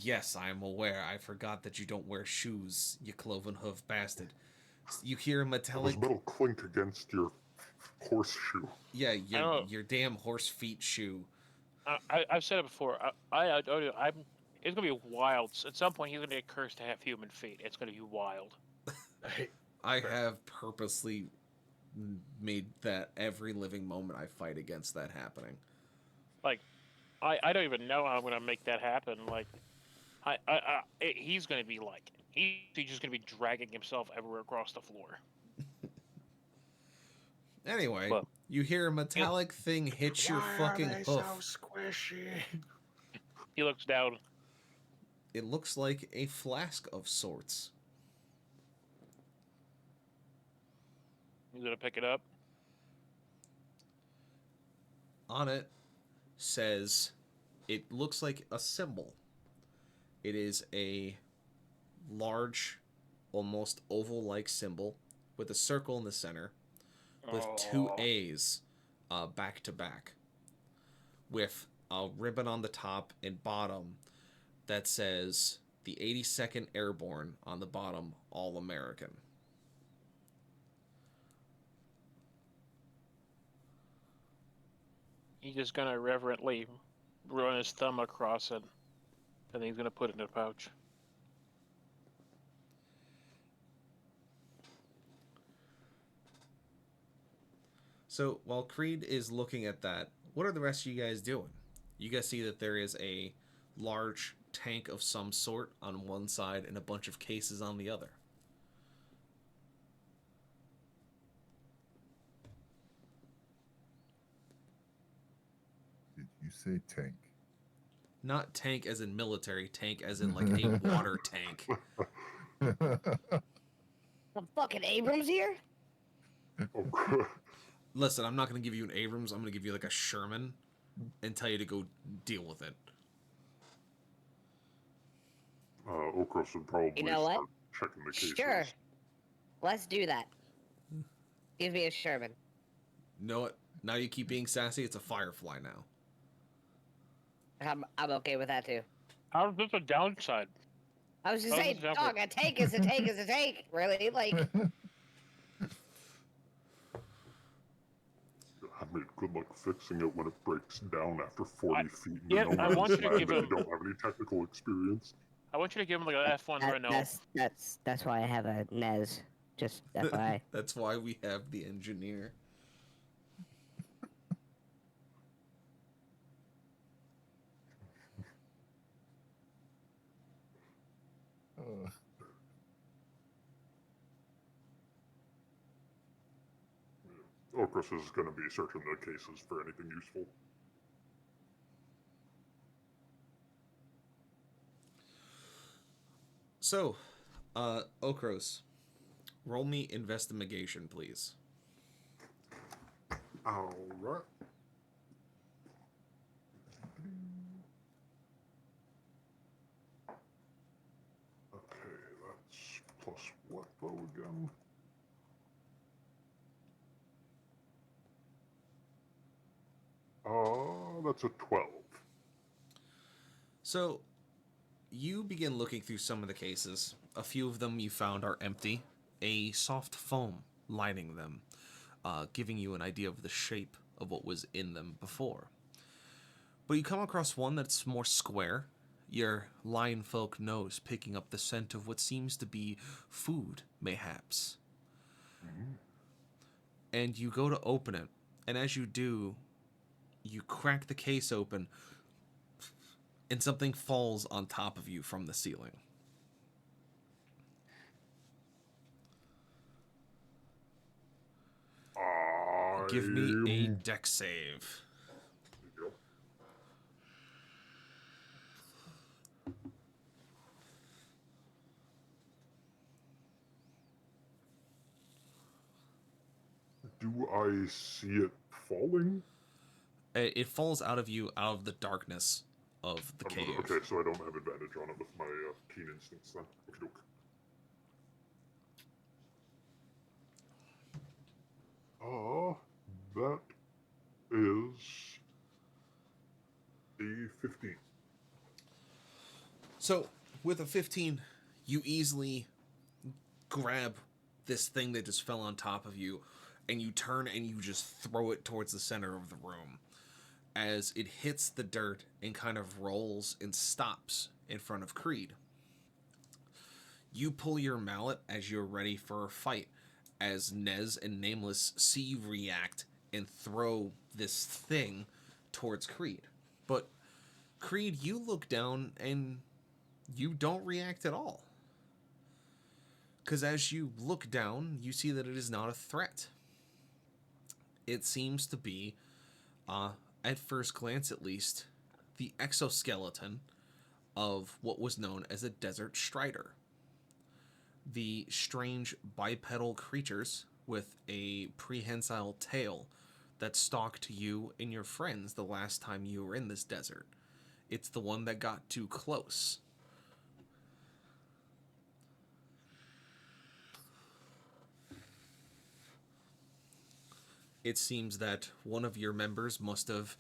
Yes, I am aware. I forgot that you don't wear shoes, you cloven hoof bastard. You hear a metallic... There's metal clink against your horseshoe. Yeah, your damn horse feet shoe. I've said it before. It's gonna be wild. At some point, he's gonna get cursed to have human feet. It's gonna be wild. I have purposely made that every living moment I fight against that happening. I don't even know how I'm gonna make that happen. He's gonna be he's just gonna be dragging himself everywhere across the floor. Anyway, you hear a metallic thing hit your fucking hoof. So squishy. He looks down. It looks like a flask of sorts. He's gonna pick it up. On it says, it looks like a symbol. It is a large, almost oval-like symbol with a circle in the center, with two A's back to back, with a ribbon on the top and bottom that says the 82nd Airborne on the bottom, All American. He's just gonna reverently run his thumb across it, and then he's gonna put it in a pouch. So while Creed is looking at that, what are the rest of you guys doing? You guys see that there is a large tank of some sort on one side and a bunch of cases on the other. Did you say tank? Not tank as in military, tank as in like a water tank. The fucking Abrams here? Okay. Listen, I'm not going to give you an Abrams. I'm going to give you like a Sherman and tell you to go deal with it. Okros would probably You know what? start checking the cases. Sure. Let's do that. Give me a Sherman. You know what? Now you keep being sassy. It's a Firefly now. I'm okay with that too. How's this a downside? I was just How's saying, this dog, a tank is a tank is a tank. Really? Like, I mean, good luck fixing it when it breaks down after 40 feet in yeah, the no I want man's you to land give and him- you don't have any technical experience. I want you to give him like an F1 Renault. that's why I have a Nez. Just FYI. That's why we have the engineer. Okros is going to be searching the cases for anything useful. So, Okros, roll me investigation, please. Alright. Okay, that's plus what though again? That's a 12. So, you begin looking through some of the cases. A few of them you found are empty, a soft foam lining them, giving you an idea of the shape of what was in them before. But you come across one that's more square, your lion folk nose picking up the scent of what seems to be food, mayhaps. And you go to open it, and as you do, you crack the case open, and something falls on top of you from the ceiling. Give me a dex save. Yep. Do I see it falling? It falls out of you, out of the darkness of the cave. Okay, so I don't have advantage on it with my keen instincts then. Okay, doke. That is a 15. So, with a 15, you easily grab this thing that just fell on top of you, and you turn and you just throw it towards the center of the room. As it hits the dirt and kind of rolls and stops in front of Creed. You pull your mallet as you're ready for a fight, as Nez and Nameless see you react and throw this thing towards Creed. But Creed, you look down and you don't react at all. Because as you look down, you see that it is not a threat. It seems to be, at first glance at least, the exoskeleton of what was known as a desert strider. The strange bipedal creatures with a prehensile tail that stalked you and your friends the last time you were in this desert. It's the one that got too close. It seems that one of your members must have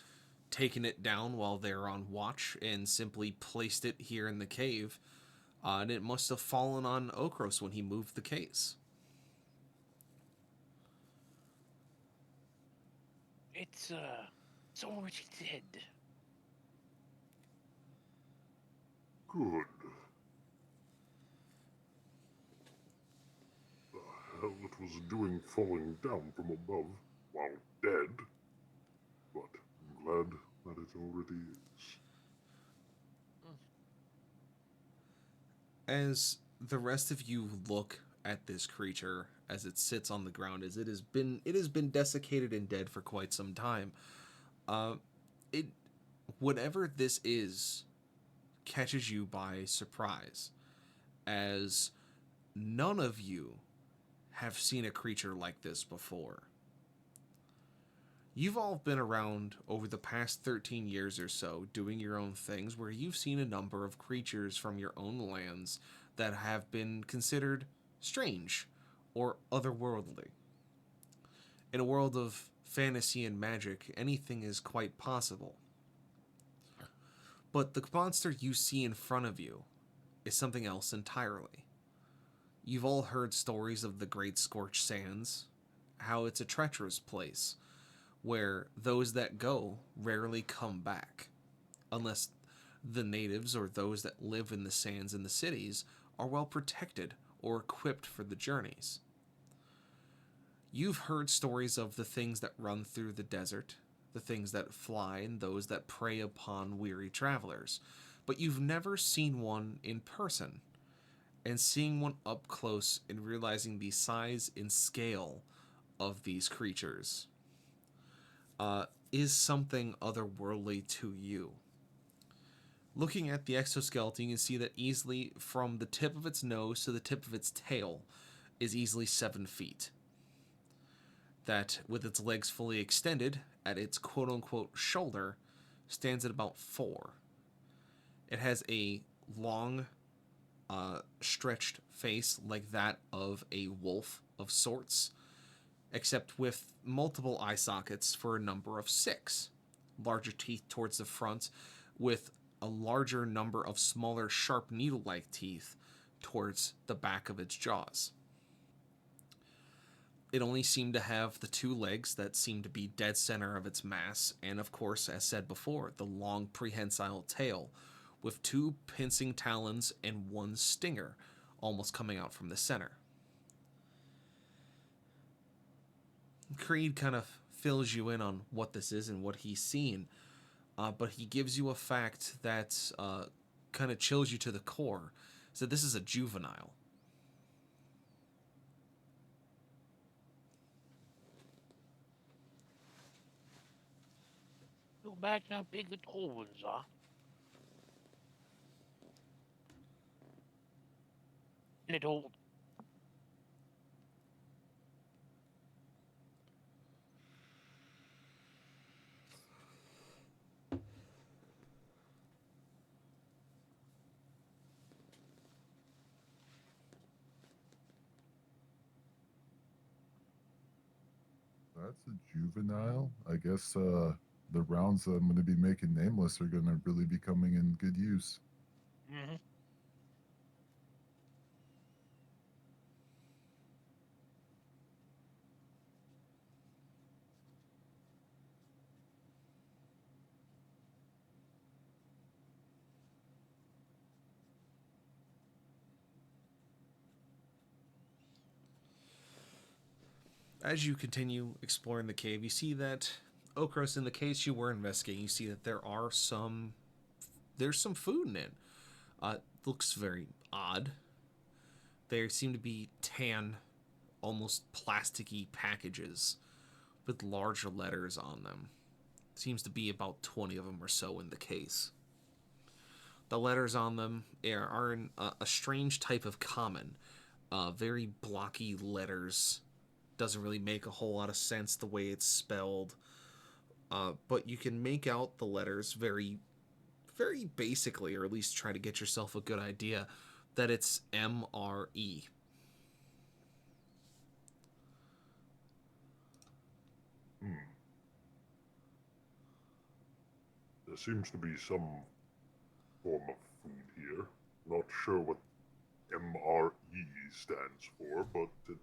taken it down while they're on watch and simply placed it here in the cave, and it must have fallen on Okros when he moved the case. It's It's already dead. Good. The hell it was doing falling down from above while dead. But I'm glad that it already is. As the rest of you look at this creature as it sits on the ground, as it has been desiccated and dead for quite some time, it whatever this is catches you by surprise, as none of you have seen a creature like this before. You've all been around over the past 13 years or so doing your own things, where you've seen a number of creatures from your own lands that have been considered strange or otherworldly. In a world of fantasy and magic, anything is quite possible. But the monster you see in front of you is something else entirely. You've all heard stories of the Great Scorched Sands, how it's a treacherous place, where those that go rarely come back, unless the natives or those that live in the sands in the cities are well protected or equipped for the journeys. You've heard stories of the things that run through the desert, the things that fly, and those that prey upon weary travelers, but you've never seen one in person. And seeing one up close and realizing the size and scale of these creatures is something otherworldly to you. Looking at the exoskeleton, you can see that easily from the tip of its nose to the tip of its tail is easily 7 feet. That, with its legs fully extended at its quote-unquote shoulder, stands at about 4. It has a long, stretched face like that of a wolf of sorts, except with multiple eye sockets for a number of 6. Larger teeth towards the front, with a larger number of smaller, sharp, needle-like teeth towards the back of its jaws. It only seemed to have the 2 legs that seemed to be dead center of its mass, and of course, as said before, the long prehensile tail, with 2 pincing talons and 1 stinger almost coming out from the center. Creed kind of fills you in on what this is and what he's seen, but he gives you a fact that kind of chills you to the core. So this is a juvenile. You imagine how big the tall ones are? Little. That's a juvenile. I guess the rounds that I'm going to be making nameless are going to really be coming in good use. Mm-hmm. As you continue exploring the cave, you see that Okros, in the case you were investigating, you see that there's some food in it. Looks very odd. There seem to be tan, almost plasticky packages with larger letters on them. Seems to be about 20 of them or so in the case. The letters on them are in a strange type of common, very blocky letters. Doesn't really make a whole lot of sense the way it's spelled, but you can make out the letters very, very basically, or at least try to get yourself a good idea that it's MRE. There seems to be some form of food here. Not sure what MRE stands for, but it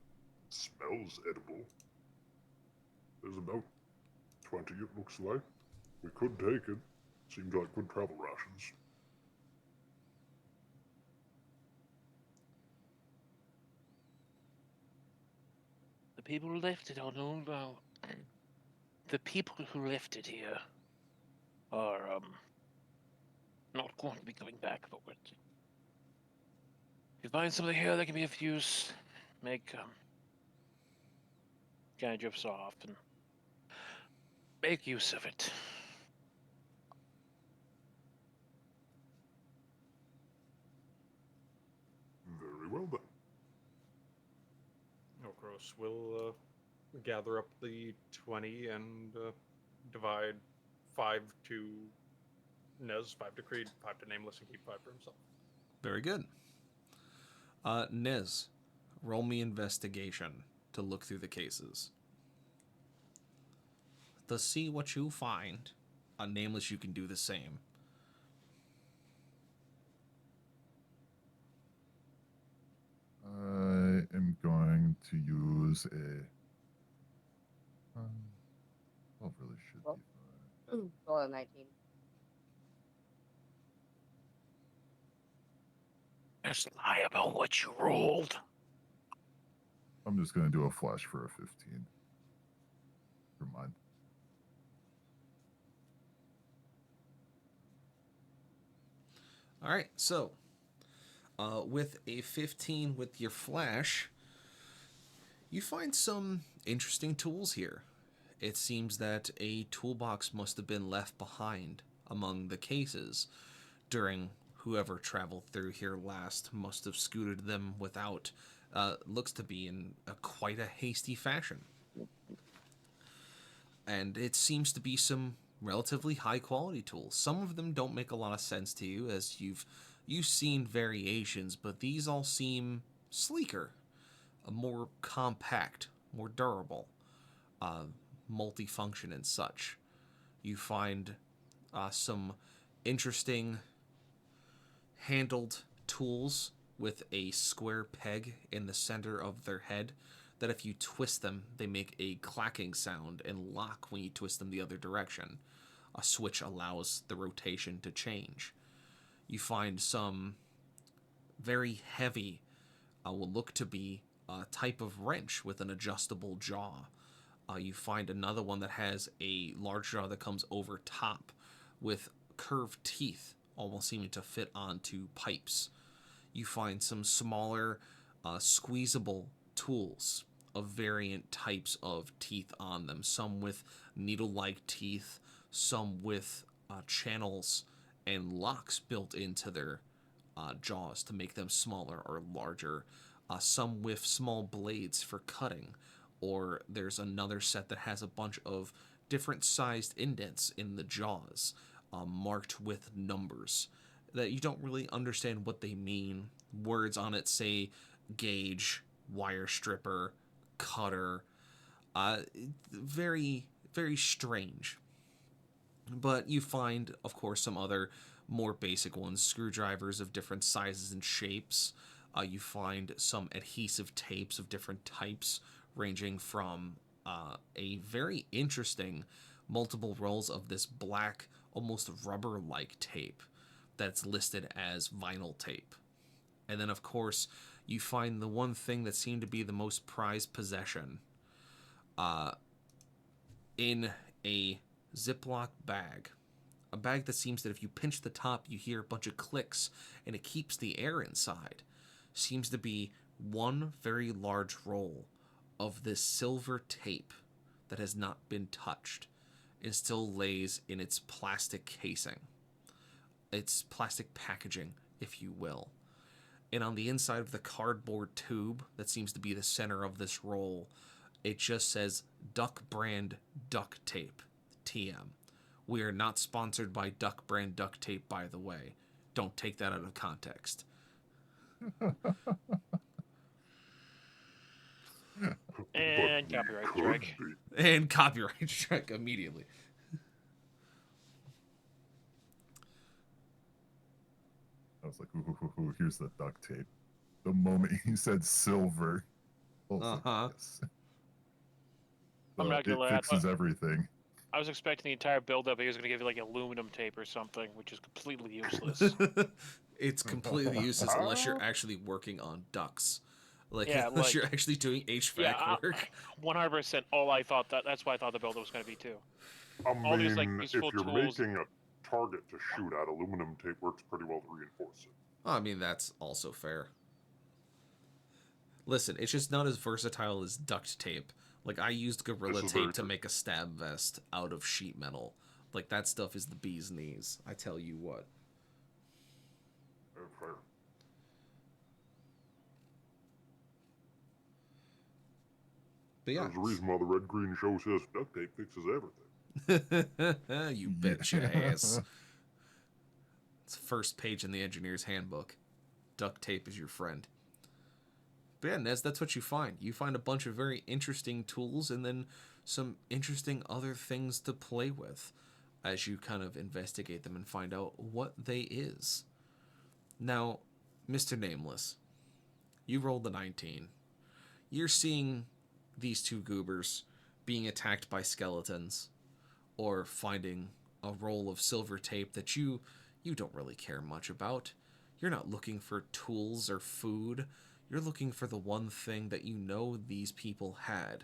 smells edible. There's about 20, it looks like. We could take it. Seemed like good travel rations. The people who left it, oh no, no. The people who left it here are, not going to be coming back for it. If you find something here that can be of use, make, guide us off and make use of it. Very well then. Oh, gross. We'll gather up the 20 and divide 5 to Nez, 5 to Creed, 5 to Nameless, and keep 5 for himself. Very good. Nez, roll me investigation to look through the cases. To see what you find. Nameless, you can do the same. I am going to use a. Oh, really should be fine. Roll a 19. Just lie about what you rolled. I'm just going to do a flash for a 15. For mine. All right, so with a 15 with your flash, you find some interesting tools here. It seems that a toolbox must have been left behind among the cases during whoever traveled through here last must have scooted them without, looks to be in quite a hasty fashion. And it seems to be some relatively high quality tools. Some of them don't make a lot of sense to you as you've seen variations, but these all seem sleeker, more compact, more durable, multifunction and such. You find some interesting handled tools with a square peg in the center of their head that if you twist them, they make a clacking sound and lock when you twist them the other direction. A switch allows the rotation to change. You find some very heavy, will look to be a type of wrench with an adjustable jaw. You find another one that has a large jaw that comes over top with curved teeth, almost seeming to fit onto pipes. You find some smaller, squeezable tools of variant types of teeth on them. Some with needle-like teeth, some with channels and locks built into their jaws to make them smaller or larger. Some with small blades for cutting, or there's another set that has a bunch of different sized indents in the jaws, marked with numbers that you don't really understand what they mean. Words on it say gauge, wire stripper, cutter. Very, very strange. But you find, of course, some other more basic ones, screwdrivers of different sizes and shapes. You find some adhesive tapes of different types, ranging from a very interesting multiple rolls of this black, almost rubber-like tape that's listed as vinyl tape. And then, of course, you find the one thing that seemed to be the most prized possession in a Ziploc bag. A bag that seems that if you pinch the top, you hear a bunch of clicks, and it keeps the air inside. Seems to be one very large roll of this silver tape that has not been touched. It still lays in its plastic casing. Its plastic packaging, if you will. And on the inside of the cardboard tube that seems to be the center of this roll, it just says Duck Brand Duct Tape, TM. We are not sponsored by Duck Brand Duct Tape, by the way. Don't take that out of context. And copyright strike. And copyright strike immediately. I was like, ooh, here's the duct tape. The moment he said silver, I was like, yes. I'm not gonna it lie, fixes everything. I was expecting the entire build-up. He was going to give you like aluminum tape or something, which is completely useless. It's completely useless unless you're actually working on ducts. Like, Yeah, unless like- you're actually doing HVAC Yeah, work. 100%. All I thought that's what I thought the build-up was going to be too. I All these, like, mean, useful if you're tools- making a target to shoot at, aluminum tape works pretty well to reinforce it. I mean, that's also fair. Listen, it's just not as versatile as duct tape. Like, I used Gorilla This is very Tape to true. make a stab vest out of sheet metal. Like, that stuff is the bee's knees. I tell you what. Fair. But yeah. There's a reason why the red green show says duct tape fixes everything. You bet your ass. It's the first page in the engineer's handbook. Duct tape is your friend. But yeah, Nez, that's what you find. You find a bunch of very interesting tools and then some interesting other things to play with as you kind of investigate them and find out what they is. Now, Mr. Nameless, you rolled a 19. You're seeing these two goobers being attacked by skeletons or finding a roll of silver tape that you don't really care much about. You're not looking for tools or food. You're looking for the one thing that you know these people had.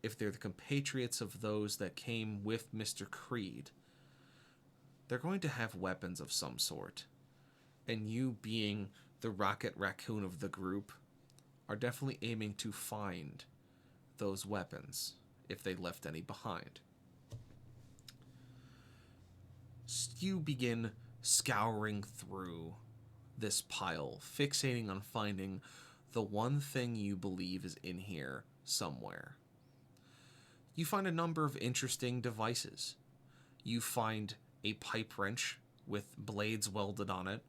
If they're the compatriots of those that came with Mr. Creed, they're going to have weapons of some sort. And you, being the Rocket Raccoon of the group, are definitely aiming to find those weapons, if they left any behind. You begin scouring through this pile, fixating on finding the one thing you believe is in here somewhere. You find a number of interesting devices. You find a pipe wrench with blades welded on it.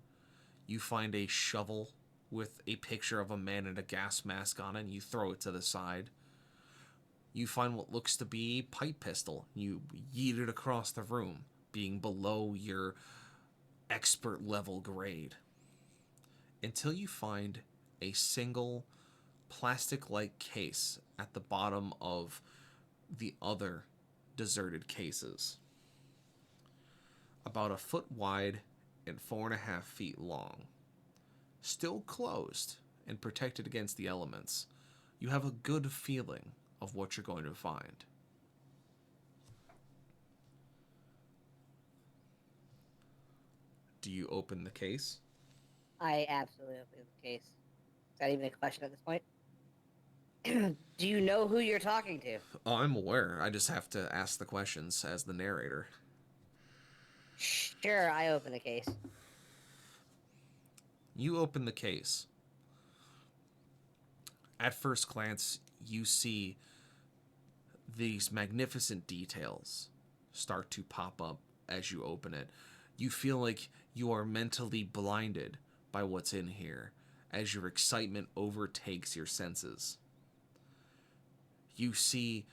You find a shovel with a picture of a man in a gas mask on it, and you throw it to the side. You find what looks to be a pipe pistol. You yeet it across the room, being below your expert level grade. Until you find a single plastic-like case at the bottom of the other deserted cases. About a foot wide and 4.5 feet long. Still closed and protected against the elements. You have a good feeling of what you're going to find. Do you open the case? I absolutely open the case. Is that even a question at this point? Do you know who you're talking to? Oh, I'm aware. I just have to ask the questions as the narrator. Sure, I open the case. You open the case. At first glance, you see these magnificent details start to pop up as you open it. You feel like you are mentally blinded by what's in here as your excitement overtakes your senses. You see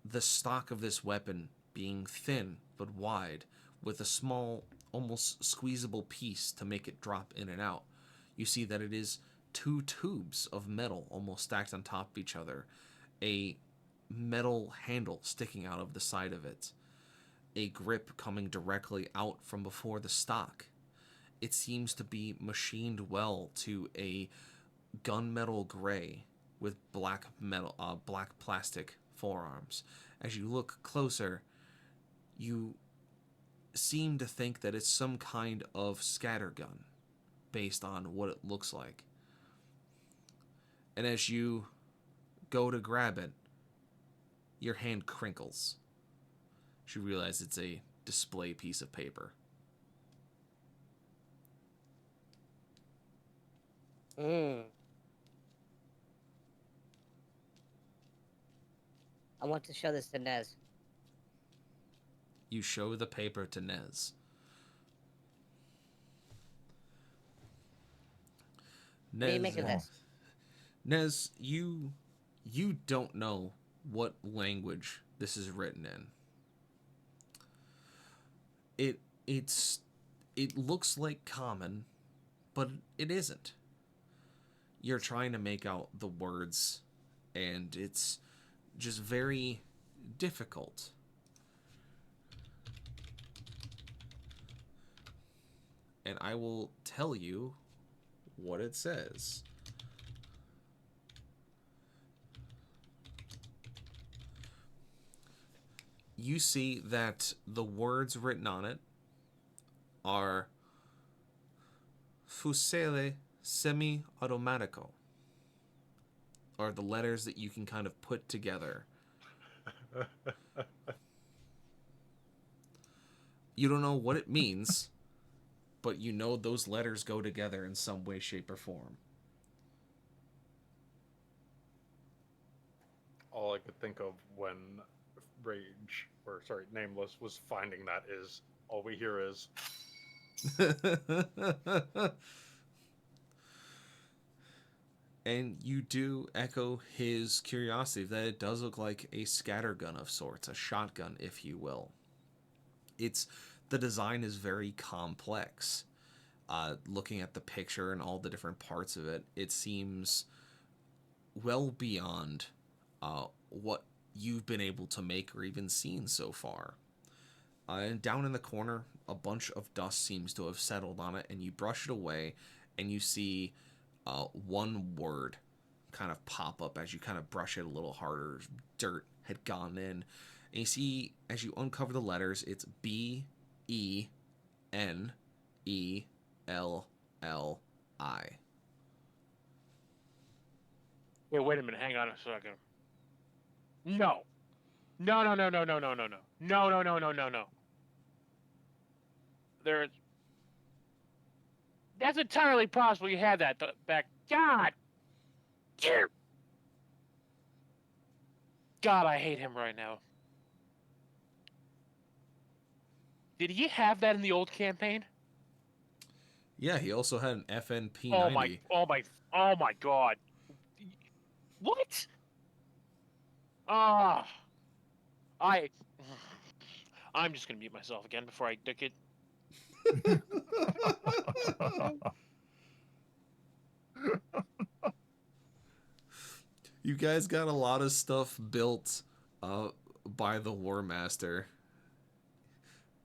the stock of this weapon being thin but wide, with a small, almost squeezable piece to make it drop in and out. You see that it is 2 tubes of metal almost stacked on top of each other, a metal handle sticking out of the side of it, a grip coming directly out from before the stock. It seems to be machined well to a gunmetal gray with black plastic forearms. As you look closer, you seem to think that it's some kind of scattergun based on what it looks like. And as you go to grab it, your hand crinkles. You realize it's a display piece of paper. I want to show this to Nez. You show the paper to Nez. What do you make of this? Nez, you don't know what language this is written in. It looks like common, but it isn't. You're trying to make out the words, and it's just very difficult. and I will tell you what it says. You see that the words written on it are Fusele semi-automatico, are the letters that you can kind of put together. You don't know what it means, but you know those letters go together in some way, shape, or form. All I could think of when Rage, or sorry, Nameless, was finding that is, all we hear is, And you do echo his curiosity that it does look like a scattergun of sorts, a shotgun, if you will. The design is very complex. Looking at the picture and all the different parts of it, it seems well beyond what you've been able to make or even seen so far. And down in the corner, a bunch of dust seems to have settled on it, and you brush it away, and you see one word kind of pop up as you kind of brush it a little harder. Dirt had gone in. And you see, as you uncover the letters, it's B-E-N-E-L-L-I. Yeah, wait a minute. Hang on a second. No. No, no, no, no, no, no, no, no. No, no, no, no, no, no. There's... That's entirely possible you had that back. God! God, I hate him right now. Did he have that in the old campaign? Yeah, he also had an FNP90. Oh my God. What? Ah. I'm just gonna mute myself again before I dick it. You guys got a lot of stuff built by the War Master.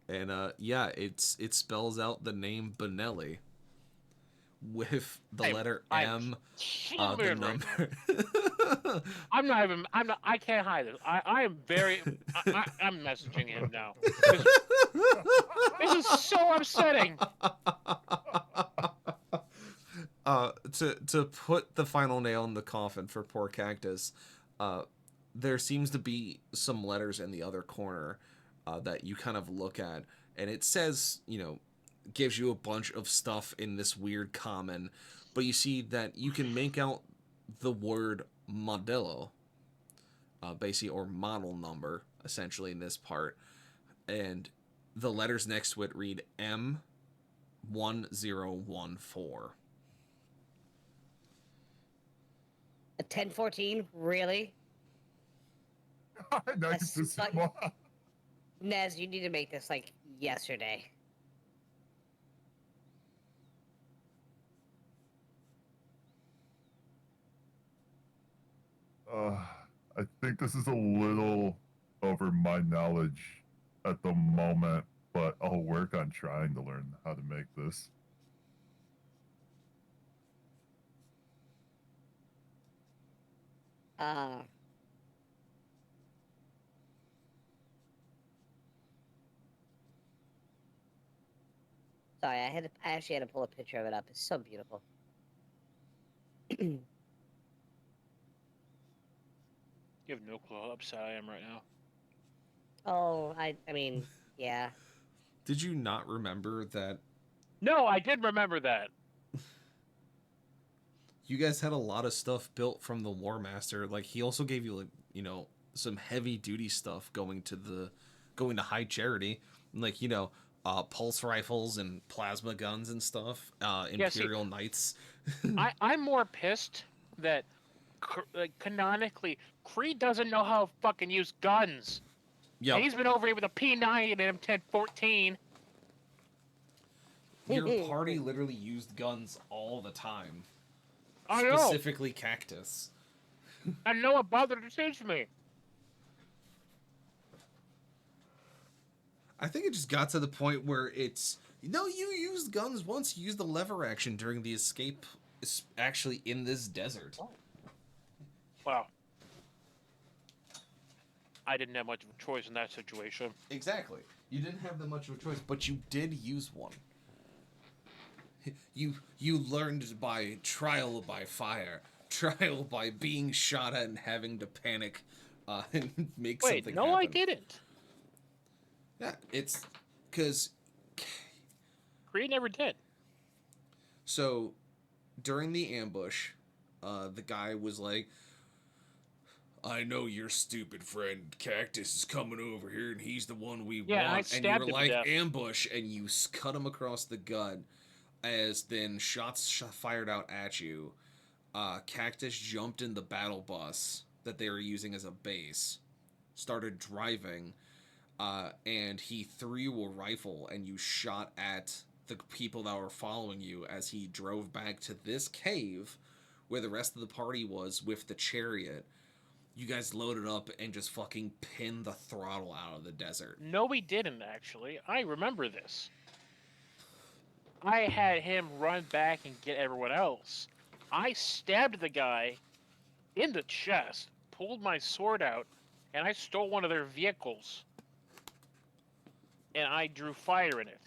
And yeah, it spells out the name Benelli with the letter M, the number. I can't hide this. I'm messaging him now. This is so upsetting. To put the final nail in the coffin for poor Cactus, there seems to be some letters in the other corner that you kind of look at, and it says, gives you a bunch of stuff in this weird common, but you see that you can make out the word modello, basically, or model number, essentially, in this part, and the letters next to it read M1014. A 1014? Really? Nice to see. Nez, you need to make this like yesterday. I think this is a little over my knowledge at the moment, but I'll work on trying to learn how to make this. Sorry, I actually had to pull a picture of it up. It's so beautiful. You have no clue how upset I am right now. Oh, I mean, yeah. Did you not remember that? No, I did remember that. You guys had a lot of stuff built from the War Master. Like, he also gave you, like, some heavy duty stuff going to High Charity, like, pulse rifles and plasma guns and stuff. Imperial Knights. I'm more pissed that canonically Creed doesn't know how to fucking use guns. Yeah, he's been over here with a P90 and an M1014. Your party literally used guns all the time. I know. Specifically Cactus. And no one bothered to teach me. I think it just got to the point where No, you used guns once. You used the lever action during the escape, actually in this desert. Wow. I didn't have much of a choice in that situation. Exactly. You didn't have that much of a choice, but you did use one. You learned by trial by fire, trial by being shot at and having to panic, and make Wait, something no, happen. I didn't. Yeah, it's because Creed never did. so during the ambush, the guy was like, I know your stupid friend Cactus is coming over here and he's the one we Yeah, I want. And you stabbed were him to like, death. ambush, and you cut him across the gut as then shots fired out at you. Cactus jumped in the battle bus that they were using as a base, started driving, and he threw you a rifle and you shot at the people that were following you as he drove back to this cave where the rest of the party was with the chariot. You guys loaded up and just fucking pinned the throttle out of the desert. No, we didn't, actually. I remember this. I had him run back and get everyone else. I stabbed the guy in the chest, pulled my sword out, and I stole one of their vehicles. And I drew fire in it.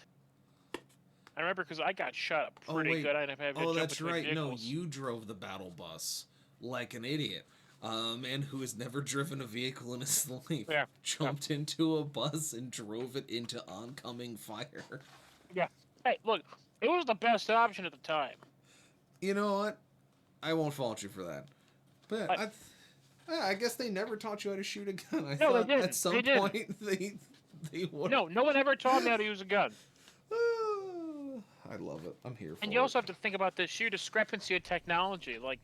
I remember because I got shot up pretty good. I ended up having to jump that's between right. vehicles. No, you drove the battle bus like an idiot. A man who has never driven a vehicle in his life jumped into a bus and drove it into oncoming fire. Yeah. Hey, look, it was the best option at the time. You know what? I won't fault you for that. But I guess they never taught you how to shoot a gun. I thought they didn't. at some point they would. No one ever taught me how to use a gun. I love it. I'm here for it. And you also have to think about the sheer discrepancy of technology. Like,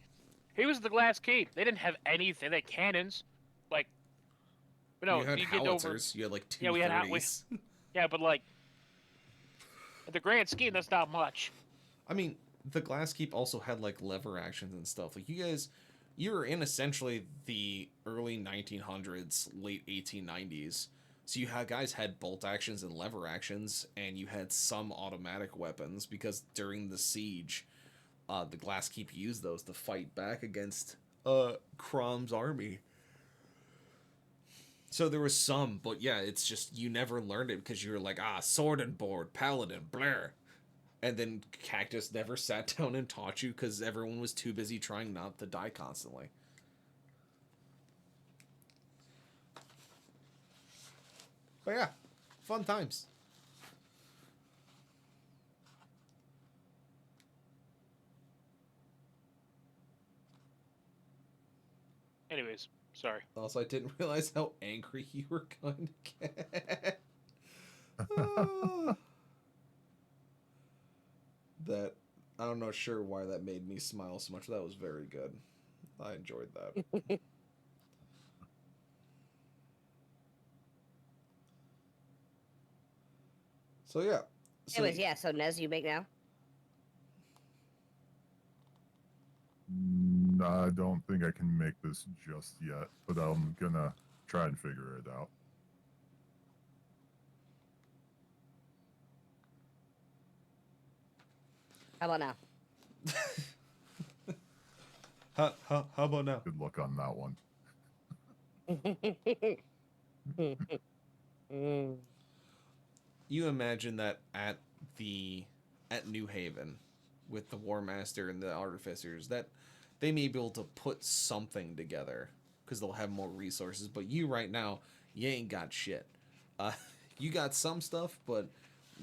here was the glass keep. They didn't have anything. They had cannons. Like, but no, you had you get howitzers. You had like two 30s. we had yeah, but like, at the grand scheme, that's not much. I mean, the glass keep also had like lever actions and stuff. Like, you were in essentially the early 1900s, late 1890s. So you guys had bolt actions and lever actions, and you had some automatic weapons because during the siege, the glass keep used those to fight back against Crom's army. So there was some, but yeah, it's just you never learned it because you were like, sword and board, paladin, blur. And then Cactus never sat down and taught you because everyone was too busy trying not to die constantly. But yeah, fun times. Anyways, sorry. Also, I didn't realize how angry you were going to get. That, I'm not sure why that made me smile so much. That was very good. I enjoyed that. So yeah. Anyways, yeah. So Nez, you make now? I don't think I can make this just yet, but I'm gonna try and figure it out. How about now? How about now? Good luck on that one. You imagine that at New Haven, with the War Master and the Artificers, that they may be able to put something together because they'll have more resources. But you right now, you ain't got shit. You got some stuff, but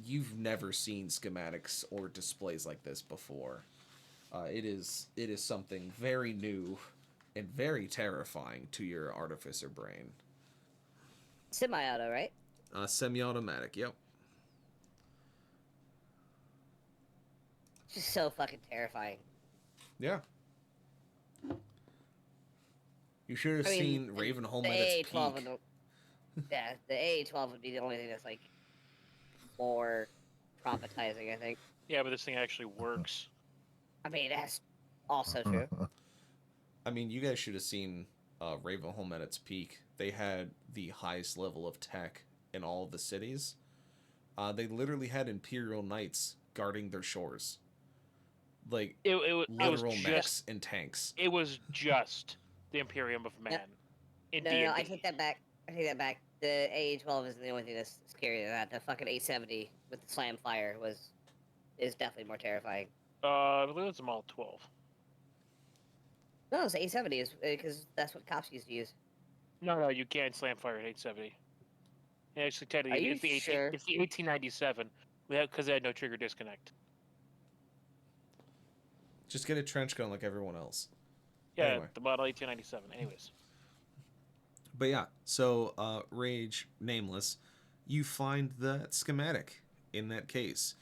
you've never seen schematics or displays like this before. It is something very new and very terrifying to your Artificer brain. Semi-auto, right? Semi-automatic, yep. Just so fucking terrifying. Yeah. You should have seen Ravenholm at its peak. Yeah, the A12 would be the only thing that's like more traumatizing, I think. Yeah, but this thing actually works. I mean, that's also true. I mean, you guys should have seen Ravenholm at its peak. They had the highest level of tech in all of the cities. They literally had Imperial Knights guarding their shores, like It was literal just mechs and tanks. it was just the Imperium of Man. In No, D&D. I take that back. I take that back. The AA-12 isn't the only thing that's scary than that. The fucking A70 with the slam fire is definitely more terrifying. I believe it's a Model 12. No, it's A70 is because that's what cops used to use. No, you can't slam fire at 870. Actually, Are technically, you it's the sure? it's the 1897. Because they had no trigger disconnect. Just get a trench gun like everyone else. Yeah, Anyway. the Model 1897. Anyways. But yeah, so Rage Nameless, you find that schematic in that case.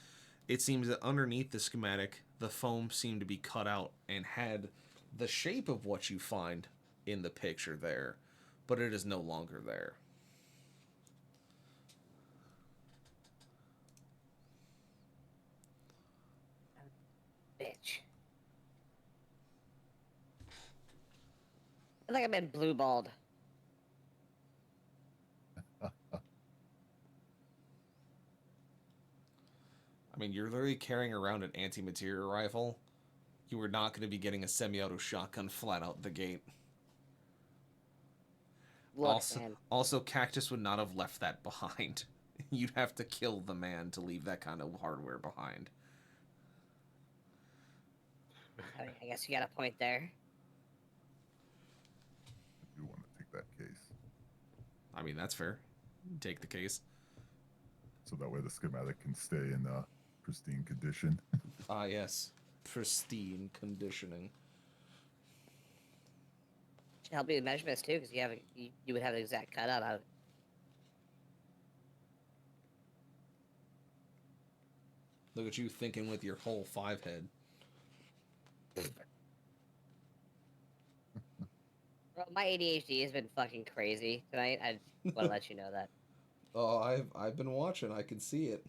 It seems that underneath the schematic, the foam seemed to be cut out and had the shape of what you find in the picture there, but it is no longer there. Bitch. I feel like I've been blue balled. I mean, you're literally carrying around an anti-material rifle. You are not going to be getting a semi-auto shotgun flat out the gate. Look, man. Also, Cactus would not have left that behind. You'd have to kill the man to leave that kind of hardware behind. I guess you got a point there. I do want to take that case. I mean, that's fair. Take the case. So that way the schematic can stay in pristine condition. Ah, yes. Pristine conditioning. Should help you with measurements too, because you would have the exact cutout out of it. Look at you thinking with your whole 5 head. Bro, my ADHD has been fucking crazy tonight. I just want to let you know that. Oh, I've been watching. I can see it.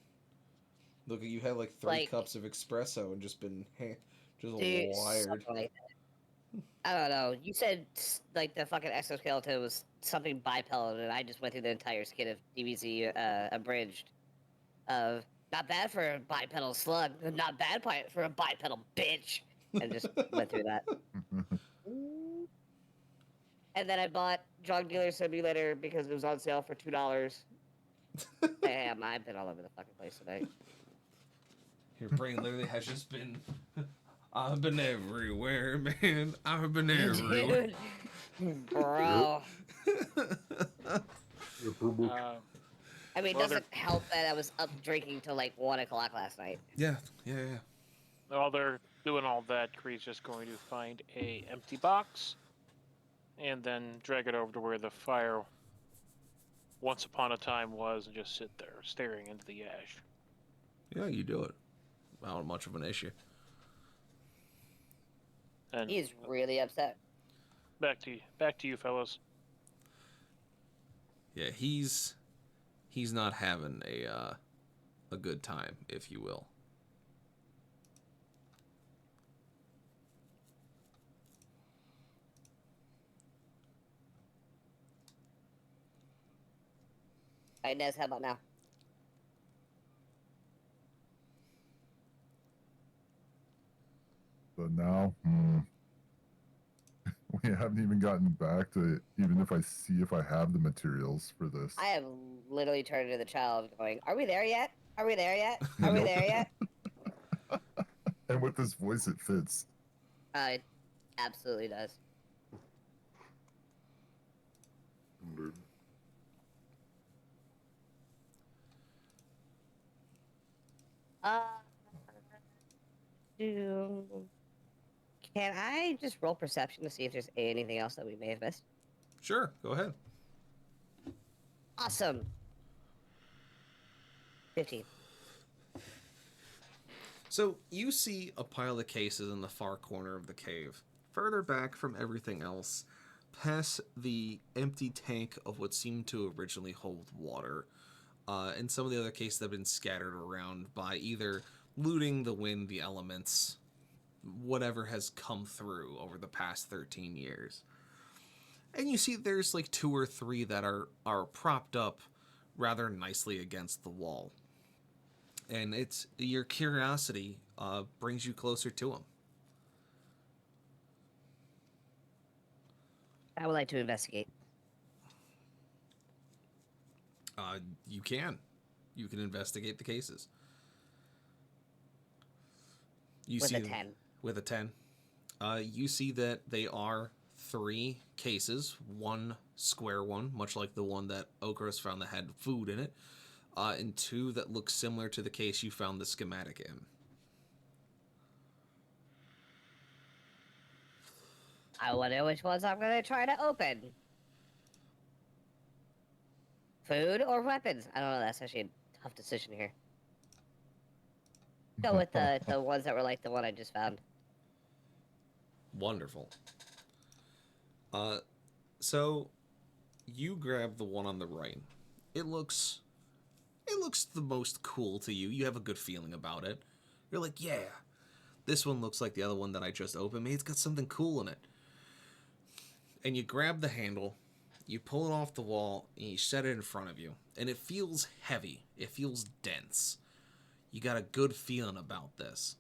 Look, you had like 3 cups of espresso and just been just Dude, wired. something like that. I don't know. You said like the fucking exoskeleton was something bipedal, and I just went through the entire skit of DBZ abridged. Of not bad for a bipedal slug, not bad for a bipedal bitch, and just went through that. And then I bought Drug Dealer Simulator because it was on sale for $2. Damn, I've been all over the fucking place tonight. Your brain literally has just been. I've been everywhere, man. I've been everywhere. Dude, bro. I mean, it Well, doesn't help that I was up drinking till like 1 o'clock last night. Yeah. While they're doing all that, Kree's just going to find a empty box and then drag it over to where the fire once upon a time was and just sit there staring into the ash. Yeah, you do it. Not much of an issue. And He is really upset. back to you fellas. Yeah, he's not having a good time, if you will. All right, Nez, how about now? But now, we haven't even gotten back to even if I see if I have the materials for this. I have literally turned into the child going, are we there yet? Are we there yet? Are we there yet? And with this voice, it fits. It absolutely does. Indeed. Can I just roll perception to see if there's anything else that we may have missed? Sure, go ahead. Awesome. 15. So you see a pile of cases in the far corner of the cave, further back from everything else, past the empty tank of what seemed to originally hold water, and some of the other cases have been scattered around by either looting, the wind, the elements, whatever has come through over the past 13 years. And you see there's like 2 or 3 that are propped up rather nicely against the wall. and it's your curiosity brings you closer to him. I would like to investigate. You can investigate the cases. You With see a 10. With a 10. You see that they are 3 cases, one square one, much like the one that Okros found that had food in it, and 2 that look similar to the case you found the schematic in. I wonder which ones I'm going to try to open. Food or weapons? I don't know. That's actually a tough decision here. Go with the ones that were like the one I just found. Wonderful. So you grab the one on the right. It looks the most cool to you. You have a good feeling about it. You're like, yeah, this one looks like the other one that I just opened. Maybe it's got something cool in it. And you grab the handle, you pull it off the wall, and you set it in front of you. And it feels heavy. It feels dense. You got a good feeling about this.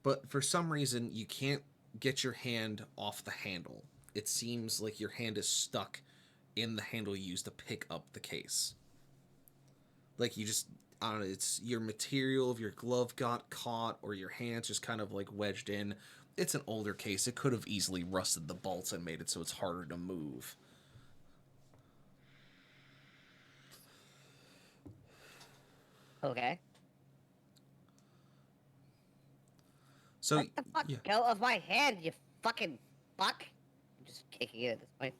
But for some reason, you can't get your hand off the handle. It seems like your hand is stuck in the handle you used to pick up the case. Like you just, I don't know, it's your material of your glove got caught, or your hand's just kind of like wedged in. It's an older case. It could have easily rusted the bolts and made it so it's harder to move. Okay. So, Let the fuck yeah. go of my hand, you fucking fuck. I'm just kicking it at this point.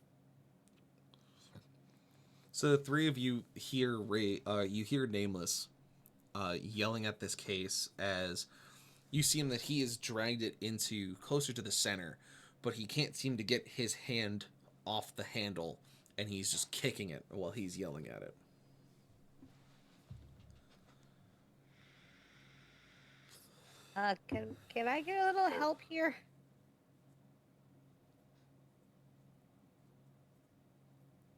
So the 3 of you hear you hear Nameless yelling at this case as you see him that he has dragged it into closer to the center, but he can't seem to get his hand off the handle, and he's just kicking it while he's yelling at it. Can I get a little help here?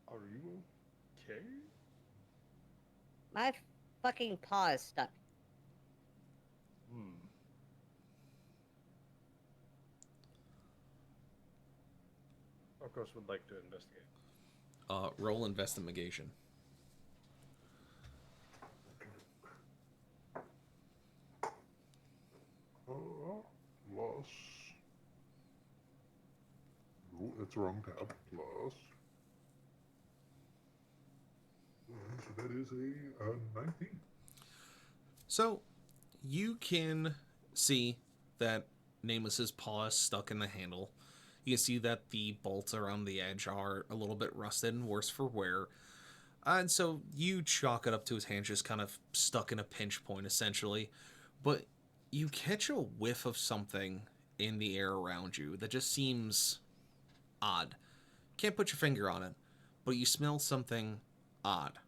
Are you okay? My fucking paw is stuck. Of course, would like to investigate. Roll investigation. Plus. No, it's the wrong tab. Plus. And so that is a 19. So you can see that Nameless's paw is stuck in the handle. You can see that the bolts around the edge are a little bit rusted and worse for wear. And so you chalk it up to his hand, just kind of stuck in a pinch point, essentially. But you catch a whiff of something in the air around you that just seems odd. Can't put your finger on it, but you smell something odd.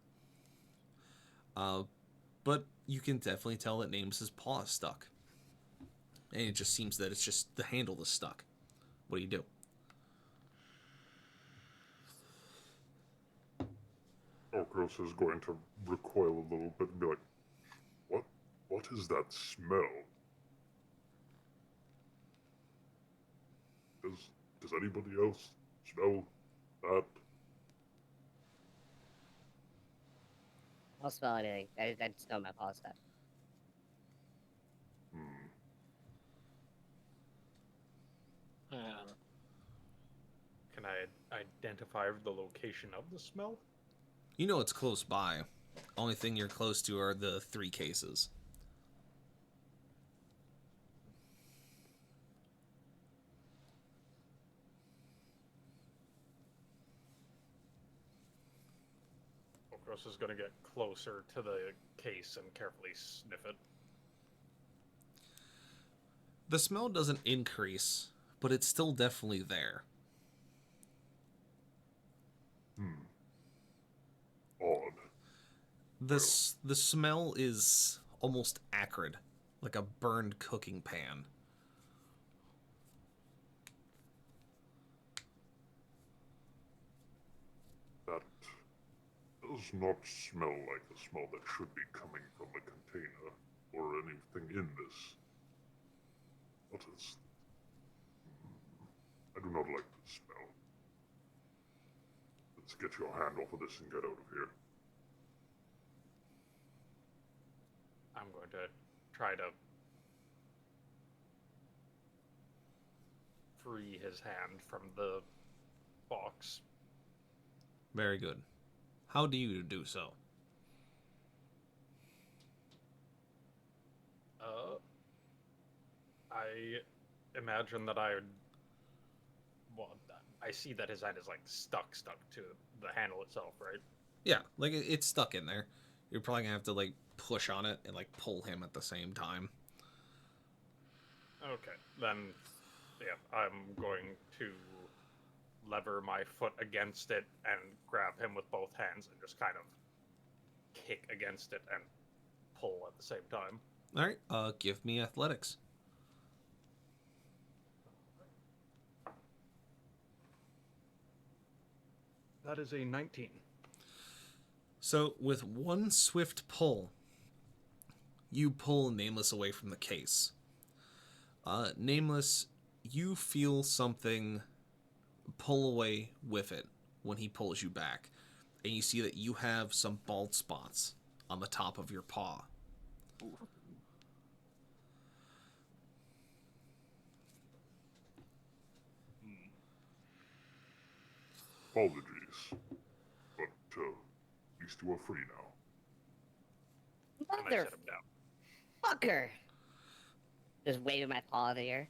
But you can definitely tell that Nameless's paw is stuck. And it just seems that it's just the handle is stuck. What do you do? Okros is going to recoil a little bit and be like, What is that smell? Does anybody else smell that? I don't smell anything. I just know my paw is stuck. Can I identify the location of the smell? You know it's close by. Only thing you're close to are the 3 cases. Okros is going to get closer to the case and carefully sniff it. The smell doesn't increase, but it's still definitely there. Odd. The smell is almost acrid, like a burned cooking pan. That does not smell like the smell that should be coming from the container or anything in this. What is... I do not like the smell. Let's get your hand off of this and get out of here. I'm going to try to free his hand from the box. Very good. How do you do so? I imagine that I would... Well, I see that his hand is, like, stuck to the handle itself, right? Yeah, like it's stuck in there. You're probably gonna have to like push on it and like pull him at the same time. Okay, then, yeah, I'm going to lever my foot against it and grab him with both hands and just kind of kick against it and pull at the same time. All right, give me athletics. That is a 19. So with one swift pull, you pull Nameless away from the case. Nameless, you feel something pull away with it when he pulls you back, and you see that you have some bald spots on the top of your paw. Apologies, but at least you are free now. And I set him down. Motherfucker! Just waving my paw in the air.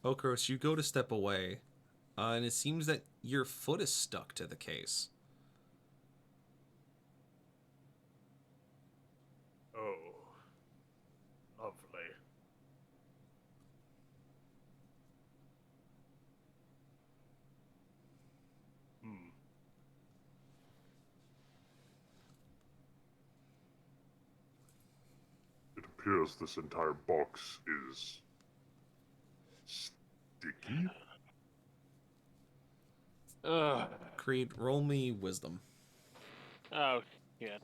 Okros, you go to step away, and it seems that your foot is stuck to the case. Oh, lovely. It appears this entire box is sticky. Ugh. Creed, roll me wisdom. Oh, yeah.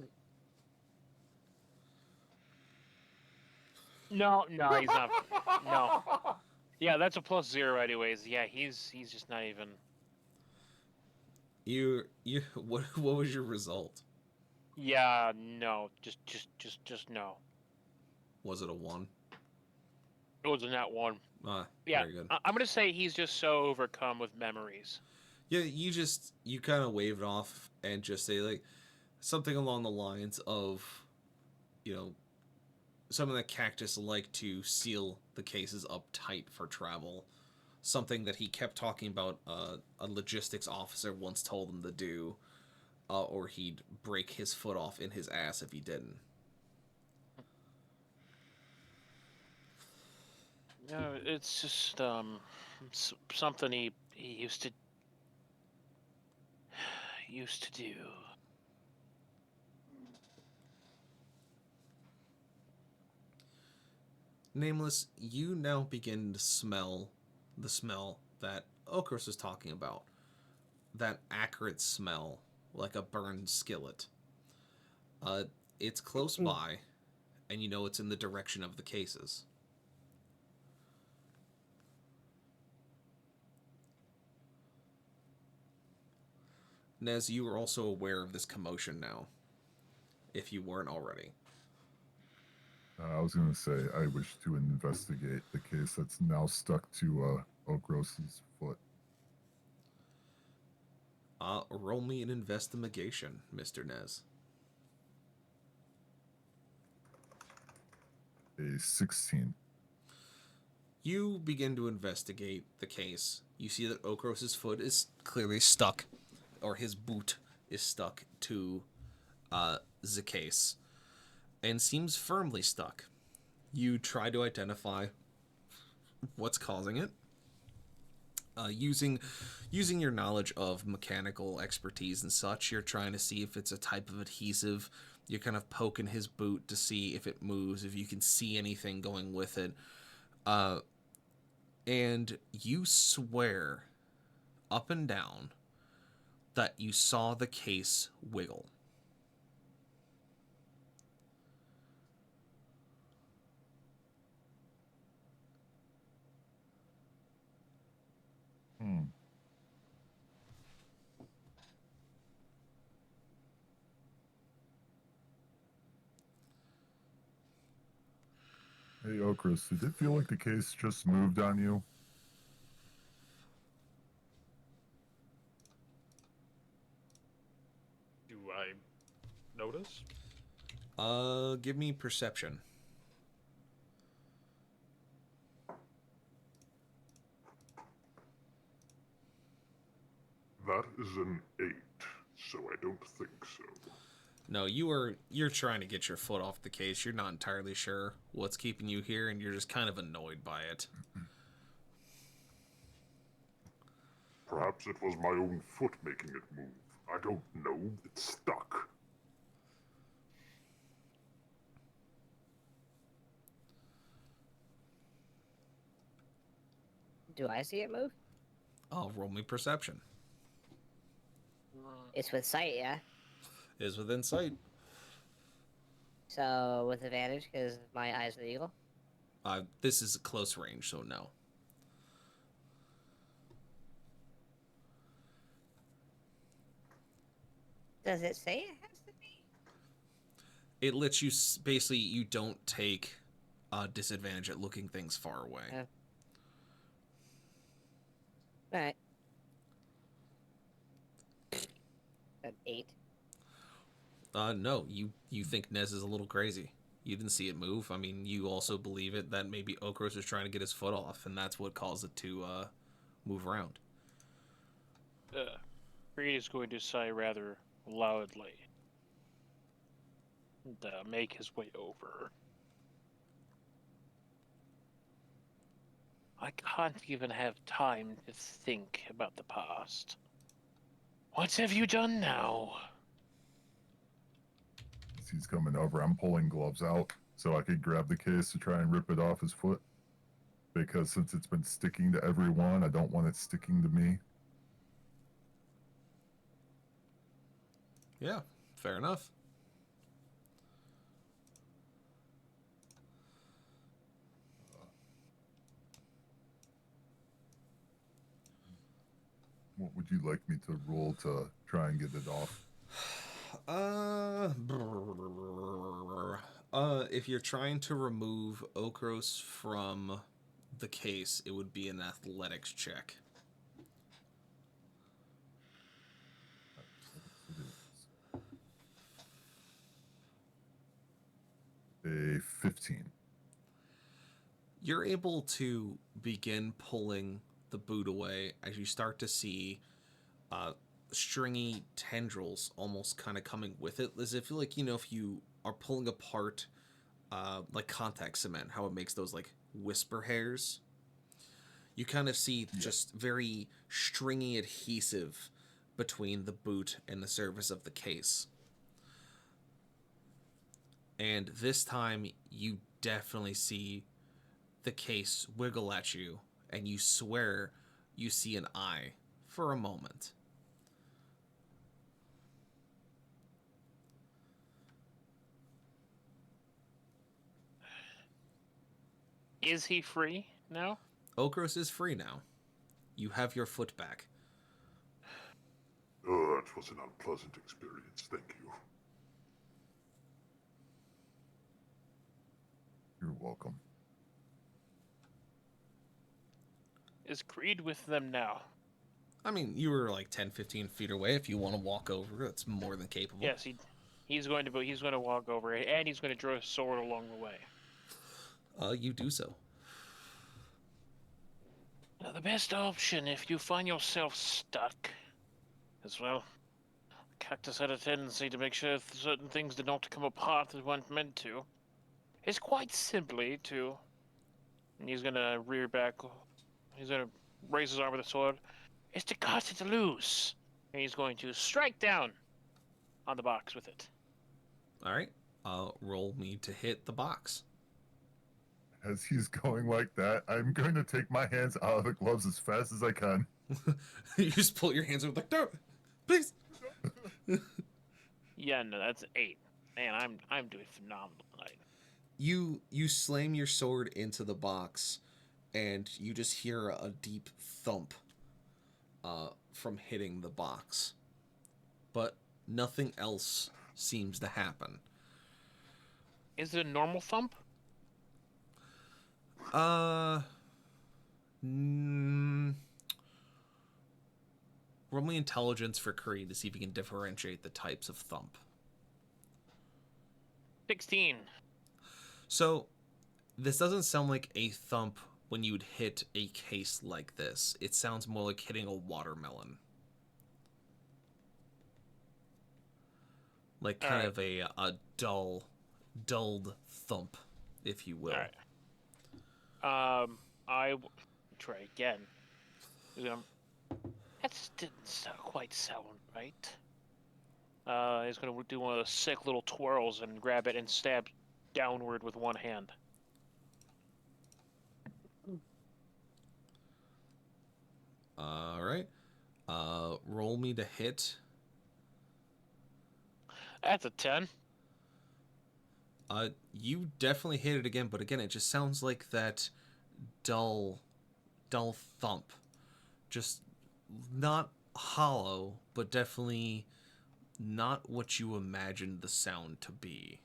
No, he's not. No. Yeah, that's a +0 anyways. Yeah, he's just not even. You what was your result? Yeah, no. Just no. Was it a 1? It was a nat 1. Yeah, Very good. I'm gonna say he's just so overcome with memories. Yeah, you kind of wave it off and just say like something along the lines of, some of the cactus like to seal the cases up tight for travel. Something that he kept talking about a logistics officer once told him to do, or he'd break his foot off in his ass if he didn't. No, it's just something he used to do. Nameless, you now begin to smell the smell that Okros is talking about. That acrid smell, like a burned skillet. It's close by, and you know it's in the direction of the cases. Nez, you are also aware of this commotion now, if you weren't already. I was going to say, I wish to investigate the case that's now stuck to Okros's foot. Roll me an investigation, Mr. Nez. A 16. You begin to investigate the case. You see that Okros's foot is clearly stuck, or his boot is stuck to the case, and seems firmly stuck. You try to identify what's causing it. Using your knowledge of mechanical expertise and such, you're trying to see if it's a type of adhesive. You're kind of poking his boot to see if it moves, if you can see anything going with it. And you swear up and down that you saw the case wiggle. Hmm. Hey, Okris, did it feel like the case just moved on you? Do I notice? Give me perception. That is an 8, so I don't think so. No, you're trying to get your foot off the case. You're not entirely sure what's keeping you here, and you're just kind of annoyed by it. Perhaps it was my own foot making it move. I don't know. It's stuck. Do I see it move? Oh, roll me perception. It's with sight, yeah? Is within sight. So with advantage because my eyes are the eagle. This is a close range, so no. Does it say it has to be? It lets you basically you don't take disadvantage at looking things far away. Alright. An 8. No, you think Nez is a little crazy. You didn't see it move. I mean, you also believe it that maybe Okros was trying to get his foot off, and that's what caused it to move around. Creed is going to sigh rather loudly and make his way over. I can't even have time to think about the past. What have you done now? As he's coming over, I'm pulling gloves out so I could grab the case to try and rip it off his foot. Because since it's been sticking to everyone, I don't want it sticking to me. Yeah, fair enough. What would you like me to roll to try and get it off? If you're trying to remove Okros from the case, it would be an athletics check. A 15. You're able to begin pulling the boot away as you start to see stringy tendrils almost kind of coming with it, as if like, you know, if you are pulling apart like contact cement, how it makes those like whisper hairs. You kind of see just very stringy adhesive between the boot and the surface of the case. And this time you definitely see the case wiggle at you, and you swear you see an eye for a moment. Is he free now? Okros is free now. You have your foot back. Oh, that was an unpleasant experience, thank you. You're welcome. Is Creed with them now? I mean, you were like 10, 15 feet away. If you want to walk over, that's more than capable. Yes, he's going to walk over, and he's going to draw a sword along the way. You do so. Now, the best option if you find yourself stuck, as well, Cactus had a tendency to make sure certain things did not come apart as weren't meant to, is quite simply to, and he's going to rear back, he's going to raise his arm with a sword, is to cut it loose, and he's going to strike down on the box with it. All right. Roll me to hit the box. As he's going like that, I'm going to take my hands out of the gloves as fast as I can. You just pull your hands up like, no, please. Yeah, no, that's 8. Man, I'm doing phenomenal tonight. You slam your sword into the box, and you just hear a deep thump from hitting the box. But nothing else seems to happen. Is it a normal thump? Roll me intelligence for Creed to see if you can differentiate the types of thump. 16. So, this doesn't sound like a thump when you'd hit a case like this. It sounds more like hitting a watermelon. Like kind of a dulled thump, if you will. All right. Try again. That didn't quite sound right. He's gonna do one of those sick little twirls and grab it and stab downward with one hand. All right. Roll me to hit. That's a 10. You definitely hit it again, but again, it just sounds like that dull thump. Just not hollow, but definitely not what you imagined the sound to be.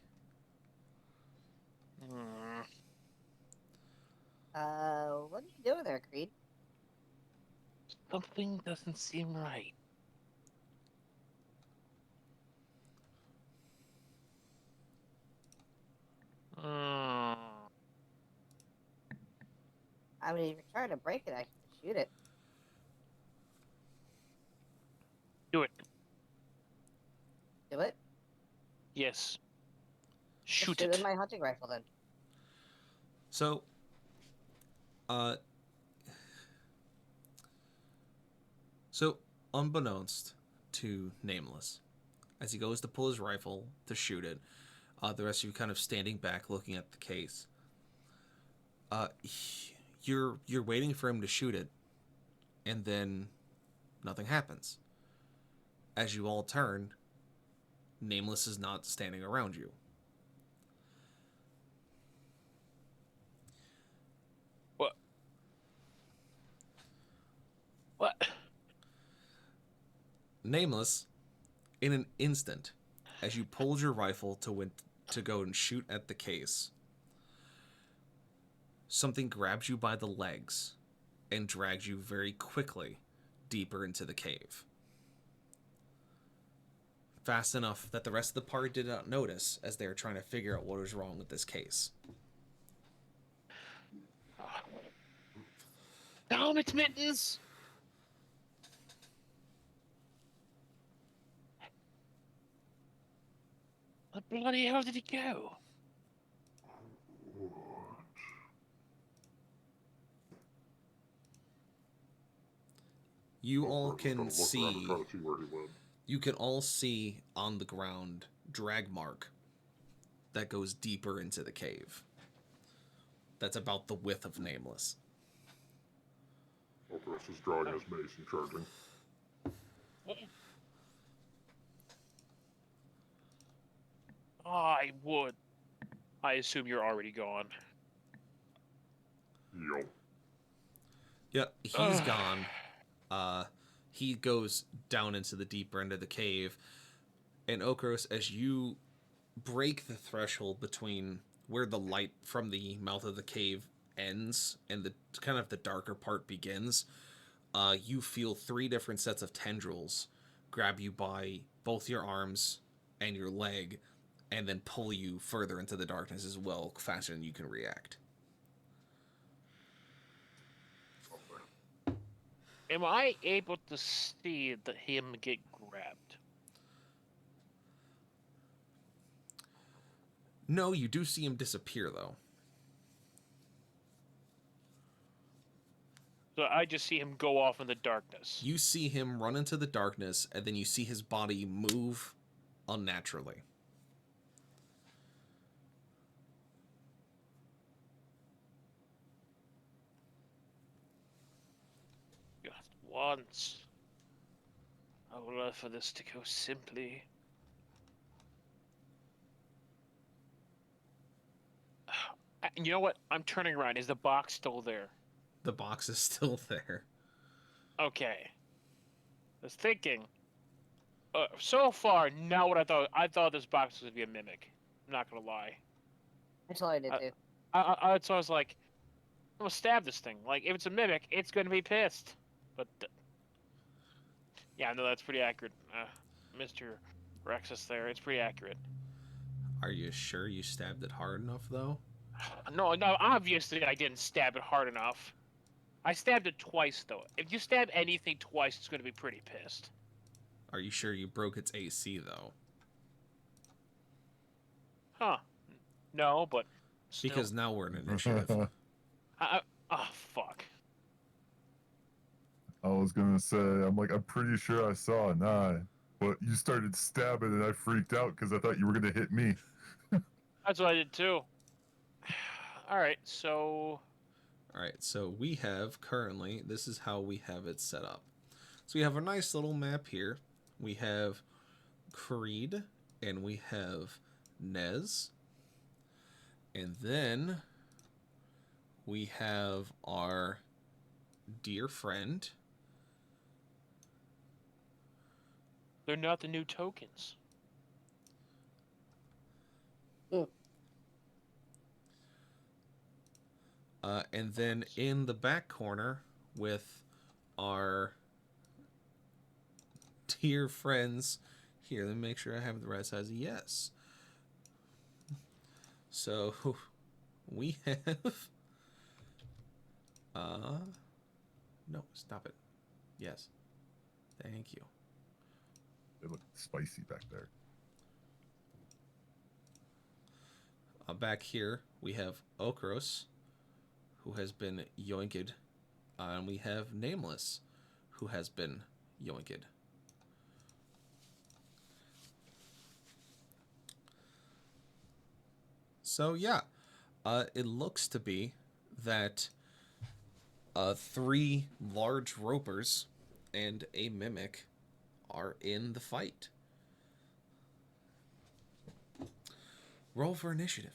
What are you doing there, Creed? Something doesn't seem right. I mean, if you're trying to break it, I can shoot it. Do it. Do it? Yes. Shoot Shoot it it. with my hunting rifle, then. So, unbeknownst to Nameless, as he goes to pull his rifle to shoot it, the rest of you kind of standing back looking at the case. You're waiting for him to shoot it, and then nothing happens. As you all turn, Nameless is not standing around you. What? Nameless, in an instant, as you pulled your rifle to go and shoot at the case, something grabs you by the legs and drags you very quickly deeper into the cave. Fast enough that the rest of the party did not notice as they were trying to figure out what was wrong with this case. Damn it, Mittens! Where the bloody hell did he go? You all I was gonna can look see, around and try to see where he went. you can all see on the ground drag mark that goes deeper into the cave. That's about the width of Nameless. Chris is drawing his mace and charging. I would. I assume you're already gone. Yo. Yeah, he's gone. He goes down into the deeper end of the cave. And Okros, as you break the threshold between where the light from the mouth of the cave ends and the kind of the darker part begins, you feel 3 different sets of tendrils grab you by both your arms and your leg, and then pull you further into the darkness as well, faster than you can react. Am I able to see him get grabbed? No, you do see him disappear, though. So I just see him go off in the darkness. You see him run into the darkness, and then you see his body move unnaturally. once. I would love for this to go simply. You know what? I'm turning around. Is the box still there? The box is still there. Okay. I was thinking. So far, not what I thought. I thought this box was gonna be a mimic. I'm not gonna lie. I totally did too. So I was like, I'm gonna stab this thing. Like, if it's a mimic, it's gonna be pissed. But yeah, no, that's pretty accurate. Mr. Rexus there, it's pretty accurate. Are you sure you stabbed it hard enough, though? No, obviously I didn't stab it hard enough. I stabbed it twice, though. If you stab anything twice, it's gonna be pretty pissed. Are you sure you broke its AC, though? Huh. No, but still. Because now we're in initiative. Oh, fuck. I was gonna say, I'm pretty sure I saw an eye, but you started stabbing and I freaked out because I thought you were gonna hit me. That's what I did too. Alright, so we have currently, this is how we have it set up. So we have a nice little map here. We have Creed, and we have Nez. And then we have our dear friend. they're not the new tokens. And then in the back corner with our dear friends. Here, let me make sure I have the right size. Yes. So we have no, stop it. Yes. Thank you. They look spicy back there. Back here we have Okros, who has been yoinked, and we have Nameless, who has been yoinked. So yeah, it looks to be that 3 large ropers and a mimic are in the fight. Roll for initiative.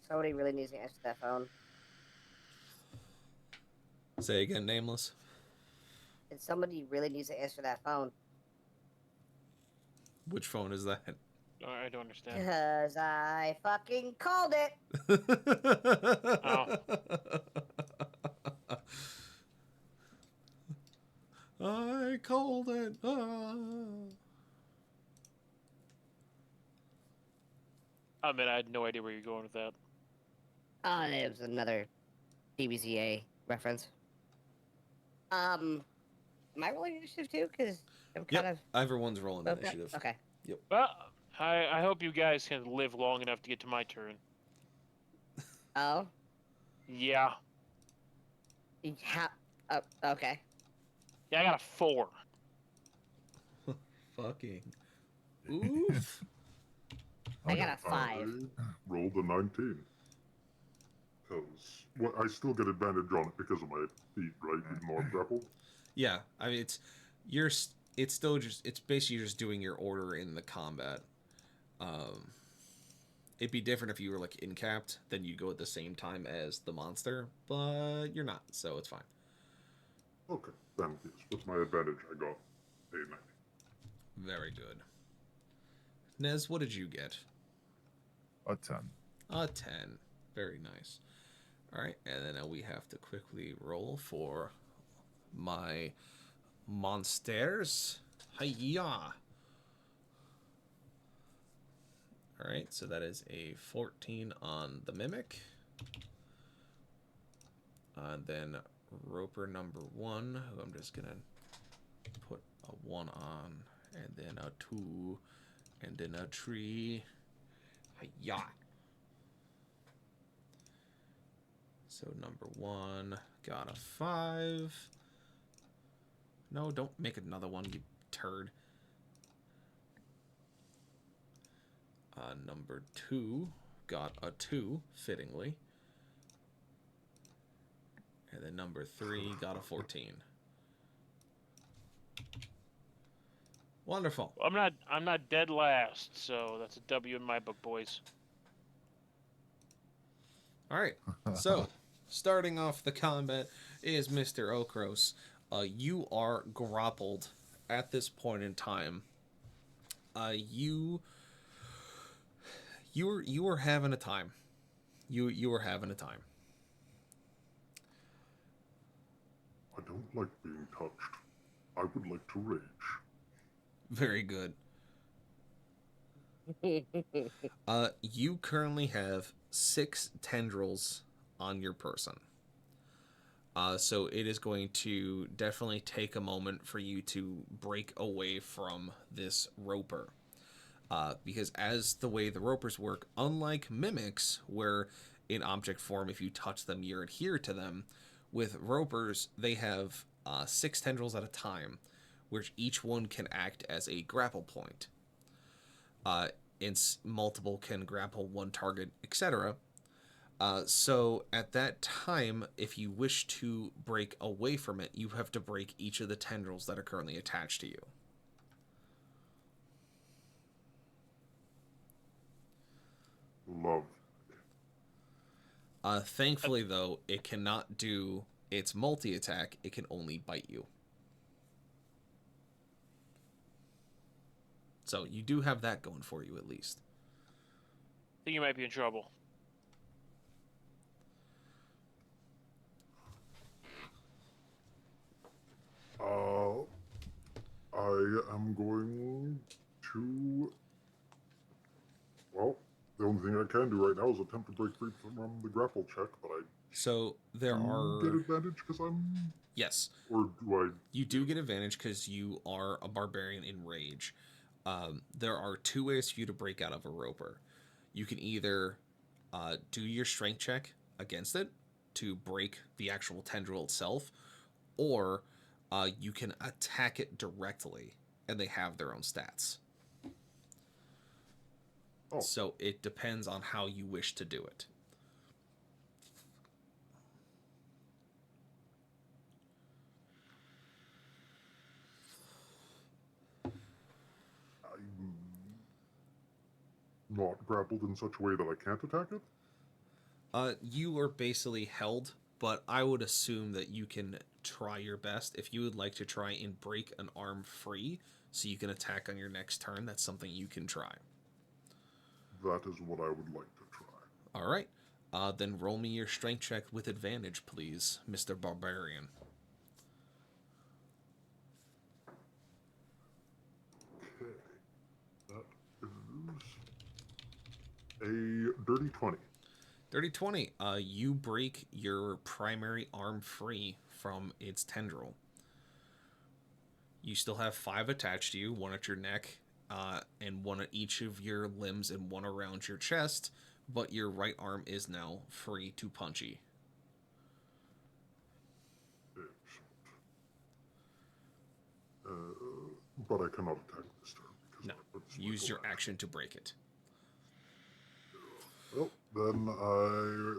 Somebody really needs to answer that phone. Say again, Nameless. And somebody really needs to answer that phone. Which phone is that? I don't understand. Because I fucking called it. Oh. I called it. I mean, I had no idea where you're going with that. It was another DBZA reference. Am I rolling initiative too? Because I'm kind of... Everyone's rolling Okay. initiative. Okay. Yep. Well, I hope you guys can live long enough to get to my turn. Oh? Yeah. Okay. Yeah, I got a 4. Fucking. Oof. I got a 5. Rolled a 19. Because I still get advantage on it because of my feet, right? Even though I'm grappled. Yeah, I mean it's still just, it's basically just doing your order in the combat. It'd be different if you were like incapped, then you'd go at the same time as the monster, but you're not, so it's fine. Okay, then yes, with my advantage, I got a 90. Very good. Nez, what did you get? A 10. A 10. Very nice. Alright, and then we have to quickly roll for my monsters. Hiya! Alright, so that is a 14 on the Mimic. Then Roper number 1, who I'm just gonna put a 1 on, and then a 2, and then a 3. Hiya! So number 1 got a 5. No, don't make another one, you turd. Number 2 got a 2, fittingly. And then number 3 got a 14. Wonderful. I'm not dead last, so that's a W in my book, boys. All right. So, starting off the combat is Mr. Okros. You are grappled at this point in time. You were having a time. You were having a time. I don't like being touched. I would like to rage. Very good. You currently have 6 tendrils on your person. So it is going to definitely take a moment for you to break away from this roper. Because as the way the ropers work, unlike mimics, where in object form, if you touch them, you're adhered to them, with ropers, they have 6 tendrils at a time, which each one can act as a grapple point. Multiple can grapple one target, etc. So at that time, if you wish to break away from it, you have to break each of the tendrils that are currently attached to you. Love. Thankfully, though, it cannot do its multi-attack. It can only bite you. So you do have that going for you, at least. I think you might be in trouble. I am going to. Well, the only thing I can do right now is attempt to break free from the grapple check, but I So there do get are... advantage because I'm. Yes. Or do I? You do get advantage because you are a barbarian in rage. There are 2 ways for you to break out of a roper. You can either do your strength check against it to break the actual tendril itself, or you can attack it directly, and they have their own stats. Oh. So it depends on how you wish to do it. I'm not grappled in such a way that I can't attack it? You are basically held, but I would assume that you can try your best. If you would like to try and break an arm free so you can attack on your next turn, that's something you can try. That is what I would like to try. All right. Then roll me your strength check with advantage, please, Mr. Barbarian. Okay. That is a dirty 20. Dirty 20. You break your primary arm free from its tendril. You still have 5 attached to you, 1 at your neck, and 1 at each of your limbs and 1 around your chest, but your right arm is now free to punchy. But I cannot attack this turn. No. Use your action to break it. Well, then I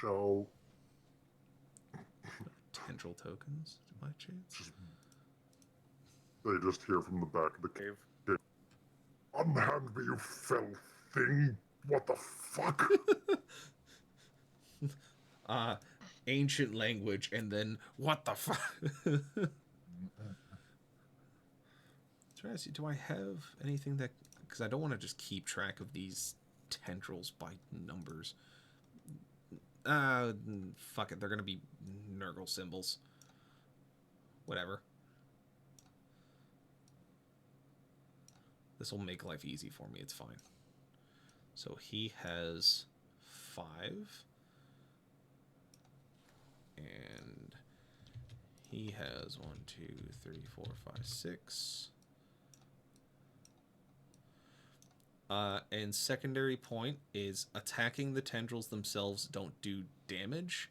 shall... Tendril tokens, by chance? They just hear from the back of the cave. Unhand me, you fell thing! What the fuck? Ancient language, and then, what the fuck? Do I have anything that... Because I don't want to just keep track of these tendrils by numbers. Fuck it, they're going to be Nurgle symbols. Whatever. This will make life easy for me, it's fine. So he has 5. And he has 1, 2, 3, 4, 5, 6. And secondary point is attacking the tendrils themselves don't do damage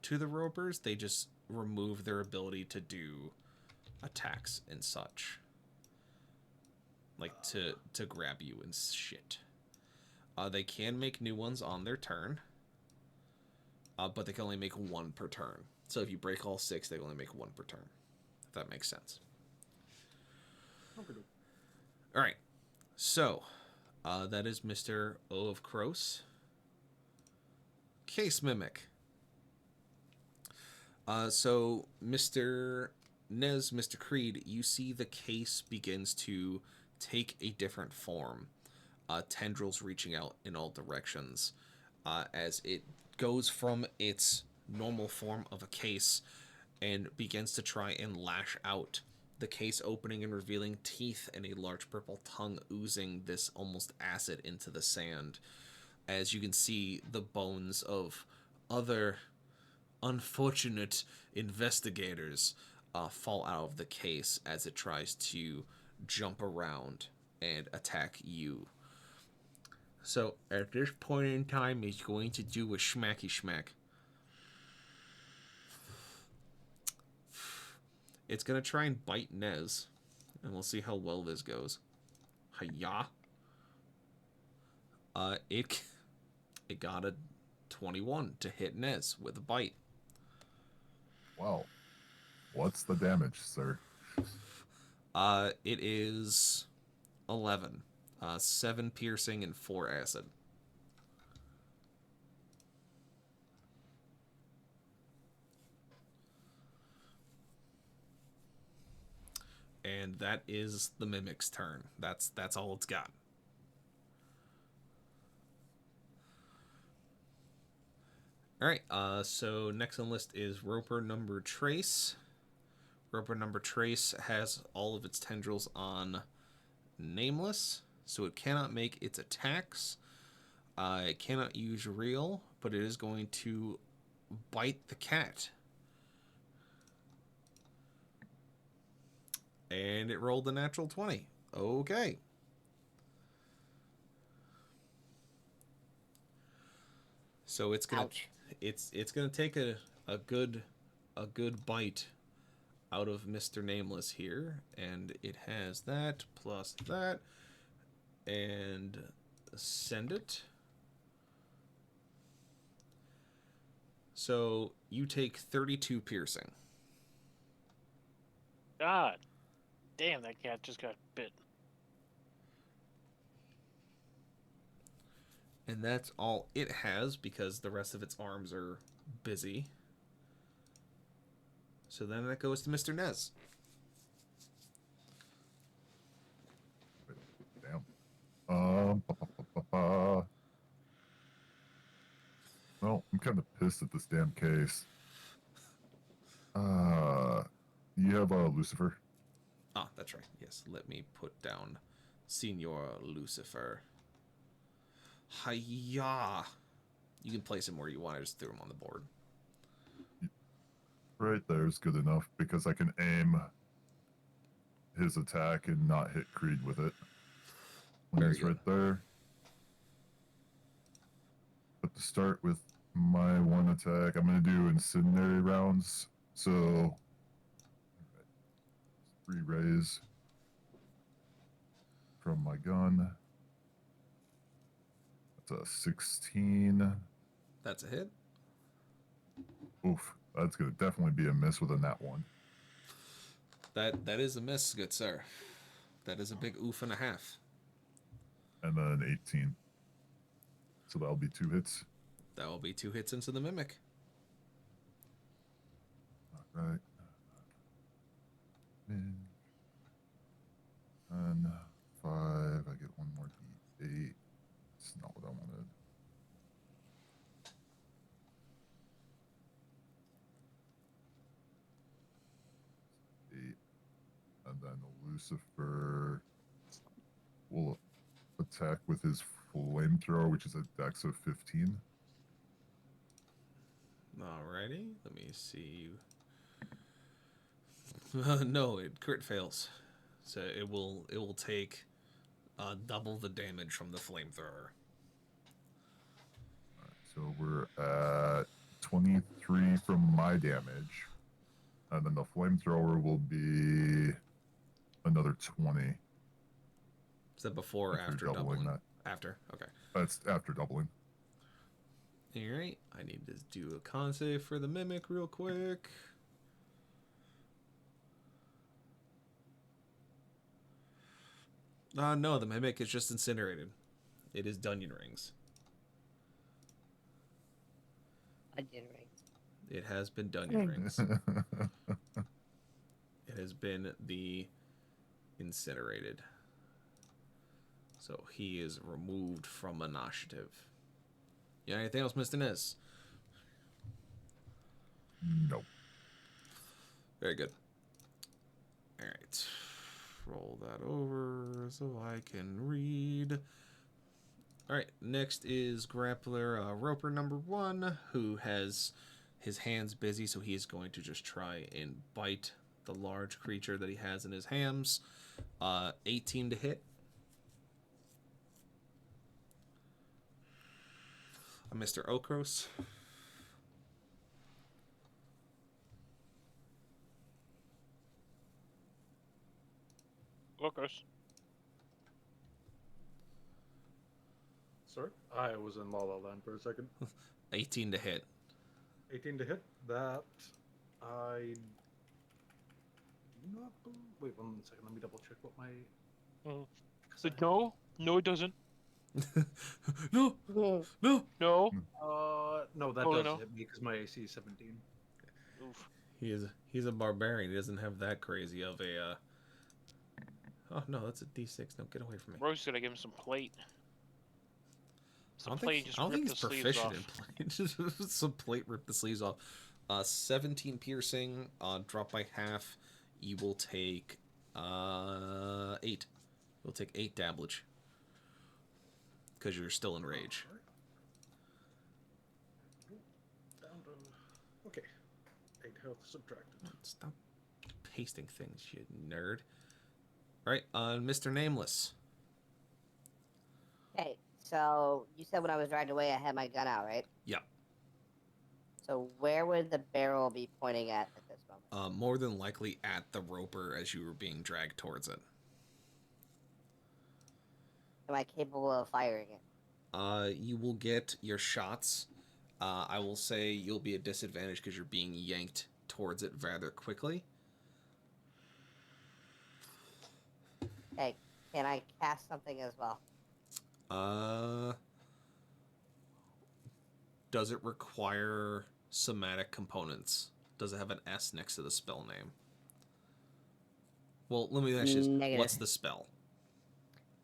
to the ropers. They just remove their ability to do attacks and such. Like to grab you and shit. They can make new ones on their turn. But they can only make 1 per turn. So if you break all 6, they only make 1 per turn. If that makes sense. All right. So, that is Mr. O of Kros. Case Mimic. So, Mr. Nez, Mr. Creed, you see the case begins to take a different form. Tendrils reaching out in all directions as it goes from its normal form of a case and begins to try and lash out. The case opening and revealing teeth and a large purple tongue oozing this almost acid into the sand. As you can see the bones of other unfortunate investigators fall out of the case as it tries to jump around and attack you. So at this point in time, it's going to do a schmacky schmack. It's going to try and bite Nez, and we'll see how well this goes. Hiya. It got a 21 to hit Nez with a bite. Wow. What's the damage, sir? It is 11. 7 piercing and 4 acid. And that is the Mimic's turn. That's all it's got. Alright, so next on the list is Roper Number Trace. Roper Number Trace has all of its tendrils on Nameless, so it cannot make its attacks. It cannot use Reel, but it is going to bite the cat. And it rolled a natural 20. Okay. So it's gonna Ouch. it's gonna take a good bite out of Mr. Nameless here, and it has that plus that, and send it. So you take 32 piercing. God damn, that cat just got bit. And that's all it has because the rest of its arms are busy. So then that goes to Mr. Nez. Damn. Well, I'm kind of pissed at this damn case. You have Lucifer? Ah, that's right. Yes, let me put down Senor Lucifer. Hiya! You can place him where you want. I just threw him on the board. Right there is good enough because I can aim his attack and not hit Creed with it. When Very he's good. right there. But to start with my one attack, I'm going to do incendiary rounds. So, 3 rays from my gun. That's a 16. That's a hit. Oof, that's going to definitely be a miss with a nat 1. That is a miss, good sir. That is a big oof and a half. And then 18. So that'll be 2 hits. That will be 2 hits into the Mimic. All right. And 5. I get 1 more D8. That's not what I wanted. And then Lucifer will attack with his flamethrower, which is a dex of 15. Alrighty, let me see. No, it crit fails. So it will take double the damage from the flamethrower. So we're at 23 from my damage. And then the flamethrower will be another 20. Is that before or after doubling? That. After, okay. That's after doubling. Alright, I need to do a con save for the Mimic real quick. No, the mimic is just incinerated. It is Dunyan Rings. Onion rings. It has been Dunyan Rings. It has been the incinerated. So he is removed from initiative. Yeah, anything else, Mr. Ness? Nope. Very good. All right. Roll that over so I can read. All right. Next is Grappler Roper number 1, who has his hands busy, so he is going to just try and bite the large creature that he has in his hams. 18 to hit. Mr. Okros. Locos. Sorry, I was in La La Land for a second. 18 to hit. 18 to hit. That I do not. Wait 1 second. Let me double check what my. No, it doesn't. No, no. No. No, that Totally does no. hit me because my AC is 17. Oof. He's a barbarian. He doesn't have that crazy of a. Oh no, that's a D6. No, get away from me. Rose is gonna give him some plate. I don't plate think rip he's the sleeves proficient off. in plate. Some plate rip the sleeves off. 17 piercing. Drop by half. You will take 8. You'll take 8 damage because you're still in rage. Down to. Okay. 8 health subtracted. Stop pasting things, you nerd. All right, Mr. Nameless. Okay, so you said when I was dragged away, I had my gun out, right? Yeah. So where would the barrel be pointing at this moment? More than likely at the roper as you were being dragged towards it. Am I capable of firing it? You will get your shots. I will say you'll be at disadvantage because you're being yanked towards it rather quickly. Okay, can I cast something as well? Does it require somatic components? Does it have an S next to the spell name? Well, let me ask you this. Negative. What's the spell?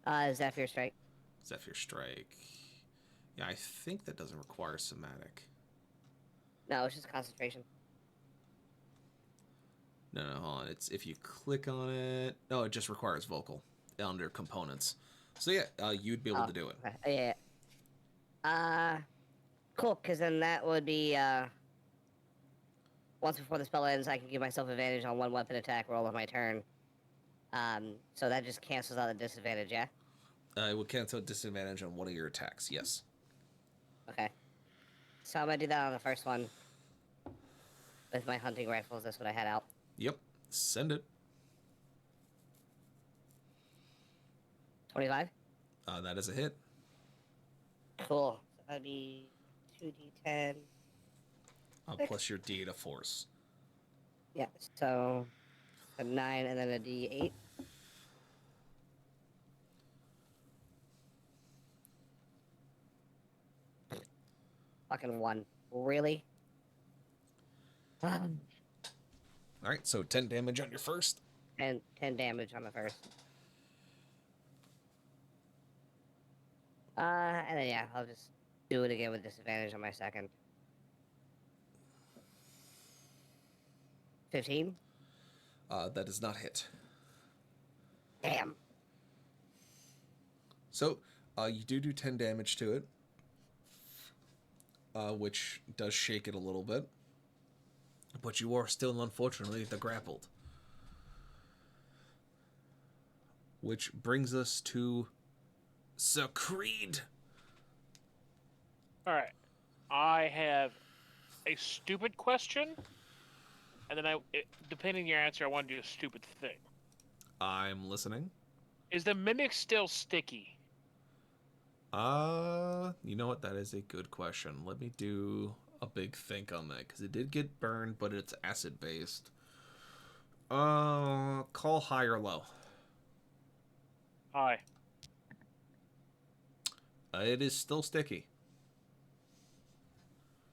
Zephyr Strike. Zephyr Strike. Yeah, I think that doesn't require somatic. No, it's just concentration. No, hold on. It's if you click on it. No, it just requires vocal under components. So yeah, you'd be able to do it. Okay. Yeah. Cool. Because then that would be once before the spell ends, I can give myself advantage on one weapon attack roll on my turn. So that just cancels out the disadvantage. Yeah. It would cancel disadvantage on one of your attacks. Yes. Okay. So I'm gonna do that on the first one with my hunting rifles. That's what I had out. Yep. Send it. 25. That is a hit. Cool. So that'd be 2d10. Plus your D8 of force. Yeah. So a 9 and then a d8. Fucking 1. Really? All right, so 10 damage on your first. And 10 damage on the first. And then yeah, I'll just do it again with disadvantage on my second. 15? That does not hit. Damn. So, you do 10 damage to it. Which does shake it a little bit. But you are still, unfortunately, grappled. Which brings us to Sir Creed. All right. I have a stupid question, and then depending on your answer, I want to do a stupid thing. I'm listening. Is the mimic still sticky? You know what? That is a good question. Let me do a big think on that, because it did get burned, but it's acid-based. Call high or low. Hi. It is still sticky.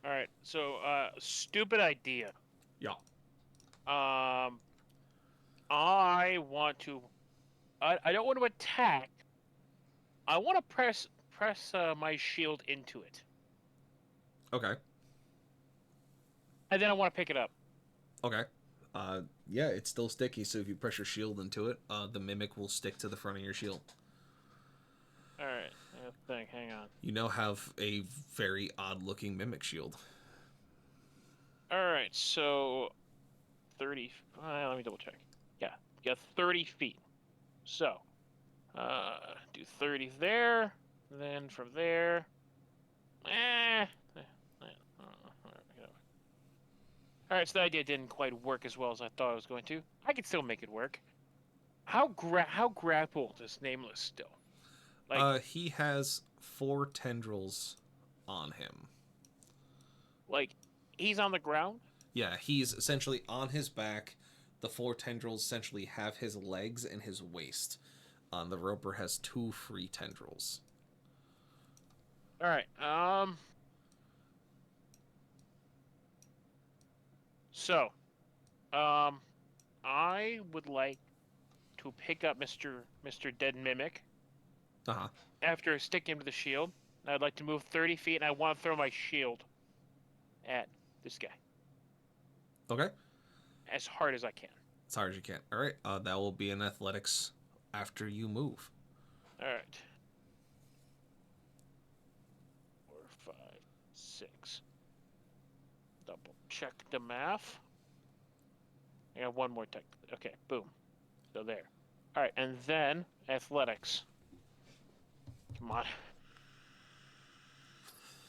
All right. So, stupid idea. Yeah. I want to. I don't want to attack. I want to press my shield into it, Okay. and then I want to pick it up. Okay. Yeah, it's still sticky, so if you press your shield into it, the mimic will stick to the front of your shield. All right. Hang on. You now have a very odd-looking mimic shield. All right. So, 30. Let me double check. Yeah, 30 feet. So, do 30 there. Then from there. Alright, so the idea didn't quite work as well as I thought it was going to. I could still make it work. How grappled is Nameless still? Like, He has 4 tendrils on him. like, he's on the ground? Yeah, he's essentially on his back. The 4 tendrils essentially have his legs and his waist. The roper has 2 free tendrils. Alright, So, I would like to pick up Mr. Dead Mimic Uh-huh. after sticking him to the shield. I'd like to move 30 feet, and I want to throw my shield at this guy Okay. as hard as I can. As hard as you can. All right. That will be an athletics after you move. All right. 4, 5, 6. Double check the math. I got one more tech. Okay, boom. So there. All right, and then athletics. Come on.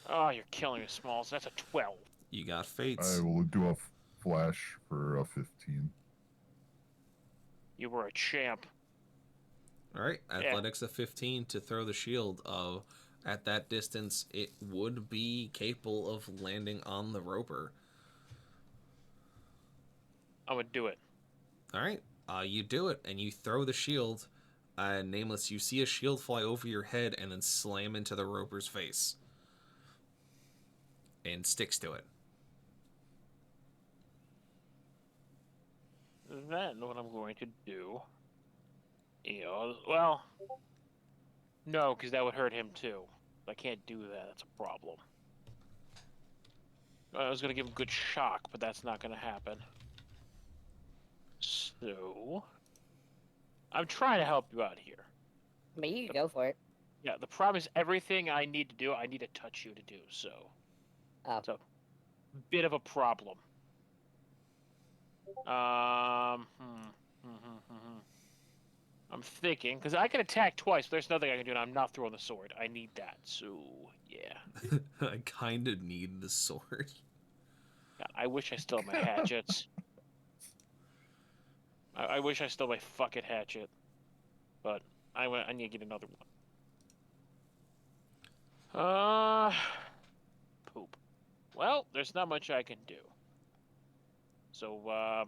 Oh, you're killing me, Smalls. That's a 12. You got fates. I will do a flash for a 15. You were a champ. All right. Athletics of 15 to throw the shield. At that distance, it would be capable of landing on the roper. I would do it. All right. You do it, and you throw the shield. Nameless, you see a shield fly over your head and then slam into the roper's face. And sticks to it. Then what I'm going to do is, well, no, because that would hurt him too. I can't do that. That's a problem. I was going to give him good shock, but that's not going to happen. So, I'm trying to help you out here. I mean, you can go for it. Yeah, the problem is everything I need to do, I need to touch you to do, so. Oh. So, bit of a problem. I'm thinking, because I can attack twice, but there's nothing I can do, and I'm not throwing the sword. I need that, so, yeah. I kind of need the sword. God, I wish I still had my hatchets. I wish I still had my fucking hatchet. But I need to get another one. Poop. Well, there's not much I can do. So,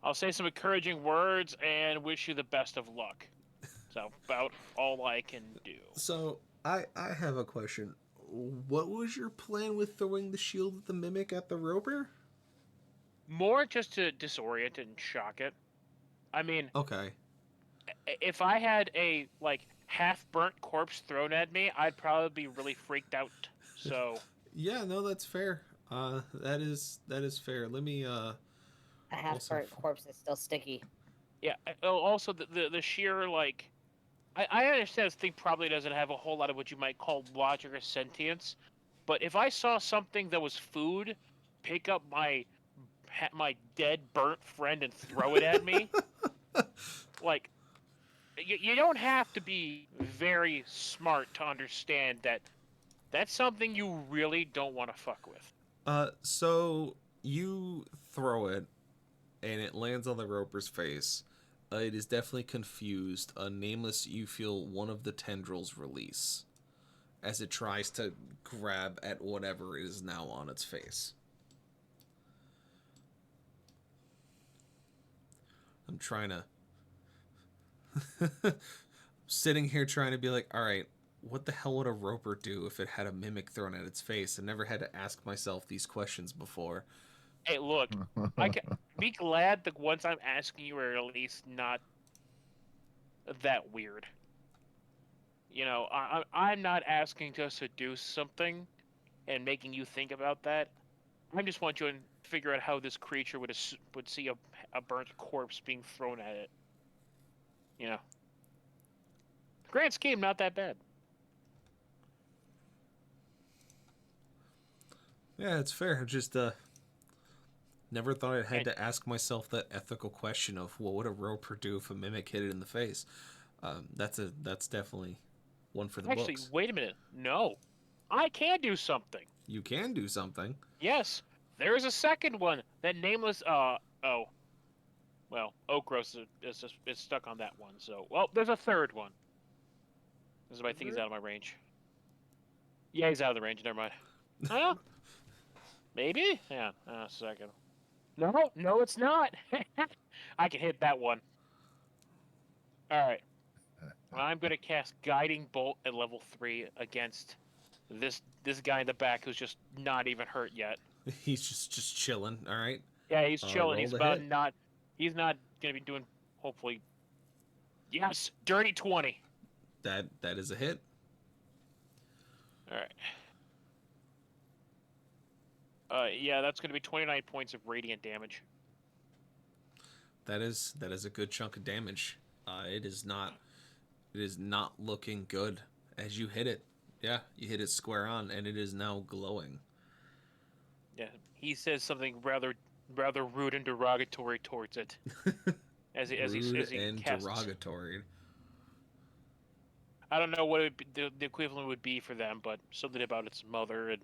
I'll say some encouraging words and wish you the best of luck. That's about all I can do. So, I have a question. What was your plan with throwing the shield at the mimic at the roper? More just to disorient it and shock it. I mean... Okay. If I had a, like, half-burnt corpse thrown at me, I'd probably be really freaked out, so... Yeah, no, that's fair. That is fair. Let me, A half-burnt corpse is still sticky. Yeah, also, the sheer, like... I understand this thing probably doesn't have a whole lot of what you might call logic or sentience, but if I saw something that was food, pick up my dead, burnt friend and throw it at me, like... You don't have to be very smart to understand that that's something you really don't want to fuck with. So you throw it, and it lands on the roper's face. It is definitely confused. Nameless, you feel one of the tendrils release as it tries to grab at whatever is now on its face. I'm trying to... I'm sitting here trying to be like, all right, what the hell would a roper do if it had a mimic thrown at its face? I never had to ask myself these questions before. Hey, look, I can be glad the ones I'm asking you are at least not that weird. You know, I'm not asking us to do something and making you think about that. I just want you to figure out how this creature would see a burnt corpse being thrown at it. You know, grand scheme, not that bad. Yeah, it's fair. I just never thought I had to ask myself that ethical question of what would a roper do if a mimic hit it in the face. That's definitely one for the Actually, books. wait a minute. No, I can do something. You can do something. Yes, there is a second one. That nameless. Well, Okros is stuck on that one. So, well, there's a third one. This is why I think he's out of my range. Yeah, he's out of the range. Never mind. Huh? Maybe? Yeah. A second. No, it's not. I can hit that one. All right. I'm gonna cast Guiding Bolt at level 3 against this guy in the back who's just not even hurt yet. He's just chilling. All right. Yeah, he's chilling. Roll He's the about hit. not. He's not gonna be doing. Hopefully. Yes, dirty 20. That is a hit. All right. Yeah, that's gonna be 29 points of radiant damage. That is a good chunk of damage. It is not looking good as you hit it. Yeah, you hit it square on, and it is now glowing. Yeah, he says something rather rude and derogatory towards it. as he and casts. derogatory. I don't know what the equivalent would be for them, but something about its mother and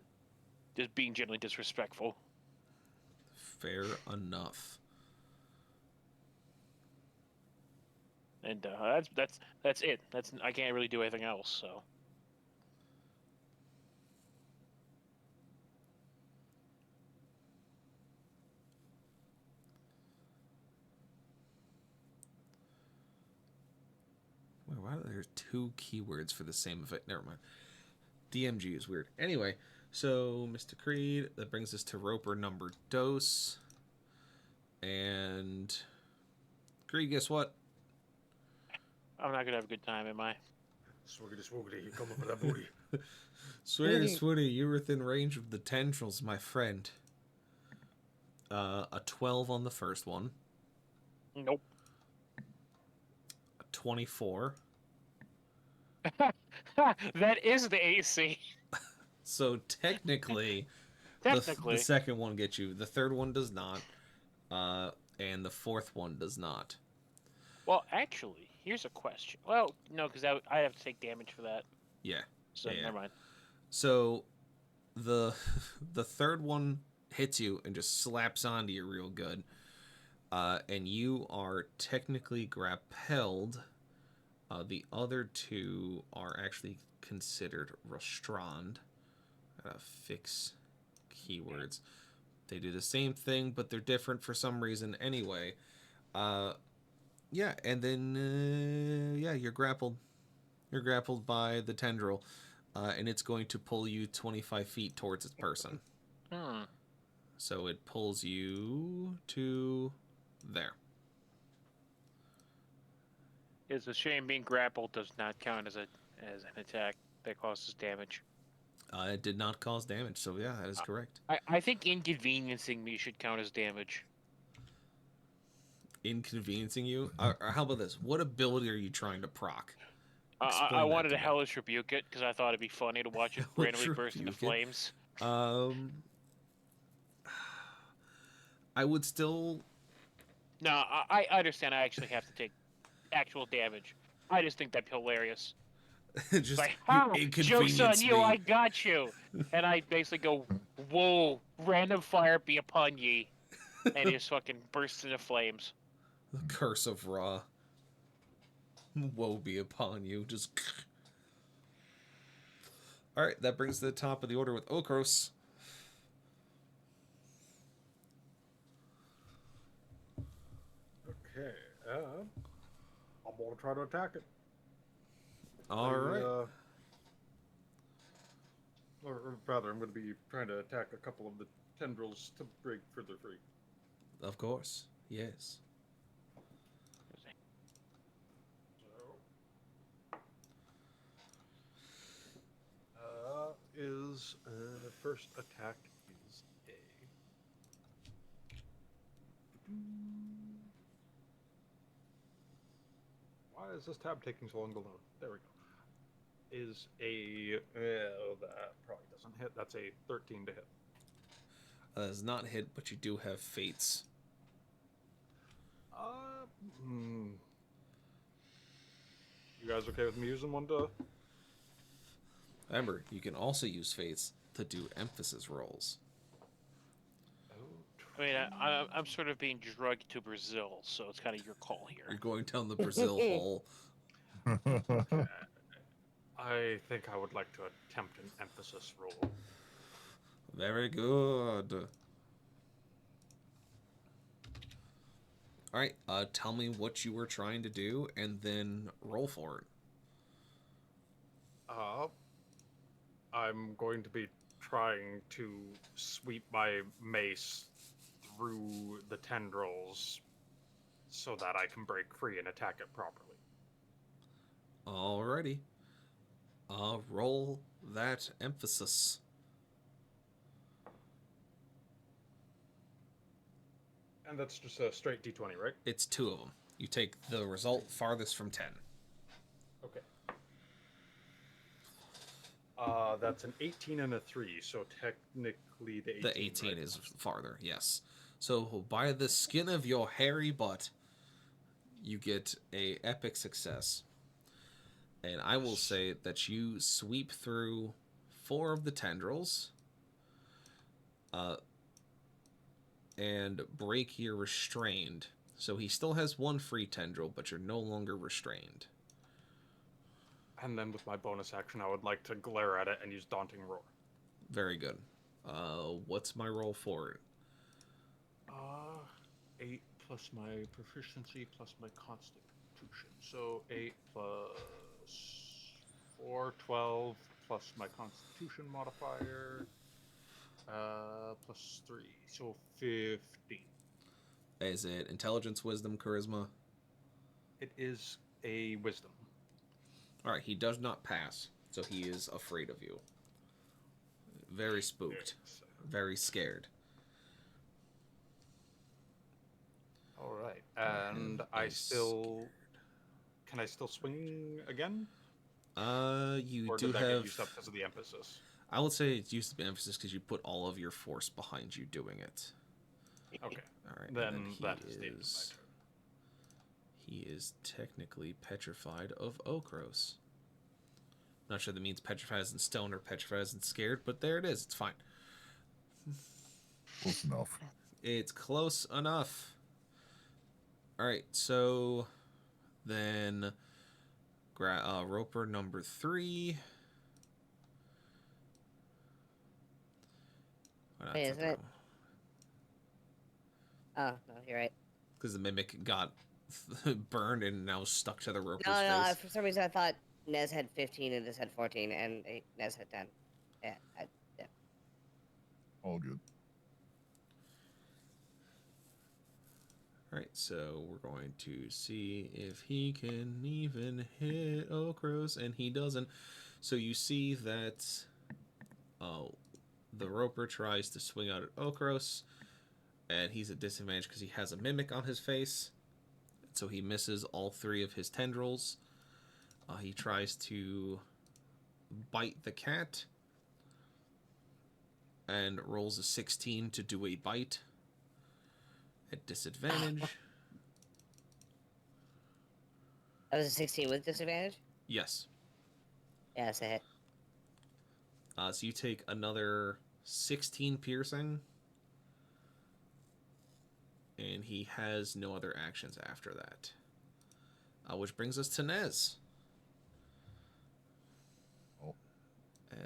just being generally disrespectful. Fair enough. And that's it. I can't really do anything else. So. Wait, why are there two keywords for the same effect? Never mind. DMG is weird. Anyway, so Mr. Creed, that brings us to Roper number dos. And Creed, guess what? I'm not gonna have a good time, am I? Swoogity swoogity, you coming for that booty? Sweetie, Swooty, you're within range of the tendrils, my friend. A 12 on the first one. Nope. A 24. That is the AC. So technically, Technically. the second one gets you. The third one does not. And the fourth one does not. Well, actually, here's a question. Well, no, because I have to take damage for that. Yeah. So yeah. never mind. So the third one hits you and just slaps onto you real good. And you are technically grappled. The other two are actually considered restrained. Gotta fix keywords. They do the same thing, but they're different for some reason anyway. Yeah, and then you're grappled. You're grappled by the tendril, and it's going to pull you 25 feet towards its person. So it pulls you to there. It's a shame being grappled does not count as an attack that causes damage. It did not cause damage, so yeah, that is correct. I think inconveniencing me should count as damage. Inconveniencing you? Or how about this? What ability are you trying to proc? I wanted to Hellish Rebuke it because I thought it'd be funny to watch it randomly burst into Rebuke it? flames. I would still... No, I understand I actually have to take actual damage. I just think that'd be hilarious. Just like, inconvenience joke's on you, me. I got you. And I basically go, whoa, random fire be upon ye. And he just fucking bursts into flames. The curse of Ra. Woe be upon you. Just... Alright, that brings to the top of the order with Okros. Okay, I'm gonna try to attack it. All right. Or rather, I'm going to be trying to attack a couple of the tendrils to break further free. Of course. Yes. The first attack is a. Why is this tab taking so long to load? There we go. Is a that probably doesn't hit. That's a 13 to hit. That is not hit, but you do have fates. You guys okay with me using one to? Remember, you can also use fates to do emphasis rolls. I mean, I'm sort of being drugged to Brazil, so it's kind of your call here. You're going down the Brazil hole. I think I would like to attempt an emphasis roll. Very good. All right, tell me what you were trying to do, and then roll for it. I'm going to be trying to sweep my mace through the tendrils so that I can break free and attack it properly. Alrighty. Roll that emphasis. And that's just a straight d20, right? It's 2 of them. You take the result farthest from 10. Okay. That's an 18 and a 3, so technically the 18. The 18 right? is farther, yes. So by the skin of your hairy butt, you get a epic success. And I will say that you sweep through 4 of the tendrils, and break your restrained. So he still has 1 free tendril, but you're no longer restrained. And then with my bonus action, I would like to glare at it and use Daunting Roar. Very good. What's my roll for it? 8 plus my proficiency plus my constitution. So 8 plus 4, 12 plus my constitution modifier, plus 3, so 15. Is it intelligence, wisdom, charisma? It is a wisdom. Alright, he does not pass, so he is afraid of you. Very spooked. Very scared. Alright, and I still... Can I still swing again? You or do did that have... get used up because of the emphasis? I would say it's used to be emphasis because you put all of your force behind you doing it. Okay. Alright, Then that is the end of my turn. He is technically petrified of Okros. Not sure that means petrified as in stone or petrified as in scared, but there it is. It's fine. Close enough. It's close enough. Alright, so then Roper number 3. Wait, isn't it? Oh, no, you're right. Because the mimic got burned and now stuck to the Roper's No, face. for some reason I thought Nez had 15 and this had 14 and Nez had 10. Yeah, yeah. All good. Alright, so we're going to see if he can even hit Okros, and he doesn't. So you see that the Roper tries to swing out at Okros, and he's at disadvantage because he has a mimic on his face. So he misses all 3 of his tendrils. He tries to bite the cat and rolls a 16 to do a bite at disadvantage. That was a 16 with disadvantage? Yes. Yeah, that's a hit. So you take another 16 piercing. And he has no other actions after that. Which brings us to Nez. Oh,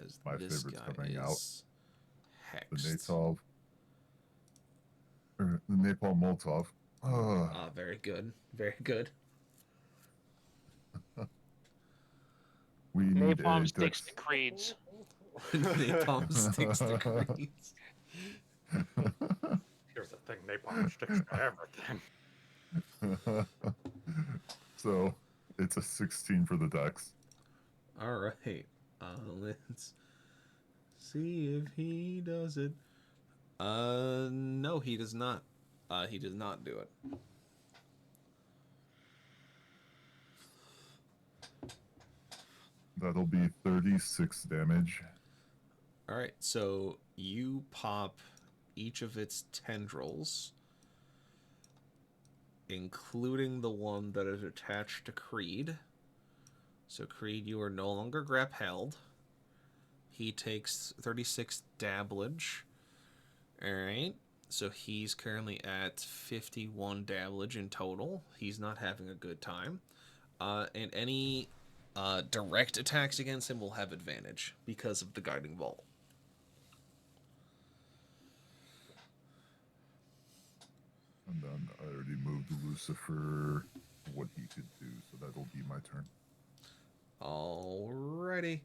as my this favorite's guy coming is out. The hexed. Natov. The Napalm Molotov. Very good. Very good. We need Napalm a sticks dex. to creeds. Napalm sticks to creeds. Here's the thing, napalm sticks to everything. So it's a 16 for the dex. All right. Let's see if he does it. No, he does not. He does not do it. That'll be 36 damage. All right. So you pop each of its tendrils, including the one that is attached to Creed. So Creed, you are no longer grappled. He takes 36 damage. All right. So he's currently at 51 damage in total. He's not having a good time. And any direct attacks against him will have advantage because of the guiding bolt. And then I already moved Lucifer what he could do, so that'll be my turn. Alrighty.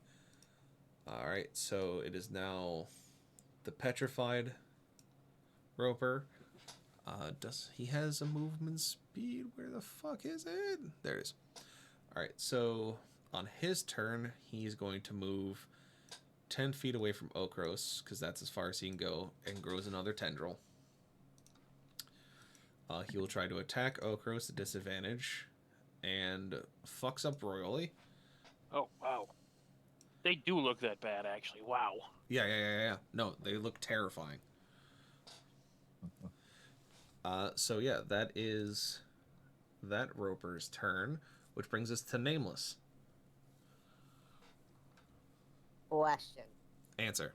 Alright, so it is now the petrified Roper. Does he has a movement speed? Where the fuck is it? There it is. Alright, so on his turn, he's going to move 10 feet away from Okros, because that's as far as he can go, and grows another tendril. He will try to attack Okros at disadvantage, and fucks up royally. Oh, wow. They do look that bad, actually. Wow. Yeah. No, they look terrifying. So yeah, that is that Roper's turn, which brings us to Nameless. Question. Answer.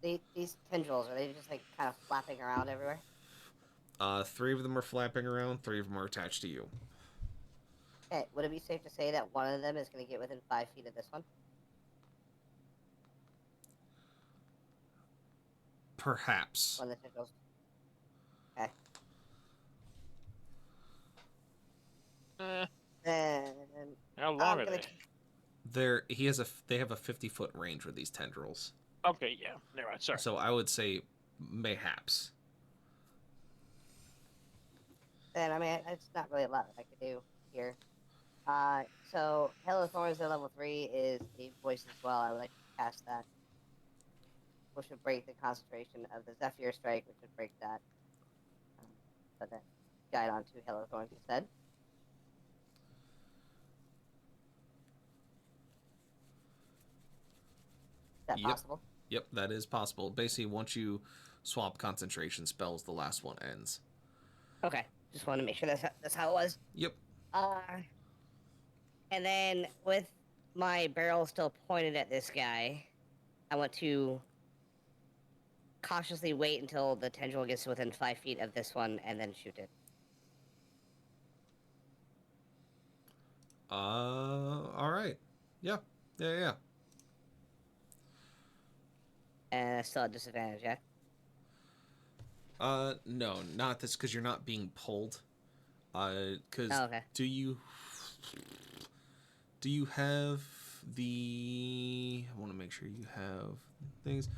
These tendrils, are they just like kind of flapping around everywhere? 3 of them are flapping around, 3 of them are attached to you. Okay, would it be safe to say that one of them is going to get within 5 feet of this one? Perhaps. One of the tendrils. Okay. Then How long are gonna they? They have a 50-foot range with these tendrils. Okay, yeah. Never mind. Sorry. So I would say mayhaps. And I mean, it's not really a lot that I could do here. So Hail of Thorns at level 3 is a voice as well. I would like to cast that, which would break the concentration of the Zephyr Strike, which would break that. But then guide on to Hail of Thorns instead. Is that possible? Yep, that is possible. Basically, once you swap concentration spells, the last one ends. Okay, just wanted to make sure that's how it was. Yep. And then with my barrel still pointed at this guy, I want to cautiously wait until the tendril gets within 5 feet of this one and then shoot it. All right. Yeah. And I still at disadvantage, yeah? No, not this, because you're not being pulled. Because okay. Do you have the? I want to make sure you have things.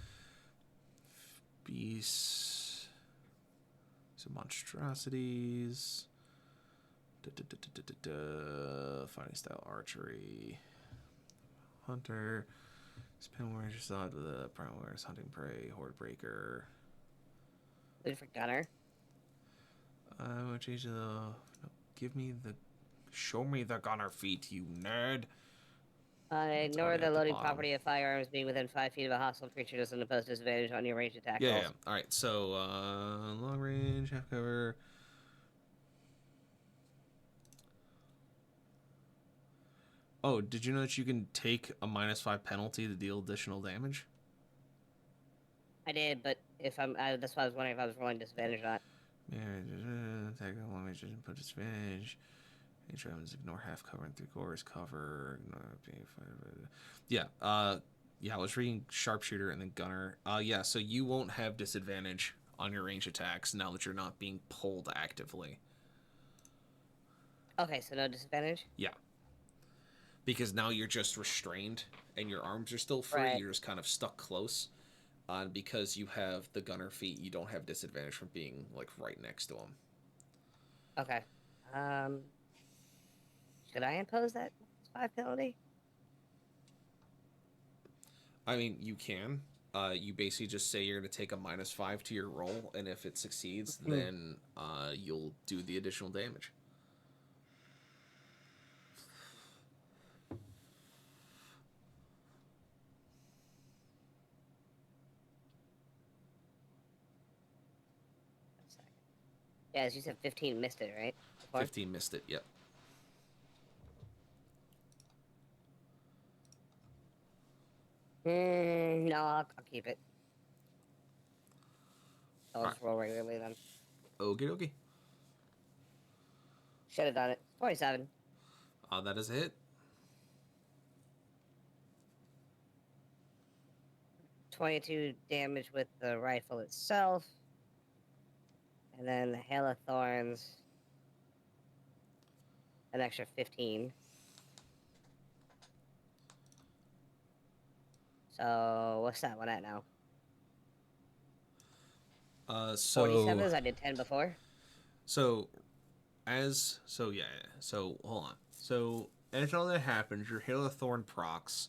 Beasts, some monstrosities. Fighting style archery. Hunter. Spin warrior side with a prime warriors hunting prey. Horde breaker. Looking for gunner. What change the? No, give me the. Show me the gunner feat, you nerd. Ignore the loading property of firearms being within 5 feet of a hostile creature doesn't impose disadvantage on your ranged attack rolls. Yeah. All right. So long range, half cover. Oh, did you know that you can take a -5 penalty to deal additional damage? I did, but if that's why I was wondering if I was rolling disadvantage or not. Attack long range doesn't put disadvantage. Each round ignore half cover and 3/4 cover. Yeah. I was reading sharpshooter and then gunner. Yeah. So you won't have disadvantage on your range attacks now that you're not being pulled actively. Okay, so no disadvantage? Yeah. because now you're just restrained and your arms are still free. Right. You're just kind of stuck close. And because you have the gunner feet, you don't have disadvantage from being like right next to him. Okay. Should I impose that -5 penalty? I mean, you can. You basically just say you're going to take a -5 to your roll, and if it succeeds, then you'll do the additional damage. Yeah, as you said, 15 missed it, right? Before? 15 missed it, yep. No, I'll keep it. I'll Alright. just roll regularly then. Okie dokie. Should have done it. 27. That is a hit. 22 damage with the rifle itself. And then the Hail of Thorns. An extra 15. So, what's that one at now? 47 as I did 10 before. So hold on. So as all that happens, your Hail of Thorn procs,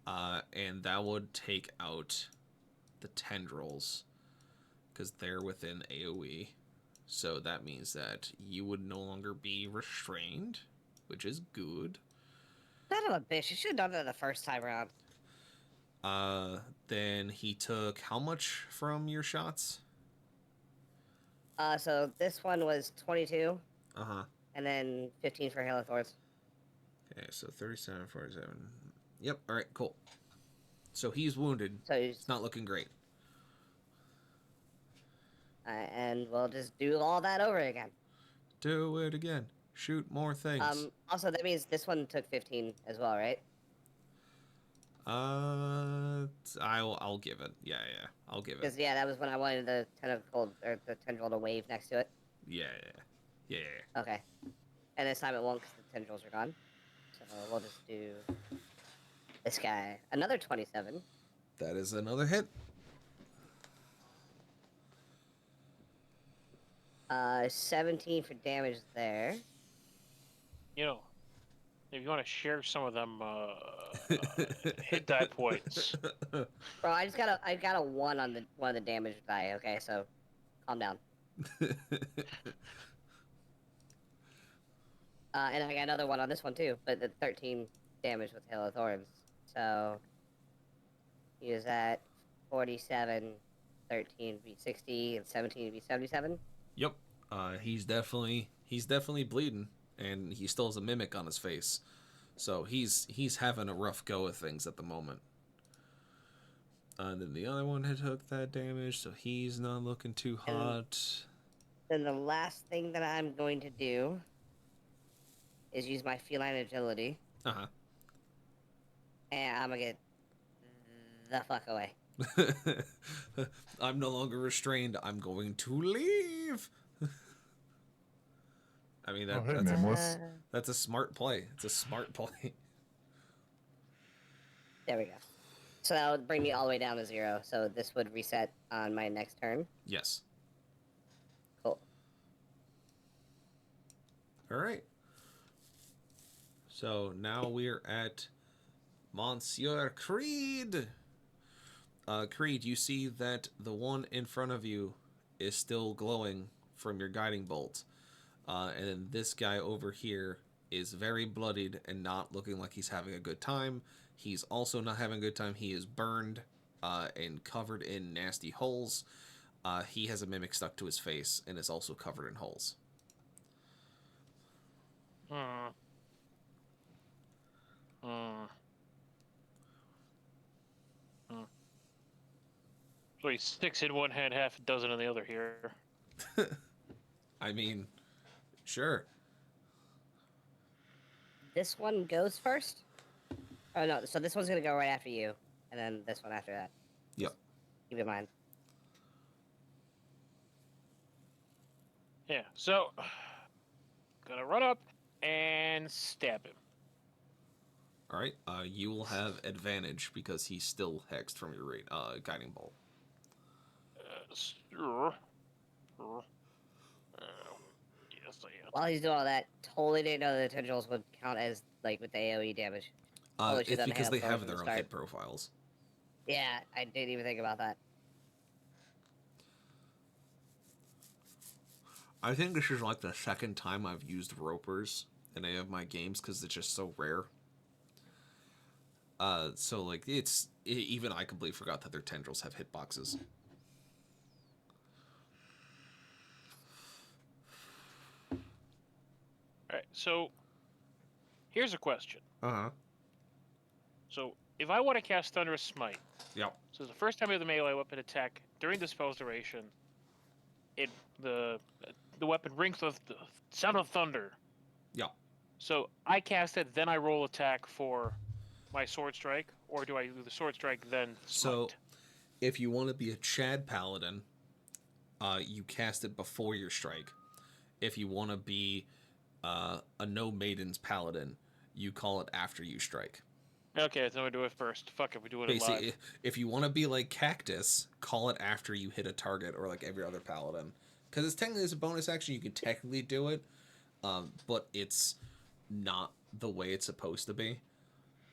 and that would take out the tendrils because they're within AoE. So that means that you would no longer be restrained, which is good. Son of a bitch, you should have done that the first time around. Then he took how much from your shots? So this one was 22. Uh-huh. And then 15 for Hail of Thorns. Okay, so 37, 47. Yep, alright, cool. So he's wounded. So it's not looking great. And we'll just do all that over again. Do it again. Shoot more things. Also, that means this one took 15 as well, right? I'll give it. Yeah, I'll give it. Because yeah, that was when I wanted the tendril to wave next to it. Yeah. Okay. And this time it won't because the tendrils are gone. So we'll just do this guy. Another 27. That is another hit. 17 for damage there. You know, if you want to share some of them hit die points. Bro, I got a 1 on one of the damage die. Okay, so calm down. And I got another 1 on this one too, but the 13 damage with Hail of Thorns. So he was at 47, 13 be 60, and 17 be 77. Yep. He's definitely bleeding, and he still has a mimic on his face. So he's having a rough go of things at the moment. And then the other one had took that damage, so he's not looking too hot. Then the last thing that I'm going to do is use my feline agility. Uh-huh. And I'm gonna get the fuck away. I'm no longer restrained. I'm going to leave. I mean, that's a smart play. It's a smart play. There we go. So that would bring me all the way down to 0. So this would reset on my next turn. Yes. Cool. All right. So now we're at Monsieur Creed. Creed, you see that the one in front of you is still glowing from your guiding bolt. And then this guy over here is very bloodied and not looking like he's having a good time. He's also not having a good time. He is burned and covered in nasty holes. He has a mimic stuck to his face and is also covered in holes. So he's 6 in one hand, half a dozen in the other here. I mean, sure. This one goes first? Oh, no. So this one's going to go right after you. And then this one after that. Yep. Keep in mind. Yeah, so... Gonna run up and stab him. All right. You will have advantage because he's still hexed from your guiding bolt. Sure. Sure. Yes, I am. While he's doing all that, totally didn't know the tendrils would count as like with the AOE damage. Holy shit, It's that because had they going have from their the own start. hit profiles. Yeah, I didn't even think about that. I think this is like the second time I've used ropers in any of my games because it's just so rare. So like even I completely forgot that their tendrils have hitboxes. Alright, so here's a question. Uh-huh. So if I want to cast Thunderous Smite, Yep. so the first time I have the melee weapon attack during the spell's duration, the weapon rings with the sound of thunder. Yep. So I cast it, then I roll attack for my sword strike, or do I do the sword strike then smite? So if you want to be a Chad Paladin, you cast it before your strike. If you want to be a No Maidens Paladin, you call it after you strike. Okay, then we do it first. Fuck it, we do it Basically, live. if you want to be like Cactus, call it after you hit a target, or like every other Paladin. Because it's technically a bonus action, you can technically do it, but it's not the way it's supposed to be.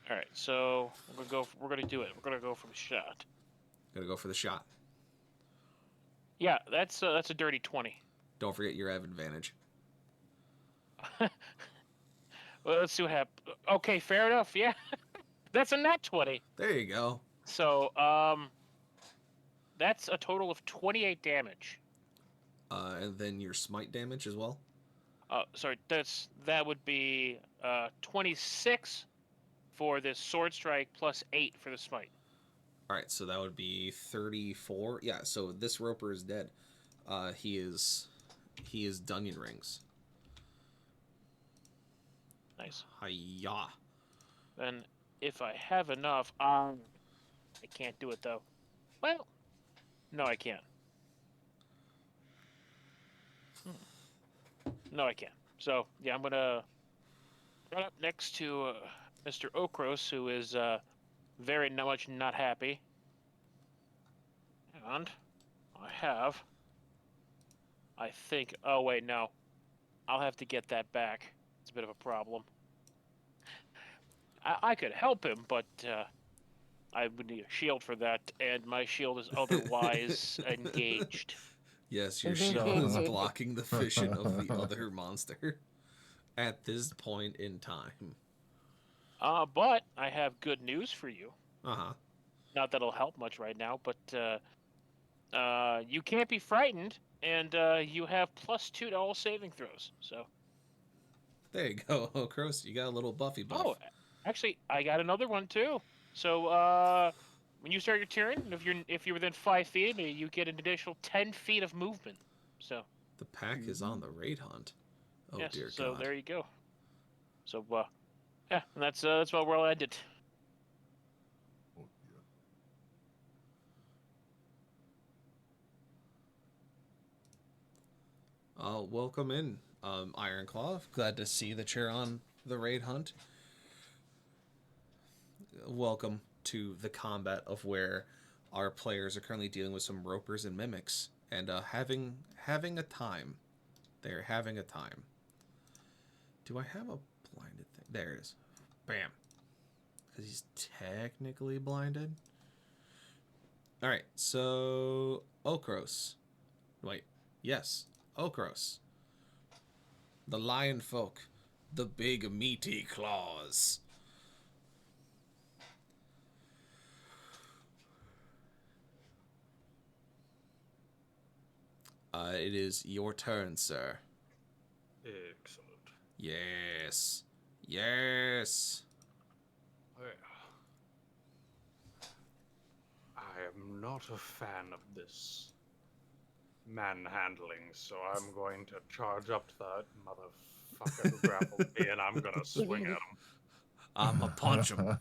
All right, so we're gonna do it. We're gonna go for the shot. Gotta go for the shot. Yeah, that's a dirty 20. Don't forget your advantage. Well, let's see what happens. Okay, fair enough. Yeah, that's a nat 20. There you go. So that's a total of 28 damage. And then your smite damage as well. Sorry, that would be 26 for this sword strike plus 8 for the smite. All right, so that would be 34. Yeah, so this roper is dead. He is Dunyan Rings. Nice. Hiya. Then if I have enough, I can't do it though. Well, no, I can't. No, I can't. So yeah, I'm gonna run up next to Mr. Okros, who is very much not happy. And I think. Oh wait, no. I'll have to get that back. It's a bit of a problem. I could help him, but I would need a shield for that, and my shield is otherwise engaged. Yes, your shield is blocking the vision of the other monster at this point in time. But I have good news for you. Uh-huh. Not that it'll help much right now, but you can't be frightened, and you have +2 to all saving throws. So there you go, Okros. You got a little buffy buff. Oh, actually, I got another one too. So when you start your turn, if you're within 5 feet of me, you get an additional 10 feet of movement. So the pack is on the raid hunt. Oh yes, dear so God. there you go. So yeah, and that's where we'll end it. Oh, yeah. Welcome in, Ironclaw. Glad to see that you're on the raid hunt. Welcome to the combat of where our players are currently dealing with some ropers and mimics and having a time. They're having a time. Do I have a blinded thing? There it is. Bam. Because he's technically blinded. Alright, so Okros. Wait, yes, Okros. The lion folk. The big meaty claws. It is your turn, sir. Excellent. Yes. Yes. Well, I am not a fan of this manhandling, so I'm going to charge up to that motherfucker who grappled me, and I'm gonna swing at him. I'ma punch him.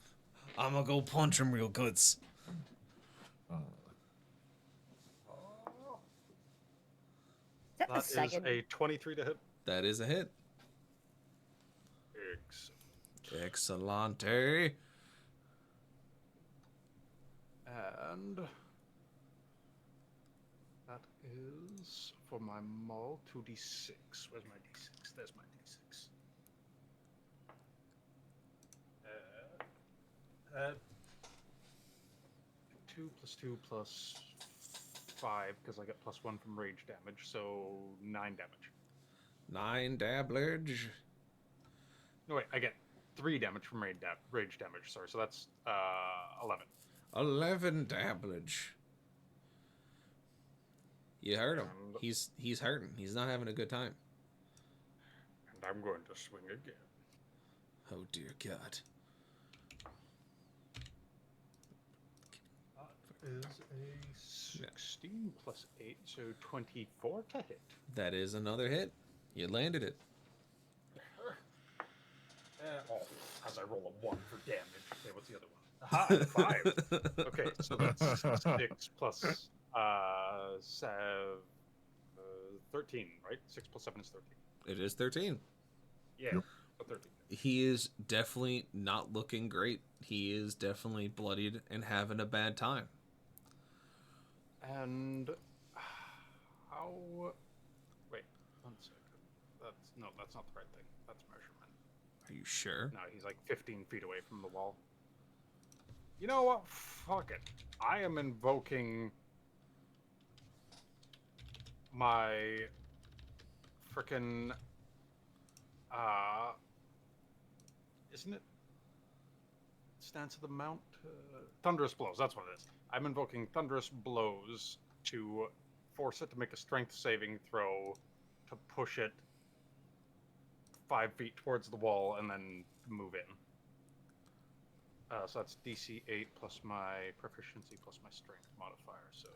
I'ma go punch him real goods. Is that the That is second? a 23 to hit. That is a hit. Excellent. Excellente. And that is for my maul 2d6. Where's my d6? There's my d6. 2 plus 2 plus 5, because I get +1 from rage damage, so 9 damage. 9 dabblage. No, wait, I get 3 damage from rage damage, sorry, so that's 11. 11 dabblage. You heard him. And- He's hurting. He's not having a good time. And I'm going to swing again. Oh dear God. That is a 16 plus 8, so 24 to hit. That is another hit. You landed it. As I roll a 1 for damage. Okay, what's the other one? Aha, 5. Okay, so that's 6 plus 13, right? 6 plus 7 is 13. It is 13. Yeah, Yep. so 13. He is definitely not looking great. He is definitely bloodied and having a bad time. And how? Wait, 1 second. That's not the right thing. That's measurement. Are you sure? No, he's like 15 feet away from the wall. You know what? Fuck it. I am invoking my frickin' isn't it Stance of the Mount? Thunderous Blows, that's what it is. I'm invoking Thunderous Blows to force it to make a strength saving throw to push it 5 feet towards the wall and then move in. So that's DC 8 plus my proficiency plus my strength modifier. So.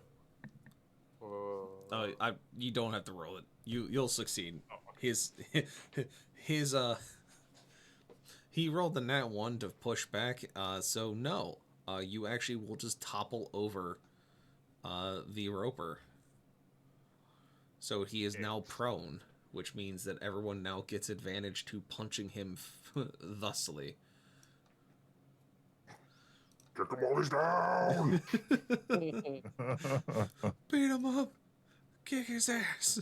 You don't have to roll it. You'll succeed. Oh, okay. He rolled the nat 1 to push back. So no, you actually will just topple over the roper. So he is now prone, which means that everyone now gets advantage to punching him thusly. Get the mollies down! Beat him up! Kick his ass!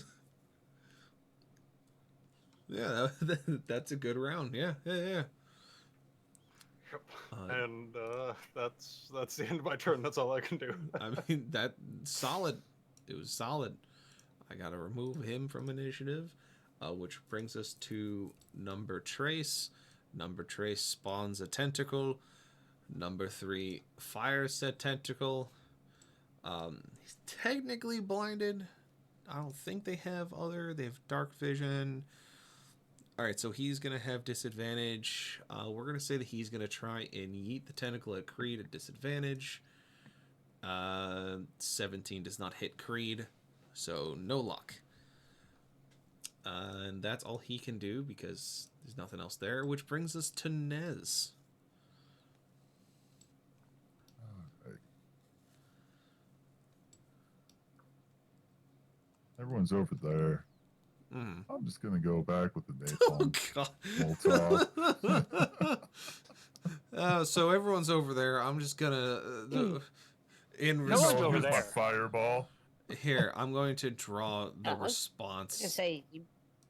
Yeah, that's a good round. Yeah. Yep. And that's the end of my turn. That's all I can do. I mean, that solid. It was solid. I gotta remove him from initiative, which brings us to Number Trace. Number Trace spawns a tentacle. Number 3 fires said tentacle. He's technically blinded. I don't think they have they have dark vision. Alright, so he's going to have disadvantage. We're going to say that he's going to try and yeet the tentacle at Creed at disadvantage. 17 does not hit Creed, so no luck. And that's all he can do because there's nothing else there, which brings us to Nez. Alright. Everyone's over there. I'm just gonna go back with the napalm. Oh God. So everyone's over there. I'm just gonna in No one's over Here's my there. fireball. Here, I'm going to draw the I was response. gonna say you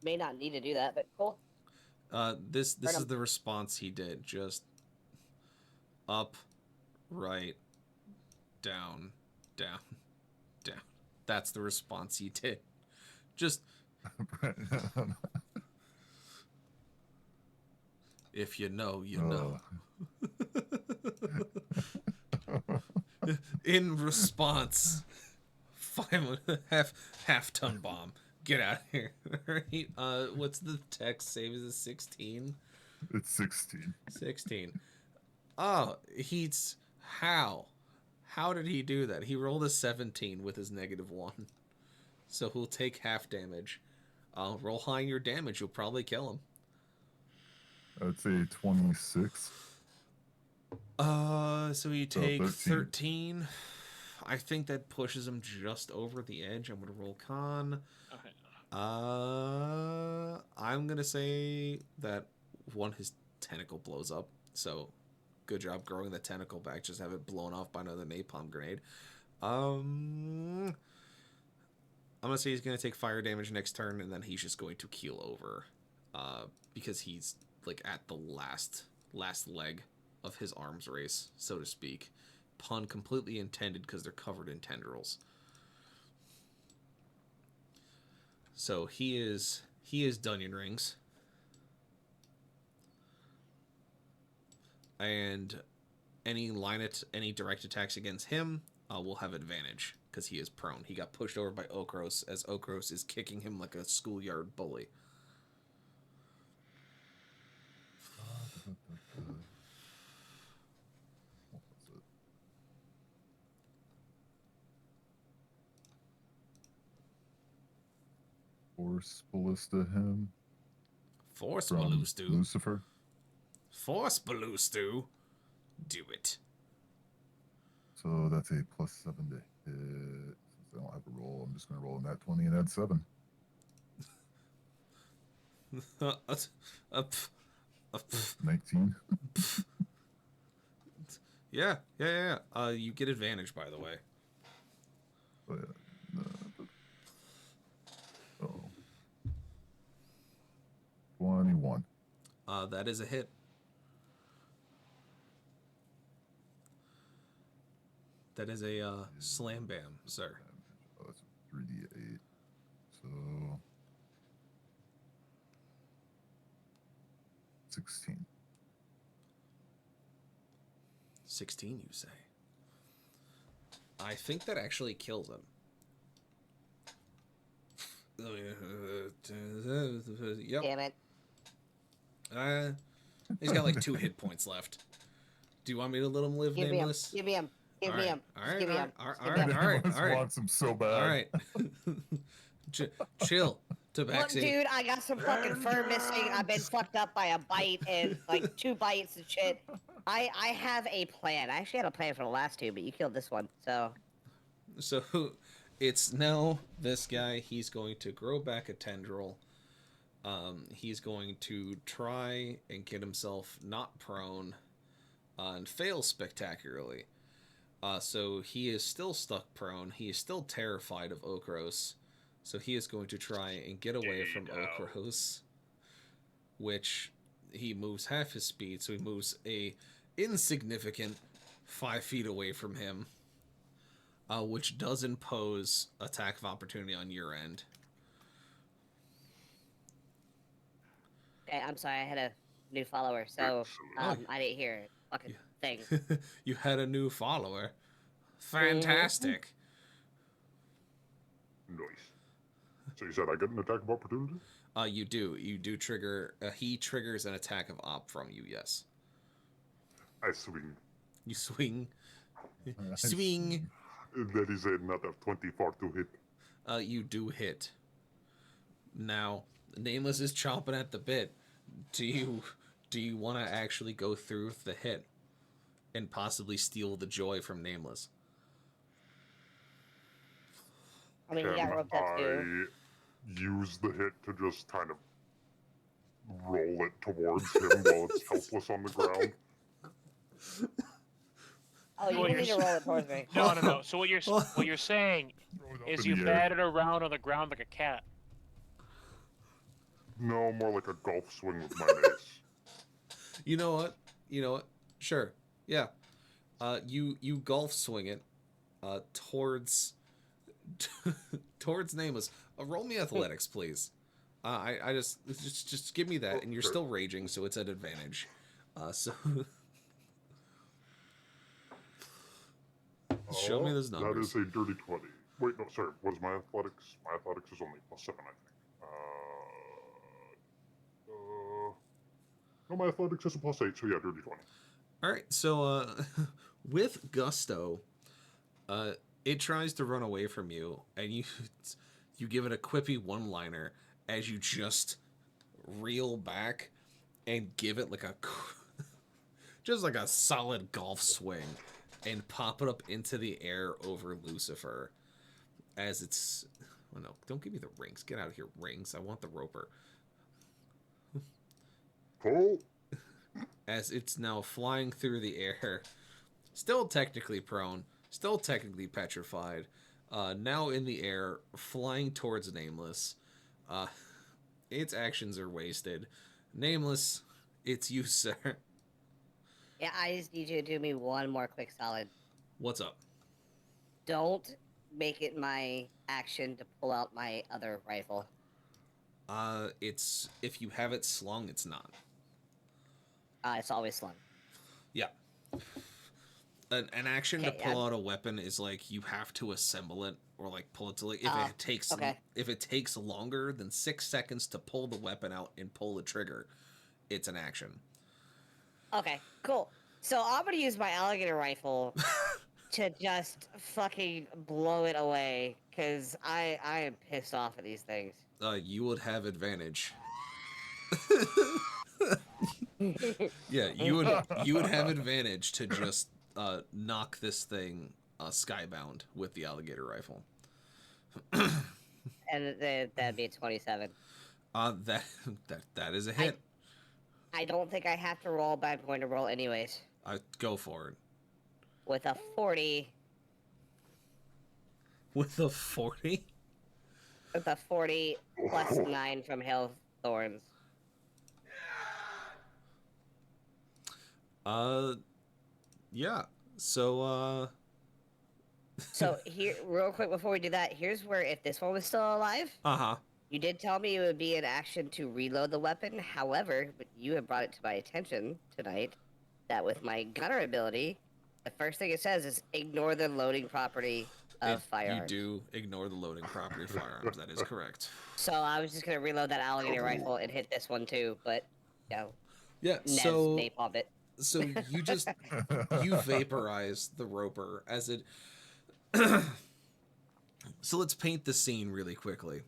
may not need to do that, but cool. This Right is on. the response he did. Just up, right, down, down, down. That's the response he did. Just if you know, you know. In response, half ton bomb. Get out of here. Right? What's the text save? Is it 16? It's 16. 16. Oh, he's how? How did he do that? He rolled a 17 with his -1. So he'll take half damage. Roll high in your damage, you'll probably kill him. I'd say 26. So you take 13. 13. I think that pushes him just over the edge. I'm gonna roll con. Okay. I'm gonna say that his tentacle blows up. So, good job growing the tentacle back. Just have it blown off by another napalm grenade. I'm gonna say he's gonna take fire damage next turn, and then he's just going to keel over, because he's like at the last leg of his arms race, so to speak. Pun completely intended because they're covered in tendrils. So he is Dunyan Rings. And any direct attacks against him will have advantage because he is prone. He got pushed over by Okros as Okros is kicking him like a schoolyard bully. Force ballista him. Force from ballista. Lucifer. Force ballista. Do it. So that's a +7 to hit. Since I don't have a roll, I'm just going to roll in that 20 and add 7. 19. Yeah. You get advantage, by the way. Oh, yeah. Oh. 21. That is a hit. That is a slam bam, sir. Oh, that's a 3d8. So 16. 16, you say? I think that actually kills him. Yep. Damn it. He's got like 2 hit points left. Do you want me to let him live, Nameless? Give me him. Give me him. All right. Give me him. All right. Wants him so bad. All right. Chill, Look, Tabaxi. dude, I got some fucking fur missing. I've been fucked up by a bite and like 2 bites and shit. I have a plan. I actually had a plan for the last 2, but you killed this one, so. So it's now this guy. He's going to grow back a tendril. He's going to try and get himself not prone and fail spectacularly. So he is still stuck prone. He is still terrified of Okros. So he is going to try and get away from Okros, which he moves half his speed. So he moves a insignificant 5 feet away from him, which does impose attack of opportunity on your end. Okay, I'm sorry, I had a new follower, so I didn't hear it. Fucking thing. You had a new follower. Fantastic. Nice. So you said I get an attack of opportunity? You do. You do trigger. He triggers an attack of op from you. Yes. I swing. You swing. Swing. That is another 24 to hit. You do hit. Now, Nameless is chomping at the bit. Do you want to actually go through with the hit and possibly steal the joy from Nameless? I mean, he got roped up too. I use the hit to just kind of roll it towards him while it's helpless on the ground. Oh, you need to roll it towards me. No. So what you're saying is you bat it around on the ground like a cat. No, more like a golf swing with my mace. You know what? Sure. Yeah. You golf swing it towards Nameless. Roll me athletics, please. I just give me that, and you're still raging, so it's at advantage. Show me those numbers. That is a dirty 20. Wait, no, sorry. What is my athletics? My athletics is only +7, I think. No, my athletics is a +8, so yeah, dirty 20. All right, so with Gusto, it tries to run away from you, and you give it a quippy one-liner as you just reel back and give it like just like a solid golf swing and pop it up into the air over Lucifer as it's... Oh no, don't give me the rings. Get out of here, rings. I want the roper. Pull. as it's now flying through the air, still technically prone, still technically petrified, now in the air, flying towards Nameless. Its actions are wasted. Nameless, it's you, sir. Yeah, I just need you to do me one more quick solid. What's up? Don't make it my action to pull out my other rifle. It's if you have it slung, it's not. It's always slung. Yeah. An action to Okay, pull out a weapon is like you have to assemble it or like pull it to like if it takes longer than 6 seconds to pull the weapon out and pull the trigger, it's an action. Okay, cool. So I'm gonna use my alligator rifle to just fucking blow it away, because I am pissed off at these things. You would have advantage. Yeah, you would have advantage to just knock this thing skybound with the alligator rifle. And that'd be a 27. That is a hit. I don't think I have to roll, but I'm going to roll anyways. Go for it. With a 40. With a 40? With a 40 plus 9 from Hail Thorns. Yeah. So here, real quick before we do that, here's where if this one was still alive, you did tell me it would be an action to reload the weapon. However, but you have brought it to my attention tonight that with my gunner ability, the first thing it says is ignore the loading property of firearms. You do ignore the loading property of firearms. That is correct. So I was just gonna reload that alligator rifle and hit this one too, but yeah. Nez So napalmed it. So you vaporize the roper as it. So let's paint the scene really quickly.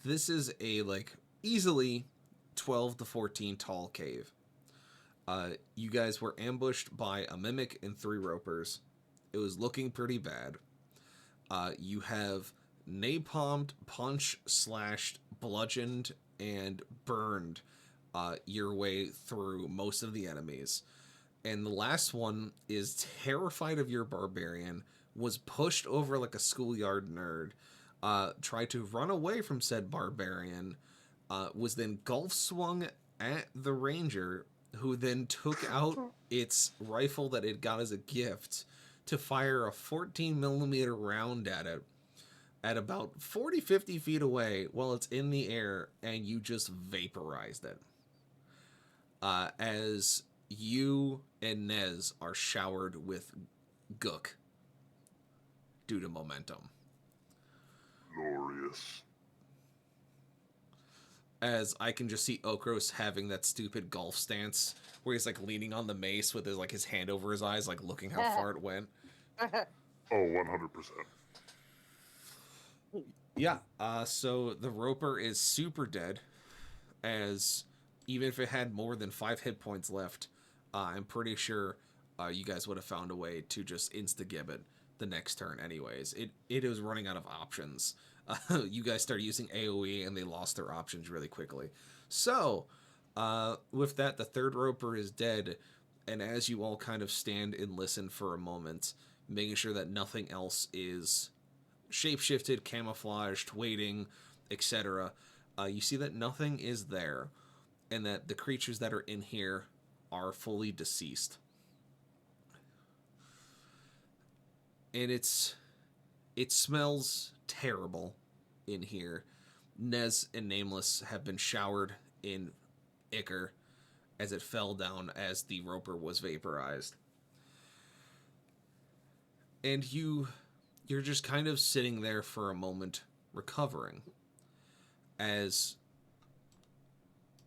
This is a easily 12 to 14 tall cave. You guys were ambushed by a mimic and 3 ropers. It was looking pretty bad. You have napalmed, punch, slashed, bludgeoned, and burned your way through most of the enemies. And the last one is terrified of your barbarian, was pushed over like a schoolyard nerd, tried to run away from said barbarian, was then golf swung at the ranger, who then took out its rifle that it got as a gift to fire a 14mm round at it at about 40-50 feet away while it's in the air, and you just vaporized it. As you and Nez are showered with gook due to momentum. Glorious. As I can just see Okros having that stupid golf stance where he's leaning on the mace with his hand over his eyes, looking how far it went. Oh, 100%. Yeah, so the roper is super dead, as even if it had more than 5 hit points left, I'm pretty sure you guys would have found a way to just insta-gibbet the next turn anyways. It was running out of options. You guys started using AoE and they lost their options really quickly. So, with that, the 3rd roper is dead, and as you all kind of stand and listen for a moment, making sure that nothing else is shapeshifted, camouflaged, waiting, etc., you see that nothing is there, and that the creatures that are in here are fully deceased. And it smells terrible in here. Nez and Nameless have been showered in ichor as it fell down as the roper was vaporized. And you're just kind of sitting there for a moment, recovering. As,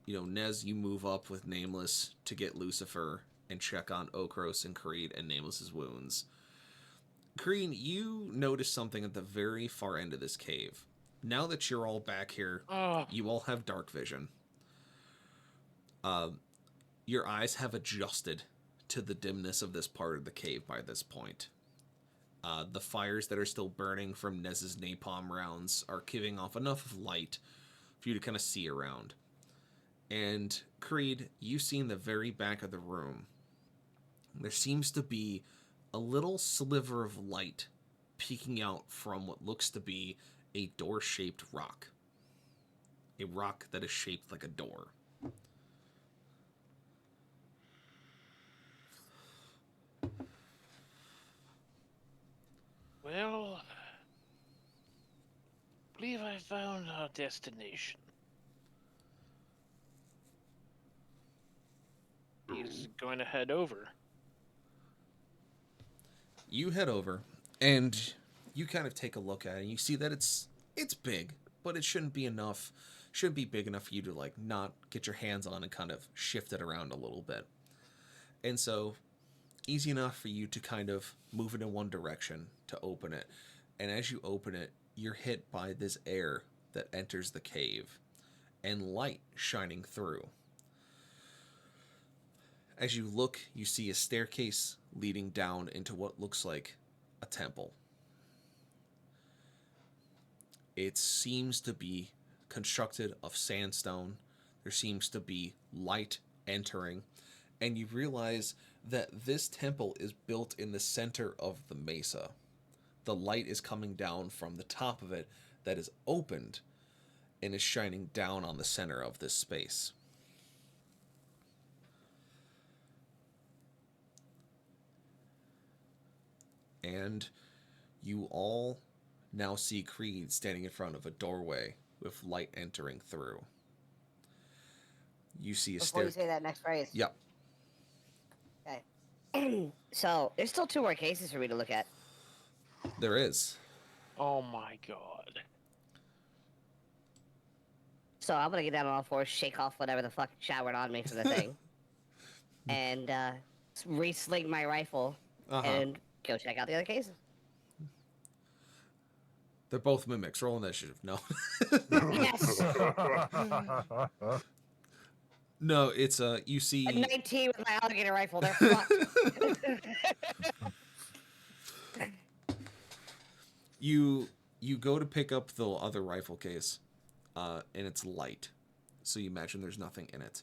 Nez, you move up with Nameless to get Lucifer and check on Okros and Creed and Nameless's wounds. Creed, you notice something at the very far end of this cave. Now that you're all back here, you all have dark vision. Your eyes have adjusted to the dimness of this part of the cave by this point. The fires that are still burning from Nez's napalm rounds are giving off enough of light for you to kind of see around. And Creed, you see in the very back of the room, there seems to be a little sliver of light peeking out from what looks to be a door-shaped rock. A rock that is shaped like a door. Well, I believe I found our destination. He's going to head over. You head over, and you kind of take a look at it, and you see that it's big, but it shouldn't be enough. Shouldn't be big enough for you to like not get your hands on and kind of shift it around a little bit. And so, easy enough for you to kind of move it in one direction to open it. And as you open it, you're hit by this air that enters the cave, and light shining through. As you look, you see a staircase leading down into what looks like a temple. It seems to be constructed of sandstone. There seems to be light entering, and you realize that this temple is built in the center of the mesa. The light is coming down from the top of it that is opened and is shining down on the center of this space. And you all now see Creed standing in front of a doorway with light entering through. You see a Before you say that next phrase. Yep. Okay. So, there's still 2 more cases for me to look at. There is. Oh my god. So, I'm gonna get down on all fours, shake off whatever the fuck showered on me for the thing. And, re-sling my rifle and go check out the other cases. They're both mimics. Roll initiative. No. Yes! No, it's you see A 19 with my alligator rifle, they're fucked. you go to pick up the other rifle case, and it's light, so you imagine there's nothing in it.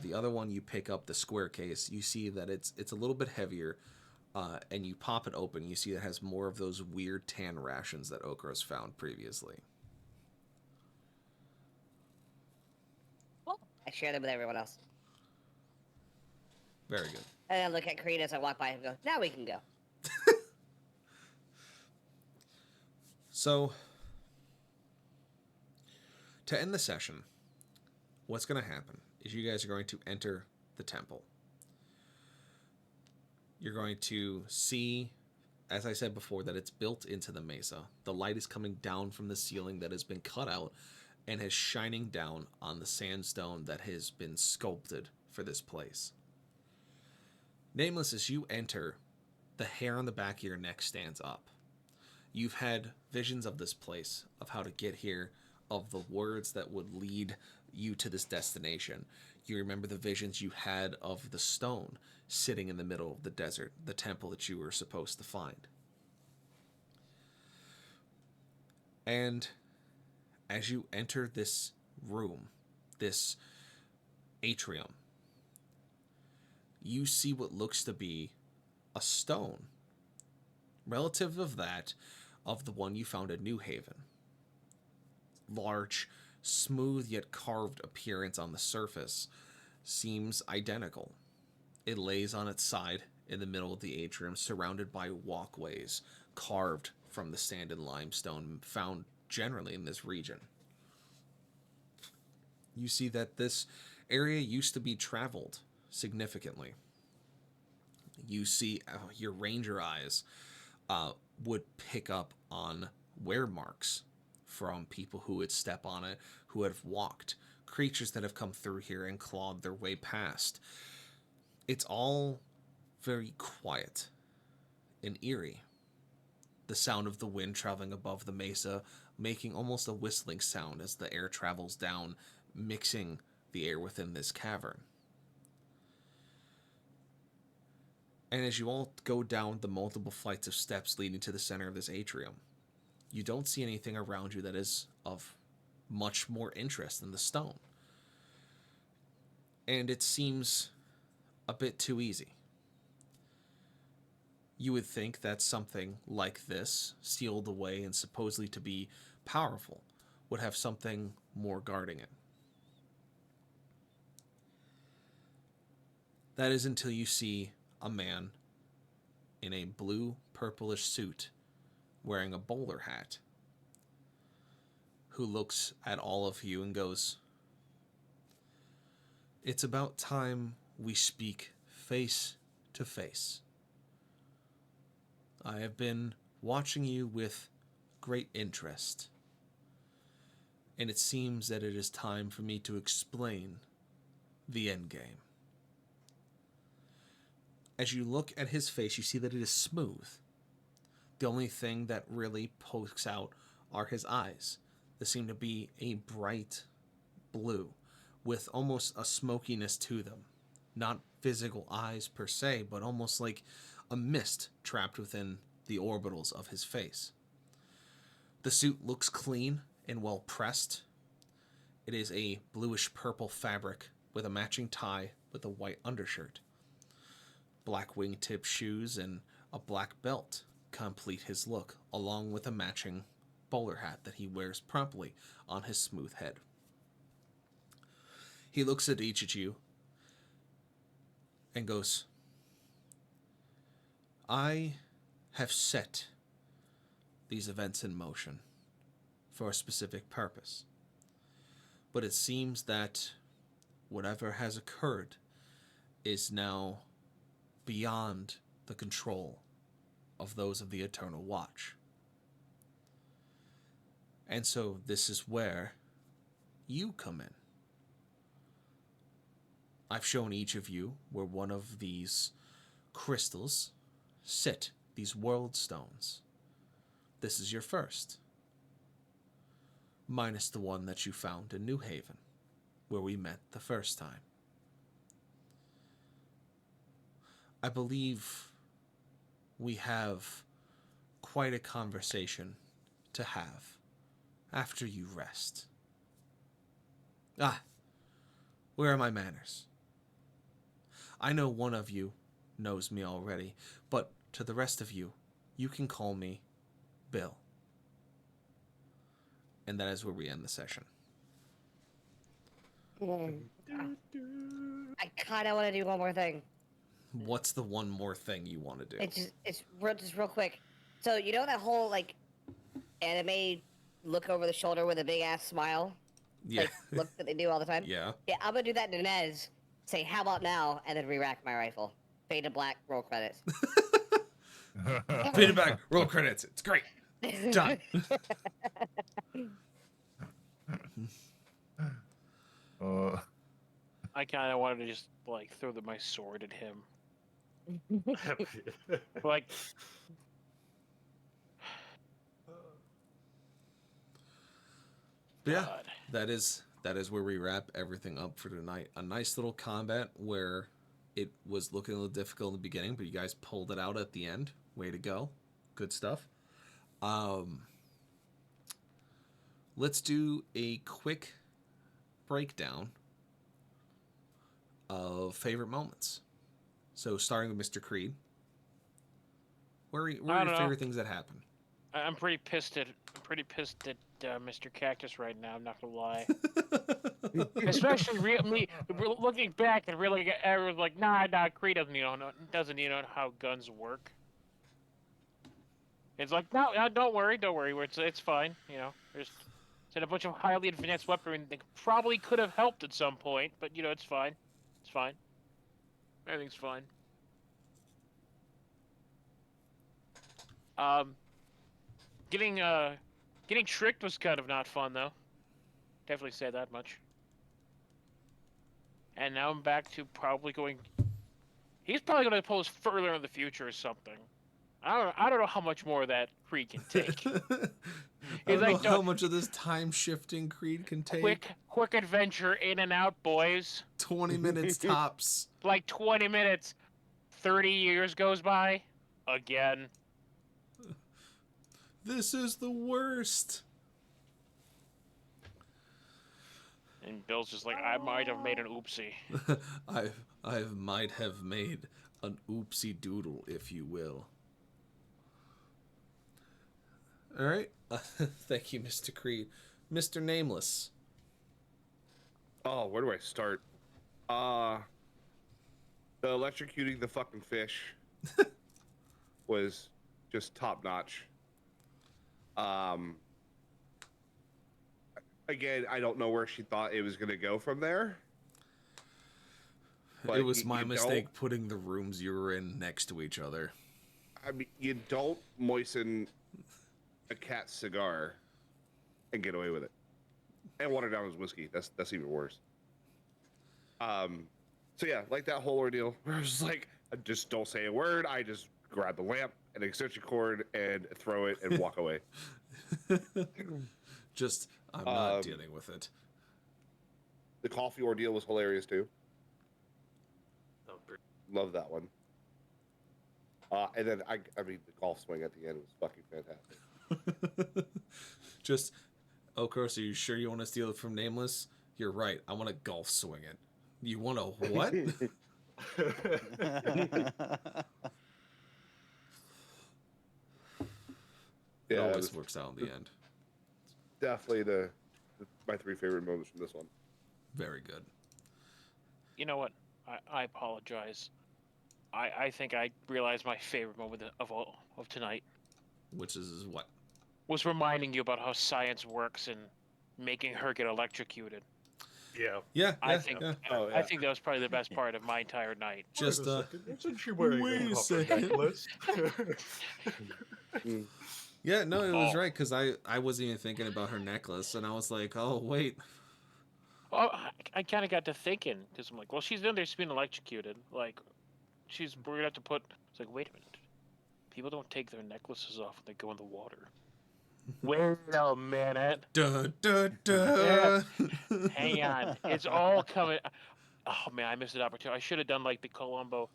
The other one, you pick up the square case. You see that it's a little bit heavier, and you pop it open. You see it has more of those weird tan rations that Okros found previously. I share them with everyone else. Very good. And I look at Creed as I walk by and go, now we can go. So, to end the session, what's going to happen is you guys are going to enter the temple. You're going to see, as I said before, that it's built into the mesa. The light is coming down from the ceiling that has been cut out and is shining down on the sandstone that has been sculpted for this place. Nameless, as you enter, the hair on the back of your neck stands up. You've had visions of this place, of how to get here, of the words that would lead you to this destination. You remember the visions you had of the stone sitting in the middle of the desert, the temple that you were supposed to find. And as you enter this room, this atrium, you see what looks to be a stone, relative of that of the one you found at New Haven. Large, smooth yet carved appearance on the surface seems identical. It lays on its side in the middle of the atrium, surrounded by walkways carved from the sand and limestone found generally in this region. You see that this area used to be traveled significantly. You see your ranger eyes would pick up on wear marks from people who would step on it, who have walked, creatures that have come through here and clawed their way past. It's all very quiet and eerie. The sound of the wind traveling above the mesa, making almost a whistling sound as the air travels down, mixing the air within this cavern. And as you all go down the multiple flights of steps leading to the center of this atrium, you don't see anything around you that is of much more interest than the stone. And it seems a bit too easy. You would think that something like this, sealed away and supposedly to be powerful, would have something more guarding it. That is until you see a man in a blue purplish suit wearing a bowler hat who looks at all of you and goes, "It's about time we speak face to face. I have been watching you with great interest, and it seems that it is time for me to explain the endgame." As you look at his face, you see that it is smooth. The only thing that really pokes out are his eyes. They seem to be a bright blue with almost a smokiness to them. Not physical eyes per se, but almost like a mist trapped within the orbitals of his face. The suit looks clean and well pressed. It is a bluish purple fabric with a matching tie with a white undershirt. Black wingtip shoes and a black belt complete his look, along with a matching bowler hat that he wears promptly on his smooth head. He looks at each of you and goes, "I have set these events in motion for a specific purpose. But it seems that whatever has occurred is now beyond the control of those of the Eternal Watch. And so this is where you come in. I've shown each of you where one of these crystals sit, these world stones. This is your first, minus the one that you found in New Haven, where we met the first time. I believe we have quite a conversation to have after you rest. Ah, where are my manners? I know one of you knows me already, but to the rest of you, you can call me Bill. And that is where we end the session. I kind of want to do one more thing. What's the one more thing you want to do? It's real quick. So you know that whole like anime look over the shoulder with a big ass smile? Yeah. Like, look that they do all the time? Yeah. Yeah, I'm gonna do that to Inez. Say, how about now? And then re-rack my rifle. Fade to black, roll credits. Fade to black, roll credits. It's great. Done. I kind of wanted to just like throw my sword at him. Like, But yeah, God. that is where we wrap everything up for tonight. A nice little combat where it was looking a little difficult in the beginning, but you guys pulled it out at the end. Way to go. Good stuff. Let's do a quick breakdown of favorite moments. So starting with Mr. Creed. Where are your favorite things that happened? I'm pretty pissed at Mr. Cactus right now. I'm not gonna lie. Especially looking back and really, everyone's like, nah, Creed doesn't know how guns work. It's like, no, don't worry. It's fine. You know, there's a bunch of highly advanced weaponry that probably could have helped at some point, but you know, it's fine. It's fine. Everything's fine. Getting tricked was kind of not fun though. Definitely say that much. And now I'm back to probably going. He's probably going to pull us further in the future or something. I don't know how much more of that Creed can take. I don't know how much of this time shifting Creed can take. Quick adventure in and out, boys. 20 minutes tops. Like 20 minutes. 30 years goes by. Again. This is the worst. And Bill's just like, I might have made an oopsie. I might have made an oopsie doodle, if you will. All right. Thank you, Mr. Creed. Mr. Nameless. Oh, where do I start? The electrocuting the fucking fish was just top notch. Again, I don't know where she thought it was gonna go from there. It But was my you mistake don't- putting the rooms you were in next to each other. I mean, you don't moisten a cat's cigar and get away with it, and water down his whiskey. That's even worse. So yeah, like that whole ordeal. Where I was like, I just don't say a word. I just grab the lamp and extension cord and throw it and walk away. Just, I'm not dealing with it. The coffee ordeal was hilarious too. Oh, great. Love that one. And then I mean, the golf swing at the end was fucking fantastic. Just, of course, are you sure you want to steal it from Nameless? You're right. I want to golf swing it. You want to what? It Yeah, it always was works out in the end. definitely my 3 favorite moments from this one. Very good. You know what? I apologize. I think I realized my favorite moment of tonight Which is what? was reminding you about how science works and making her get electrocuted. Yeah. Yeah, I think Oh, I yeah. think that was probably the best part of my entire night. Just, Wait a second, isn't she wearing wait a a copper second. necklace? yeah, no, it was Oh. right, because I wasn't even thinking about her necklace, and I was like, oh, wait. Well, I kind of got to thinking because I'm like, well, she's in there, she's being electrocuted. Like, we're gonna have to put. It's like, wait a minute. People don't take their necklaces off when they go in the water. Wait a minute. Duh, duh, duh. Hang on. It's all coming. Oh man, I missed an opportunity. I should have done like the Columbo.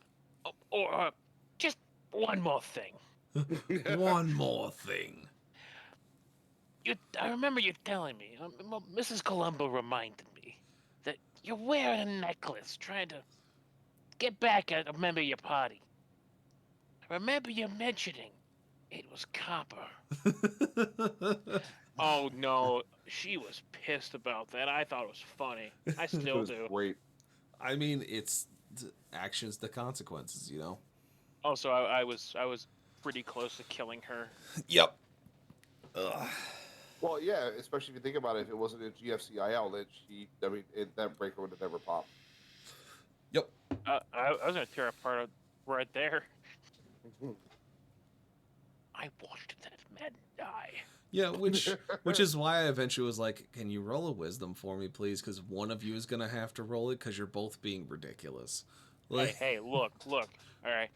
Or just one more thing. One more thing. I remember you telling me, Mrs. Columbo reminded me that you're wearing a necklace, trying to get back at a member of your party. I remember you mentioning it was copper. Oh no, she was pissed about that. I thought it was funny. I It still was do. great. I mean, it's actions, the consequences, you know? Also, I was pretty close to killing her. Yep. Ugh. Well, yeah, especially if you think about it, if it wasn't a GFCI outlet, that breaker would have never popped. Yep. I was gonna tear apart right there. I watched that man die. Yeah, which is why I eventually was like, can you roll a wisdom for me, please? Because one of you is going to have to roll it because you're both being ridiculous. Like, Hey, look. All right.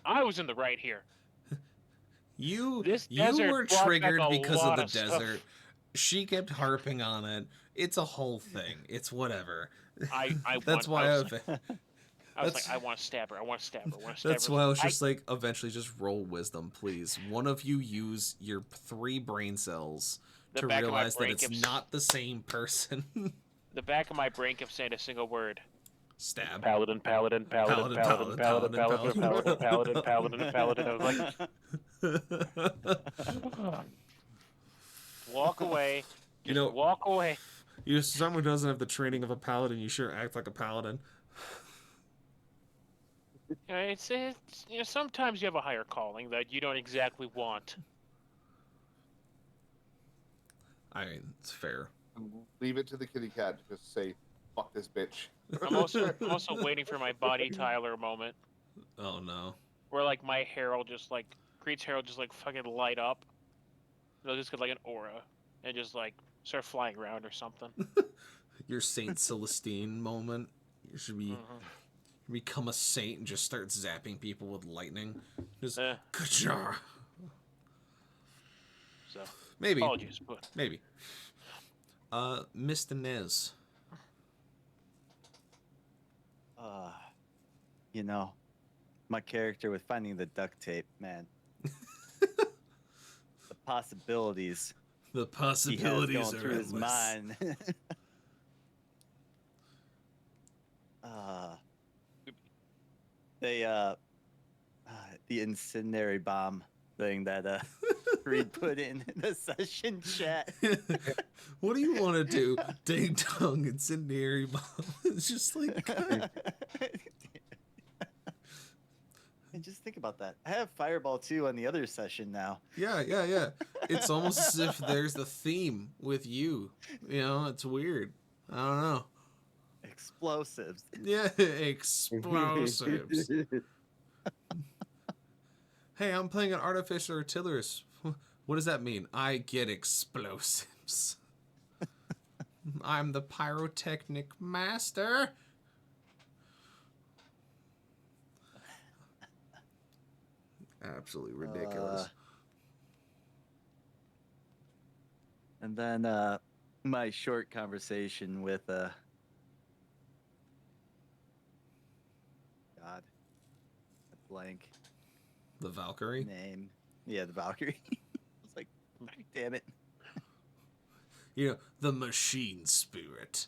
I was in the right here. you This were desert brought triggered back a because of lot the of stuff. desert. She kept harping on it. It's a whole thing. It's whatever. That's why I was like, I want to stab her. I want to stab her. That's why I was just like, eventually just roll wisdom, please. One of you use your 3 brain cells The to back of my realize that brain it's keeps- not the same person. The back of my brain kept saying a single word. Stab. Paladin. I was like, walk away. You know, Walk away. someone who doesn't have the training of a paladin, you sure act like a paladin. It's sometimes you have a higher calling that you don't exactly want. I mean, it's fair. Leave it to the kitty cat to just say, "Fuck this bitch." I'm also waiting for my Bonnie Tyler moment Oh no. where like my hair will just like Creed's hair will just like fucking light up. It'll just get like an aura and just like start flying around or something. Your Saint Celestine moment. You should be become a saint and just start zapping people with lightning. Just ka-char. So Maybe. apologies, but Maybe. Mr. Nez. You know, my character with finding the duct tape, man. The possibilities The he has possibilities going are through his endless. mind. They the incendiary bomb thing that Reed put in the session chat. What do you want to do? Ding dong, incendiary bomb. It's just like, God. And just think about that. I have Fireball 2 on the other session now. Yeah. It's almost as if there's the theme with you. You know, it's weird. I don't know. Explosives. Yeah, explosives. Hey, I'm playing an artificer artillerist. What does that mean? I get explosives. I'm the pyrotechnic master. Absolutely ridiculous. And then my short conversation with God, a blank The Valkyrie? name. Yeah, the Valkyrie. I was like, damn it. You know, the machine spirit,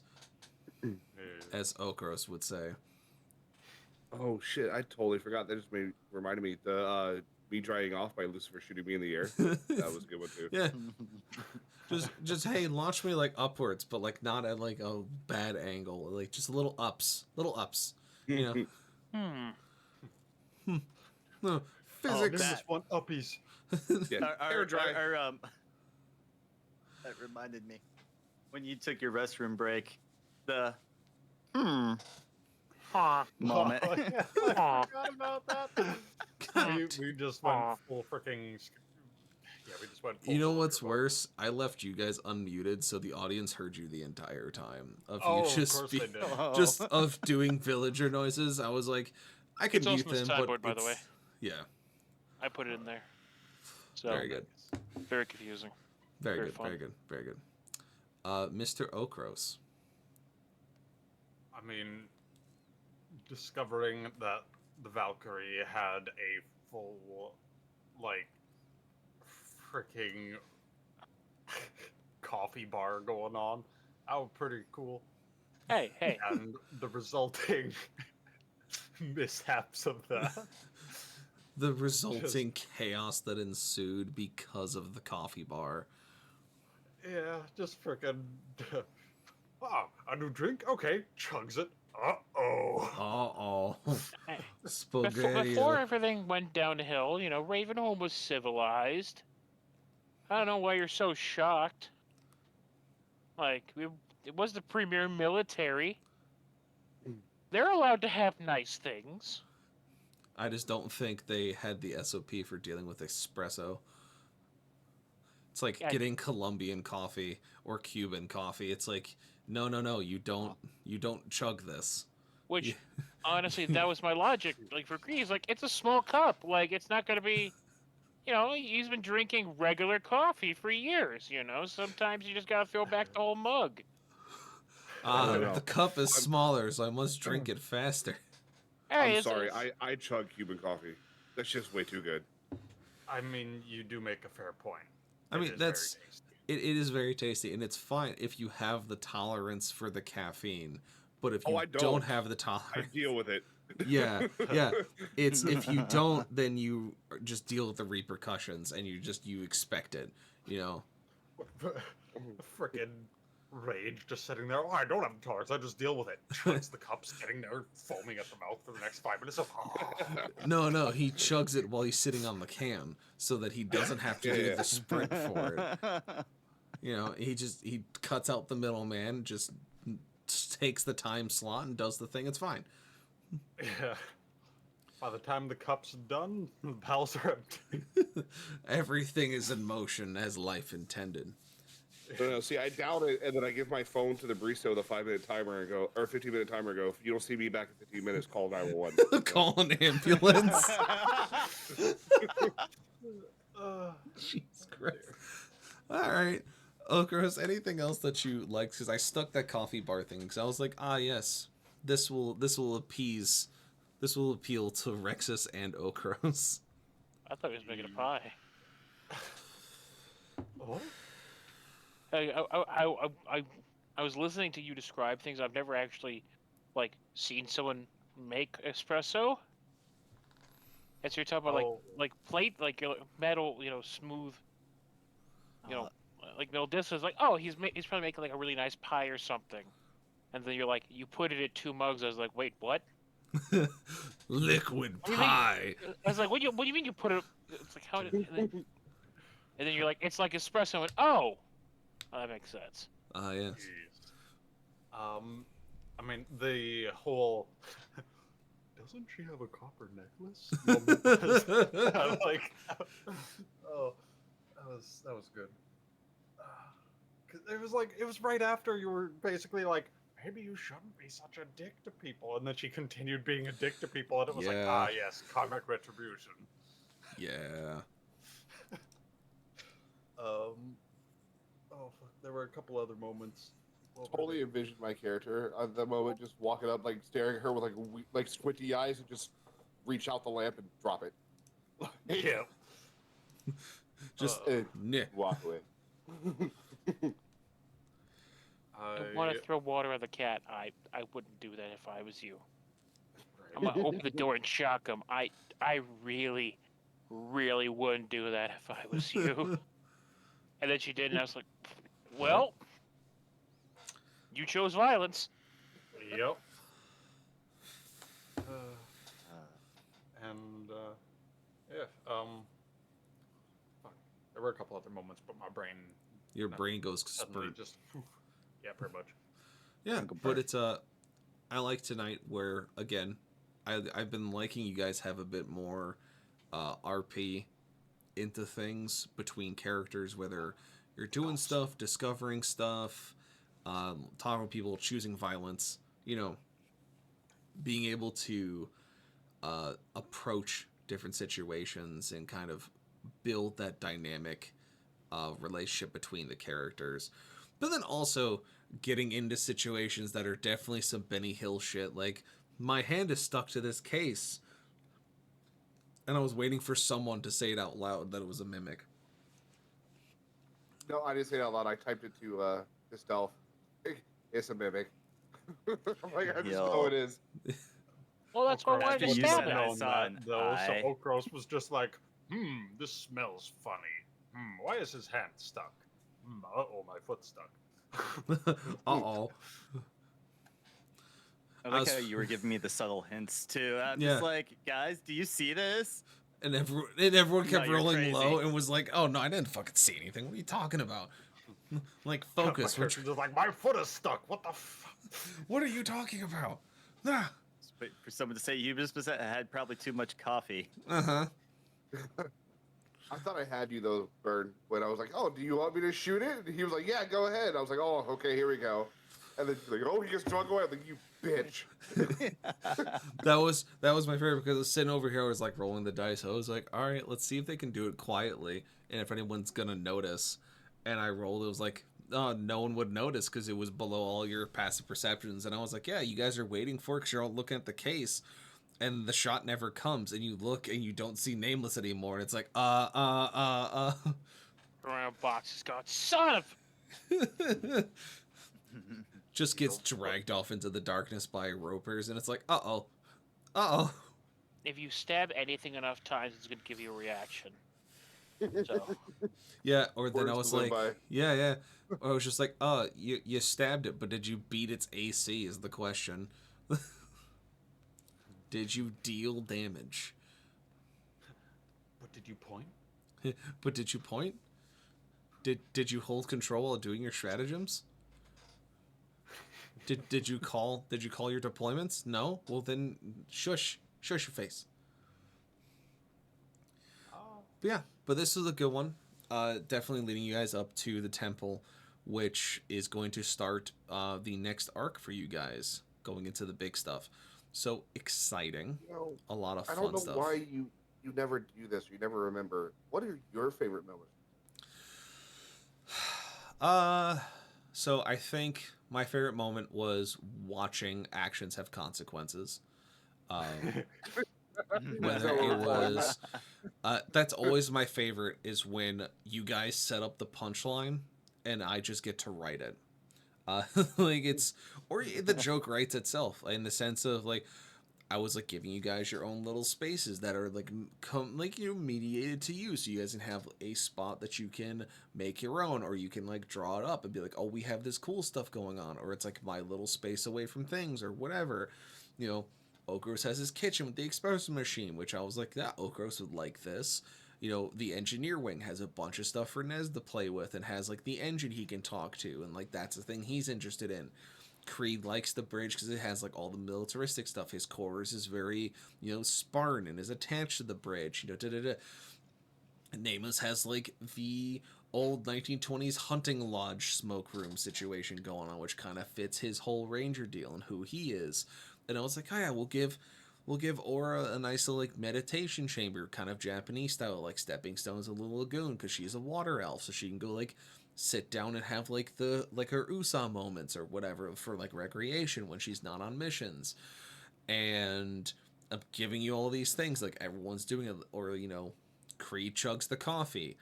as Okros would say. Oh shit! I totally forgot. That just reminded me the me drying off by Lucifer shooting me in the air. That was a good one too. Yeah. Just hey, launch me like upwards, but like not at like a bad angle. Like just little ups. You know. No, physics. Just want uppies. Yeah. Air dry. That reminded me when you took your restroom break. The moment. I forgot about that. We just went full freaking. Yeah, we just went. Full You know Soldier what's Boy. worse? I left you guys unmuted, so the audience heard you the entire time of Oh, you of just course they did. just of doing villager noises. I was like, I could It's also mute in them, the but sideboard, by the way. it's- yeah, I put it in there. So very good, very confusing. very Very good, fun. very good, very good. Mr. Okros. I mean, discovering that the Valkyrie had a full, like, freaking coffee bar going on. That was pretty cool. Hey. And the resulting mishaps of that. The resulting chaos that ensued because of the coffee bar. Yeah, just freaking. Wow, a new drink? Okay, chugs it. Uh-oh. Hey. Spaghetti. Before everything went downhill, you know, Ravenholm was civilized. I don't know why you're so shocked. Like, it was the premier military. They're allowed to have nice things. I just don't think they had the SOP for dealing with espresso. It's like Yeah. getting Colombian coffee or Cuban coffee. It's like, no, you don't chug this. Which, honestly, that was my logic. Like, for Grease, like, it's a small cup. Like, it's not going to be... You know, he's been drinking regular coffee for years, you know? Sometimes you just gotta fill back the whole mug. The cup is smaller, so I must drink it faster. Hey, I'm sorry. I chug Cuban coffee. That's just way too good. I mean, you do make a fair point. I mean, It is very that's... tasty. It is very tasty, and it's fine if you have the tolerance for the caffeine. But if you I don't don't. have the I tolerance... deal with it. Yeah. It's if you don't, then you just deal with the repercussions, and you expect it, you know. Frickin' rage just sitting there. Oh, I don't have tolerance. I just deal with it. Chugs the cup, sitting there foaming at the mouth for the next 5 minutes. No, he chugs it while he's sitting on the can, so that he doesn't have to do the sprint for it. You know, he cuts out the middleman, just takes the time slot and does the thing. It's fine. Yeah. By the time the cup's done, the pals are empty. Everything is in motion as life intended. No, see, I down it, and then I give my phone to the barista with a 5-minute timer and go, or 15-minute timer and go, if you don't see me back in 15 minutes, call 911. Call an ambulance. Jesus Christ. All right. Okros, anything else that you liked? Because I stuck that coffee bar thing, because I was like, yes, this will appeal to Rexus and Okros. I thought he was making a pie. What? I was listening to you describe things. I've never actually, like, seen someone make espresso. And so you're talking about like plate, like metal, smooth, you know, like metal disc. Is like, oh, he's probably making like a really nice pie or something. And then you're like, you put it in 2 mugs. I was like, wait, what? Liquid What do you pie. mean? I was like, what do you mean you put it? It's like how did? And then you're like, it's like espresso. I went, oh, that makes sense. Yes. Jeez. I mean, the whole doesn't she have a copper necklace? Moment was, like, oh, that was good. 'Cause it was right after you were basically like, maybe you shouldn't be such a dick to people, and then she continued being a dick to people, and it was like, ah, yes, karmic retribution. Yeah. Oh, fuck, there were a couple other moments. Totally envisioned my character at the moment, just walking up, like staring at her with like squinty eyes, and just reach out the lamp and drop it. Yeah. Just walk away. I want to throw water at the cat. I wouldn't do that if I was you. I'm gonna open the door and shock him. I really, really wouldn't do that if I was you. And then she did, and I was like, well, you chose violence. Yep. Yeah. Fuck. There were a couple other moments, but my brain. Your brain goes suddenly sprint. just. Yeah, pretty much. Yeah, but it's I like tonight where again, I've been liking you guys have a bit more RP into things between characters, whether you're doing stuff, discovering stuff, talking with people, choosing violence, being able to approach different situations and kind of build that dynamic relationship between the characters. But then also getting into situations that are definitely some Benny Hill shit. Like, my hand is stuck to this case. And I was waiting for someone to say it out loud that it was a mimic. No, I didn't say it out loud. I typed it to stealth. It's a mimic. I'm like, I just know it is. Well, that's what I wanted to stab him. So Okros was just like, this smells funny. Why is his hand stuck? Uh-oh, my foot's stuck. Uh-oh. I like how you were giving me the subtle hints, too. I'm just like, guys, do you see this? And everyone kept rolling crazy. low and was like, oh, no, I didn't fucking see anything. What are you talking about? Like, focus. My just like, my foot is stuck. What the fuck? What are you talking about? Ah. Wait for someone to say you just had probably too much coffee. Uh-huh. I thought I had you, though, Bird, when I was like, oh, do you want me to shoot it? And he was like, yeah, go ahead. I was like, oh, okay, here we go. And then he's like, oh, he gets drunk away. I'm like, you bitch. That was my favorite because I was sitting over here, I was like rolling the dice. I was like, all right, let's see if they can do it quietly and if anyone's going to notice. And I rolled, it was like, oh, no one would notice because it was below all your passive perceptions. And I was like, yeah, you guys are waiting for it because you're all looking at the case. And the shot never comes, and you look, and you don't see Nameless anymore, and it's like, Around boxes, God, son of... Just gets dragged off into the darkness by ropers, and it's like, uh-oh. If you stab anything enough times, it's going to give you a reaction. So. Yeah, or then I Words was to live like, by. yeah. Or I was just like, you stabbed it, but did you beat its AC is the question. Did you deal damage? But did you point? But did you point? Did you hold control while doing your stratagems? Did you call your deployments? No? Well then shush your face. But this is a good one. Definitely leading you guys up to the temple, which is going to start the next arc for you guys, going into the big stuff. So exciting. A lot of fun stuff. I don't know why you never do this. You never remember. What are your favorite moments? So I think my favorite moment was watching actions have consequences. Whether it was that's always my favorite is when you guys set up the punchline and I just get to write it. Like it's, or the joke writes itself in the sense of like, I was like giving you guys your own little spaces that are like mediated to you, so you guys can have a spot that you can make your own, or you can like draw it up and be like, oh, we have this cool stuff going on, or it's like my little space away from things or whatever. You know, Okros has his kitchen with the espresso machine, which I was like, yeah, Okros would like this. You know, the engineer wing has a bunch of stuff for Nez to play with and has like the engine he can talk to, and like that's the thing he's interested in. Creed likes the bridge because it has like all the militaristic stuff. His quarters is very, you know, Spartan and is attached to the bridge. You know, Nameless has like the old 1920s hunting lodge smoke room situation going on, which kind of fits his whole ranger deal and who he is. And I was like, oh yeah, we'll give Aura a nice little like meditation chamber, kind of Japanese style, like stepping stones of the lagoon, because she's a water elf, so she can go like sit down and have like her Usa moments or whatever for like recreation when she's not on missions. And I'm giving you all these things, like everyone's doing it, or you know, Creed chugs the coffee,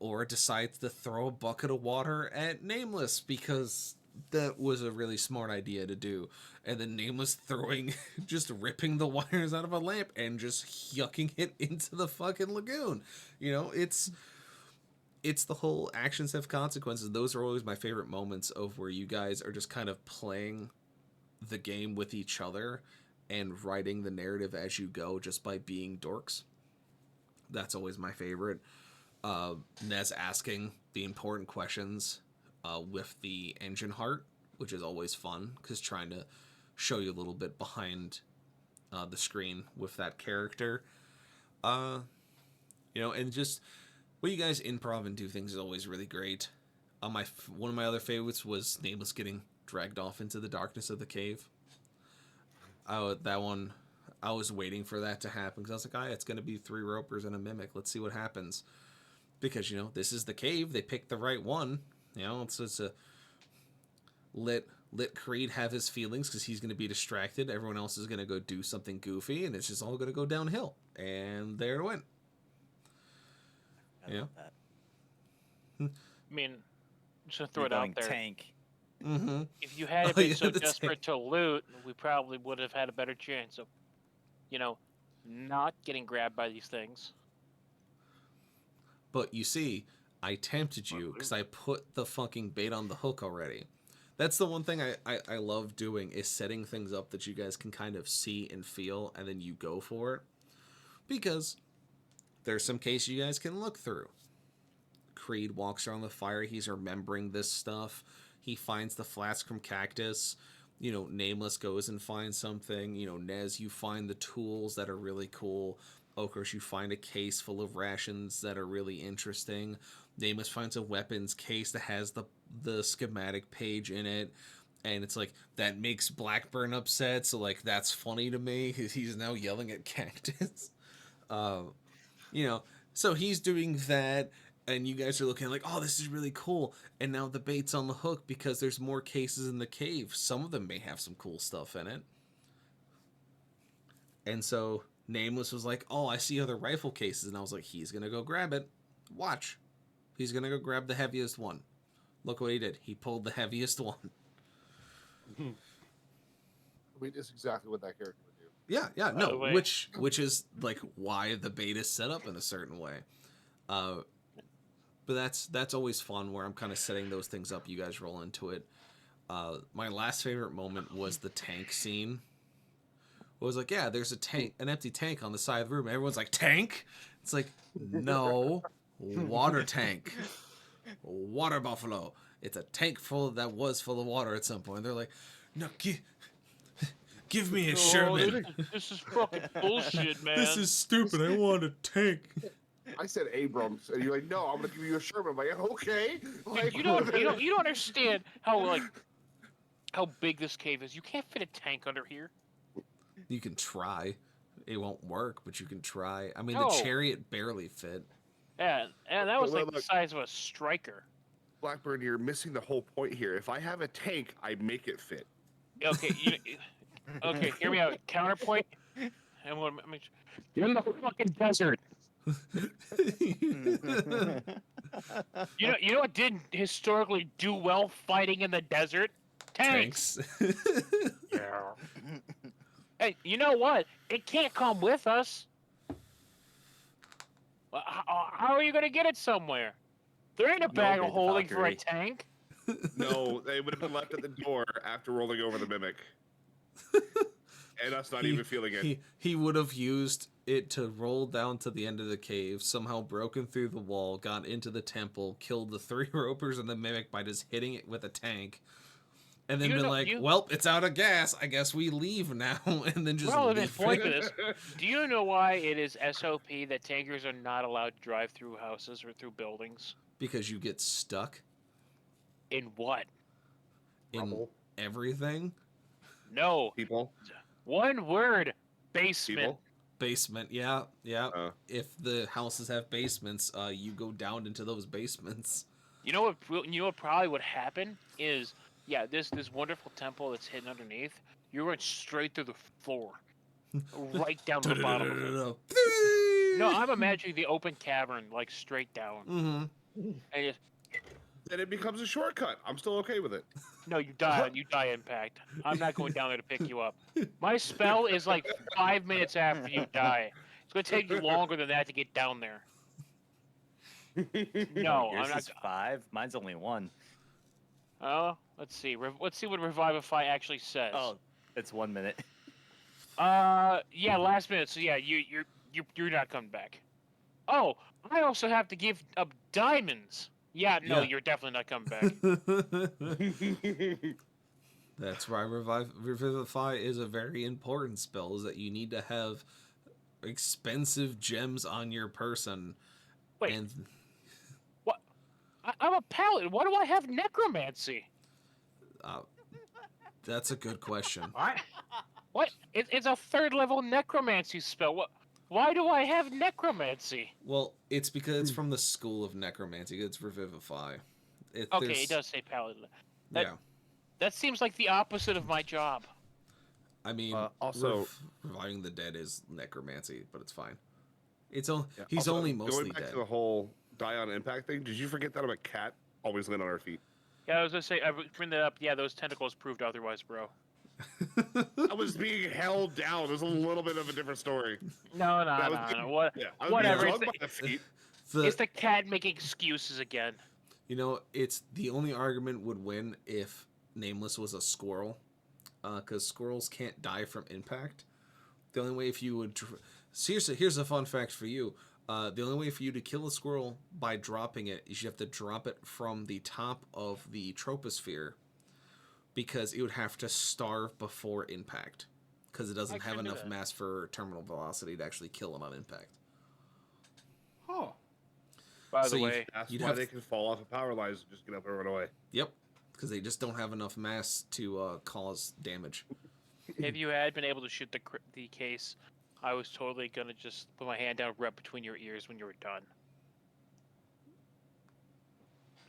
or decides to throw a bucket of water at Nameless because that was a really smart idea to do. And then Nameless throwing, just ripping the wires out of a lamp and just yucking it into the fucking lagoon. You know, it's the whole actions have consequences. Those are always my favorite moments of where you guys are just kind of playing the game with each other and writing the narrative as you go just by being dorks. That's always my favorite. Nez asking the important questions with the engine heart, which is always fun because trying to show you a little bit behind the screen with that character. You know, and just when you guys improv and do things is always really great. One of my other favorites was Nameless getting dragged off into the darkness of the cave. That one, I was waiting for that to happen because I was like, it's going to be 3 ropers and a mimic. Let's see what happens. Because, you know, this is the cave. They picked the right one. You know, it's a let Creed have his feelings because he's going to be distracted. Everyone else is going to go do something goofy, and it's just all going to go downhill. And there it went. I love that. I mean, just to throw You're it out going there. tank. Mm-hmm. If you had been so desperate to loot, we probably would have had a better chance of, you know, not getting grabbed by these things. But you see, I tempted you because I put the fucking bait on the hook already. That's the one thing I love doing, is setting things up that you guys can kind of see and feel, and then you go for it. Because there's some case you guys can look through. Creed walks around the fire. He's remembering this stuff. He finds the flask from Cactus. You know, Nameless goes and finds something. You know, Nez, you find the tools that are really cool. Okros, you find a case full of rations that are really interesting. Nameless finds a weapons case that has the schematic page in it. And it's like, that makes Blackburn upset. So, like, that's funny to me. He's now yelling at Cactus. You know, so he's doing that. And you guys are looking like, oh, this is really cool. And now the bait's on the hook because there's more cases in the cave. Some of them may have some cool stuff in it. And so Nameless was like, oh, I see other rifle cases. And I was like, he's going to go grab it. Watch. He's going to go grab the heaviest one. Look what he did. He pulled the heaviest one. I mean, it's exactly what that character would do. Yeah, no, which is like why the bait is set up in a certain way. But that's always fun where I'm kind of setting those things up. You guys roll into it. My last favorite moment was the tank scene. It was like, yeah, there's an empty tank on the side of the room. Everyone's like, tank? It's like, no, water tank. Water buffalo. It's a tank that was full of water at some point. They're like, no, give me a Sherman. This is fucking bullshit, man. This is stupid. I want a tank. I said Abrams, and you're like, no, I'm gonna give you a Sherman. I'm like, okay. Like, you don't understand how big this cave is. You can't fit a tank under here. You can try. It won't work, but you can try. I mean, No. the chariot barely fit. Yeah, and that was Look, like the size of a striker. Blackburn, you're missing the whole point here. If I have a tank, I make it fit. Okay, okay, hear me out. Counterpoint. And what? You're in the fucking desert. You know what didn't historically do well fighting in the desert? Tanks. Thanks. Yeah. Hey, you know what? It can't come with us. How are you gonna get it somewhere? There ain't a bag of obey the holding for a Valkyrie. tank. No, they would have been left at the door after rolling over the mimic. And us not even feeling it. He would have used it to roll down to the end of the cave, somehow broken through the wall, got into the temple, killed the 3 ropers and the mimic by just hitting it with a tank, and then been like, well, it's out of gas. I guess we leave now, and then just Relevant leave point to it. this. Do you know why it is SOP that tankers are not allowed to drive through houses or through buildings? Because you get stuck In what? in Rubble. everything. No. People. One word. Basement. People. Basement, yeah. If the houses have basements, you go down into those basements. You know what probably would happen is, yeah, this wonderful temple that's hidden underneath, you run straight through the floor. Right down to the bottom of it. No, I'm imagining the open cavern, like, straight down. Mm-hmm. And just, Then it becomes a shortcut. I'm still okay with it. no, you die. You die impact. I'm not going down there to pick you up. My spell is like 5 minutes after you die. It's going to take you longer than that to get down there. No, Yours I'm not. is 5. Mine's only 1. Oh, let's see. Let's see what Revivify actually says. Oh, it's 1 minute. Yeah, last minute. So yeah, you're not coming back. Oh, I also have to give up diamonds. Yeah, no, Yeah. you're definitely not coming back. That's why Revivify is a very important spell, is that you need to have expensive gems on your person. Wait. And What? I'm a paladin. Why do I have necromancy? that's a good question. What? It's a 3rd level necromancy spell. What? Why do I have necromancy? Well, it's because it's from the school of necromancy. It's Revivify. Okay, it does say paladin. Yeah. That seems like the opposite of my job. I mean, also, reviving the dead is necromancy, but it's fine. It's only Yeah, he's also, only mostly going back dead. to the whole die on impact thing, did you forget that I'm a cat? Always land on our feet. Yeah, I was gonna say, I would bring that up. Yeah, those tentacles proved otherwise, bro. I was being held down. There's a little bit of a different story. No. What? Yeah, I was Whatever. being drugged by the feet. It's the cat making excuses again. You know, it's the only argument would win if Nameless was a squirrel, because squirrels can't die from impact. The only way if you would... Seriously, here's a fun fact for you. The only way for you to kill a squirrel by dropping it is you have to drop it from the top of the troposphere, because it would have to starve before impact, because it doesn't have enough mass for terminal velocity to actually kill it on impact. Huh. By the way, that's why they can fall off of power lines and just get up and run away. Yep, because they just don't have enough mass to cause damage. if you had been able to shoot the case, I was totally gonna just put my hand down right between your ears when you were done.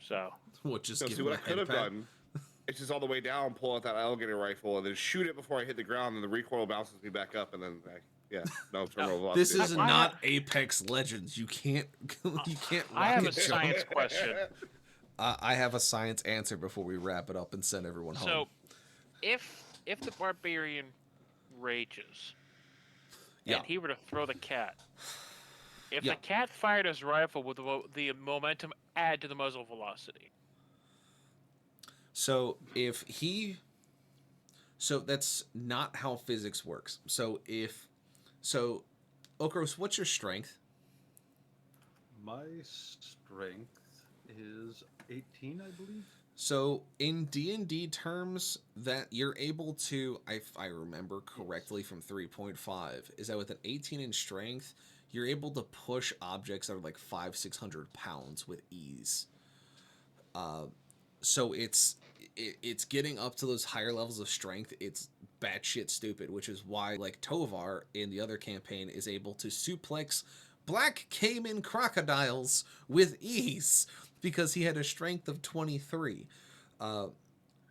So. What, just See what I could have done? It's just all the way down, pull out that alligator rifle, and then shoot it before I hit the ground, and the recoil bounces me back up, and then terminal velocity. This is not Apex Legends. You can't. You can't. I have a rocket jump. science question. I have a science answer before we wrap it up and send everyone home. So, if the barbarian rages, and he were to throw the cat, if the cat fired his rifle, would the momentum add to the muzzle velocity? So if he, so that's not how physics works. So Okros, what's your strength? My strength is 18, I believe. So in D&D terms, that you're able to, if I remember correctly from 3.5, is that with an 18 in strength, you're able to push objects that are like 500-600 pounds with ease. So it's getting up to those higher levels of strength. It's batshit stupid, which is why like Tovar in the other campaign is able to suplex black caiman crocodiles with ease because he had a strength of 23.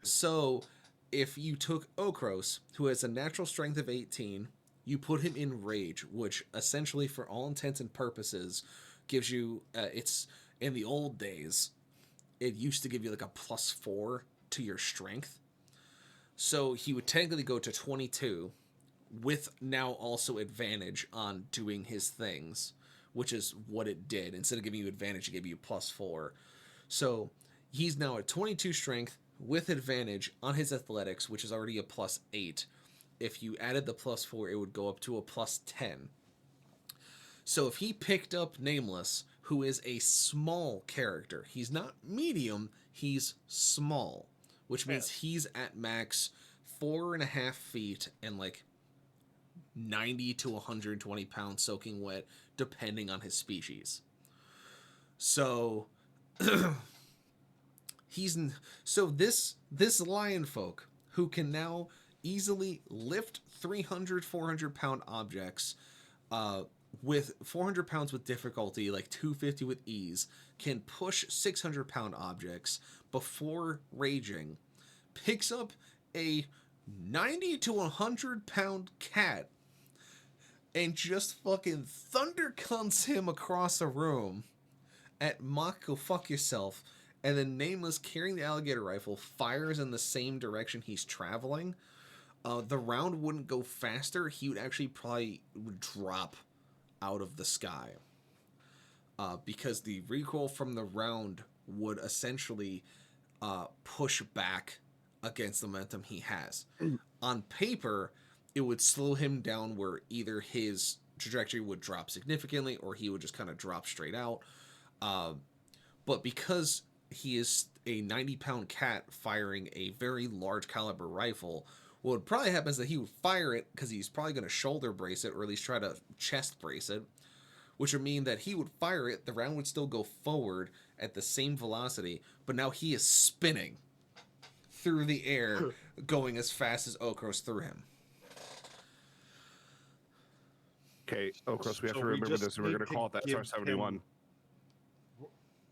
So if you took Okros, who has a natural strength of 18, you put him in rage, which essentially for all intents and purposes gives you it's in the old days it used to give you like a +4 to your strength. So he would technically go to 22, with now also advantage on doing his things, which is what it did. Instead of giving you advantage, it gave you +4. So he's now at 22 strength with advantage on his athletics, which is already a +8. If you added the +4, it would go up to a +10. So if he picked up Nameless, who is a small character, he's not medium, he's small, which means he's at max 4.5 feet and like 90 to 120 pounds soaking wet, depending on his species. So this lion folk who can now easily lift 300-400 pound objects with 400 pounds with difficulty, like 250 with ease, can push 600 pound objects before raging, picks up a 90 to 100 pound cat and just fucking thunder cunts him across a room at Mock go fuck yourself, and then Nameless, carrying the alligator rifle, fires in the same direction he's traveling. The round wouldn't go faster. He would actually probably would drop out of the sky. Because the recoil from the round would essentially push back against the momentum he has. On paper, it would slow him down where either his trajectory would drop significantly or he would just kind of drop straight out. But because he is a 90-pound cat firing a very large caliber rifle, what would probably happen is that he would fire it because he's probably going to shoulder brace it or at least try to chest brace it, which would mean that he would fire it, the round would still go forward at the same velocity, but now he is spinning through the air, going as fast as Okros threw him. Okay, Okros, we have So to we remember just this, and we're need going to to call it that give SR-71. him-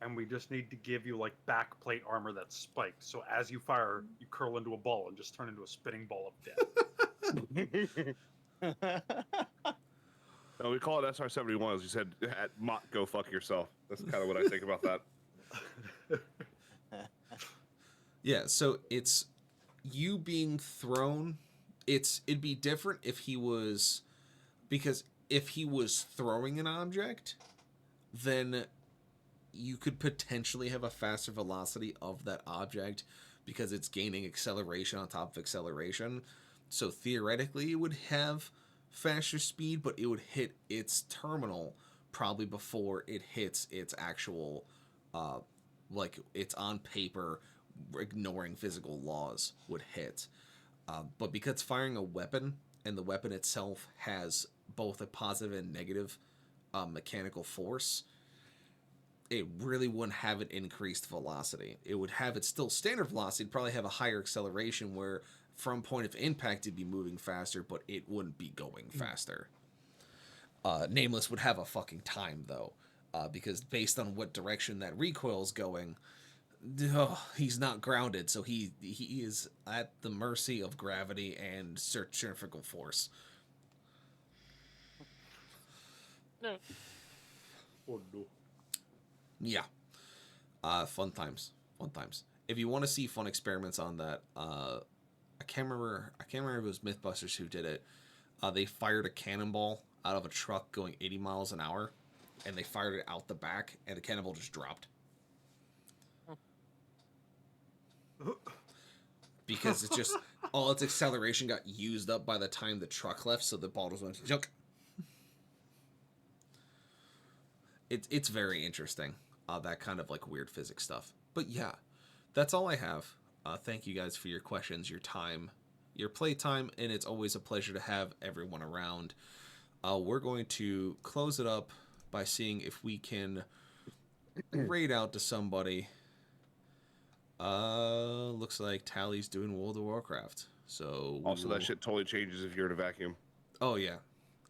And we just need to give you like back plate armor that's spiked. So as you fire, you curl into a ball and just turn into a spinning ball of death. No, we call it SR-71, as you said, at Mock, go fuck yourself. That's kind of what I think about that. Yeah, so it's you being thrown. It'd be different if he was, because if he was throwing an object, then you could potentially have a faster velocity of that object because it's gaining acceleration on top of acceleration. So theoretically, it would have faster speed, but it would hit its terminal probably before it hits its actual, like it's on paper, ignoring physical laws would hit. But because it's firing a weapon and the weapon itself has both a positive and negative mechanical force, it really wouldn't have an increased velocity. It would have its still standard velocity, it'd probably have a higher acceleration where from point of impact it'd be moving faster, but it wouldn't be going faster. Nameless would have a fucking time though, because based on what direction that recoil's going, he's not grounded, so he is at the mercy of gravity and centrifugal force. No. Oh no. Yeah. Fun times. If you want to see fun experiments on that, I can't remember if it was Mythbusters who did it. They fired a cannonball out of a truck going 80 miles an hour, and they fired it out the back, and the cannonball just dropped. Because it's just all its acceleration got used up by the time the truck left, so the ball just went junk. It's very interesting, that kind of like weird physics stuff. But yeah, that's all I have. Thank you guys for your questions, your time, your playtime, and it's always a pleasure to have everyone around. We're going to close it up by seeing if we can raid out to somebody. Looks like Tally's doing World of Warcraft. So Also, that shit totally changes if you're in a vacuum. Oh yeah,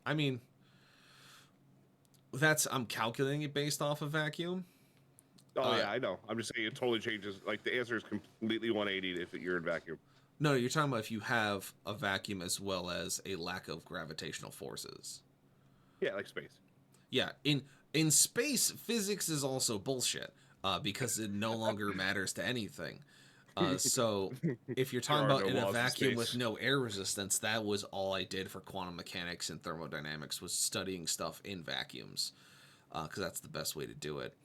I mean, I'm calculating it based off of vacuum. Oh yeah, I know. I'm just saying it totally changes. Like the answer is completely 180 if you're in vacuum. No, you're talking about if you have a vacuum as well as a lack of gravitational forces. Yeah, like space. Yeah, in space, physics is also bullshit because it no longer matters to anything. So if you're There talking are about no in a laws in vacuum with space. no air resistance, that was all I did for quantum mechanics and thermodynamics was studying stuff in vacuums, because that's the best way to do it.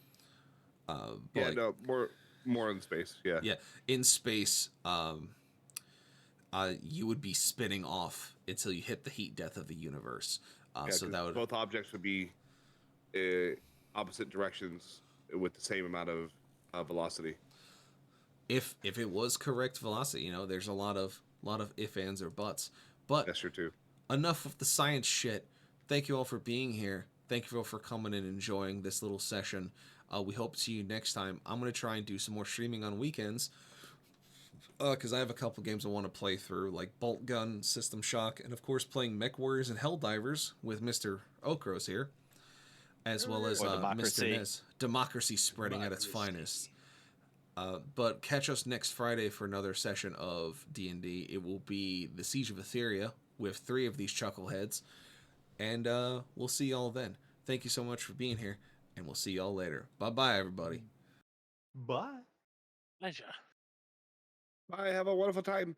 But Yeah, like, no, more in space. Yeah. yeah, in space, you would be spinning off until you hit the heat death of the universe. Yeah, So 'cause that would both objects would be opposite directions with the same amount of velocity. if it was correct velocity, there's a lot of if, ands, or buts. But That's true too. enough of the science shit. Thank you all for being here. Thank you all for coming and enjoying this little session. We hope to see you next time. I'm going to try and do some more streaming on weekends, because I have a couple games I want to play through, like Bolt Gun, System Shock, and of course playing Mech Warriors and Helldivers with Mr. Okros here, as well as Or Mr. Democracy. Nez. Democracy spreading at its finest. But catch us next Friday for another session of D&D. It will be the Siege of Etheria with 3 of these chuckleheads, and we'll see y'all then. Thank you so much for being here, and we'll see y'all later. Bye-bye, everybody. Bye. Pleasure. Bye. Have a wonderful time.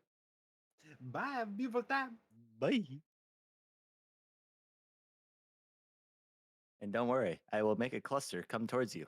Bye. Have a beautiful time. Bye. And don't worry, I will make a cluster come towards you.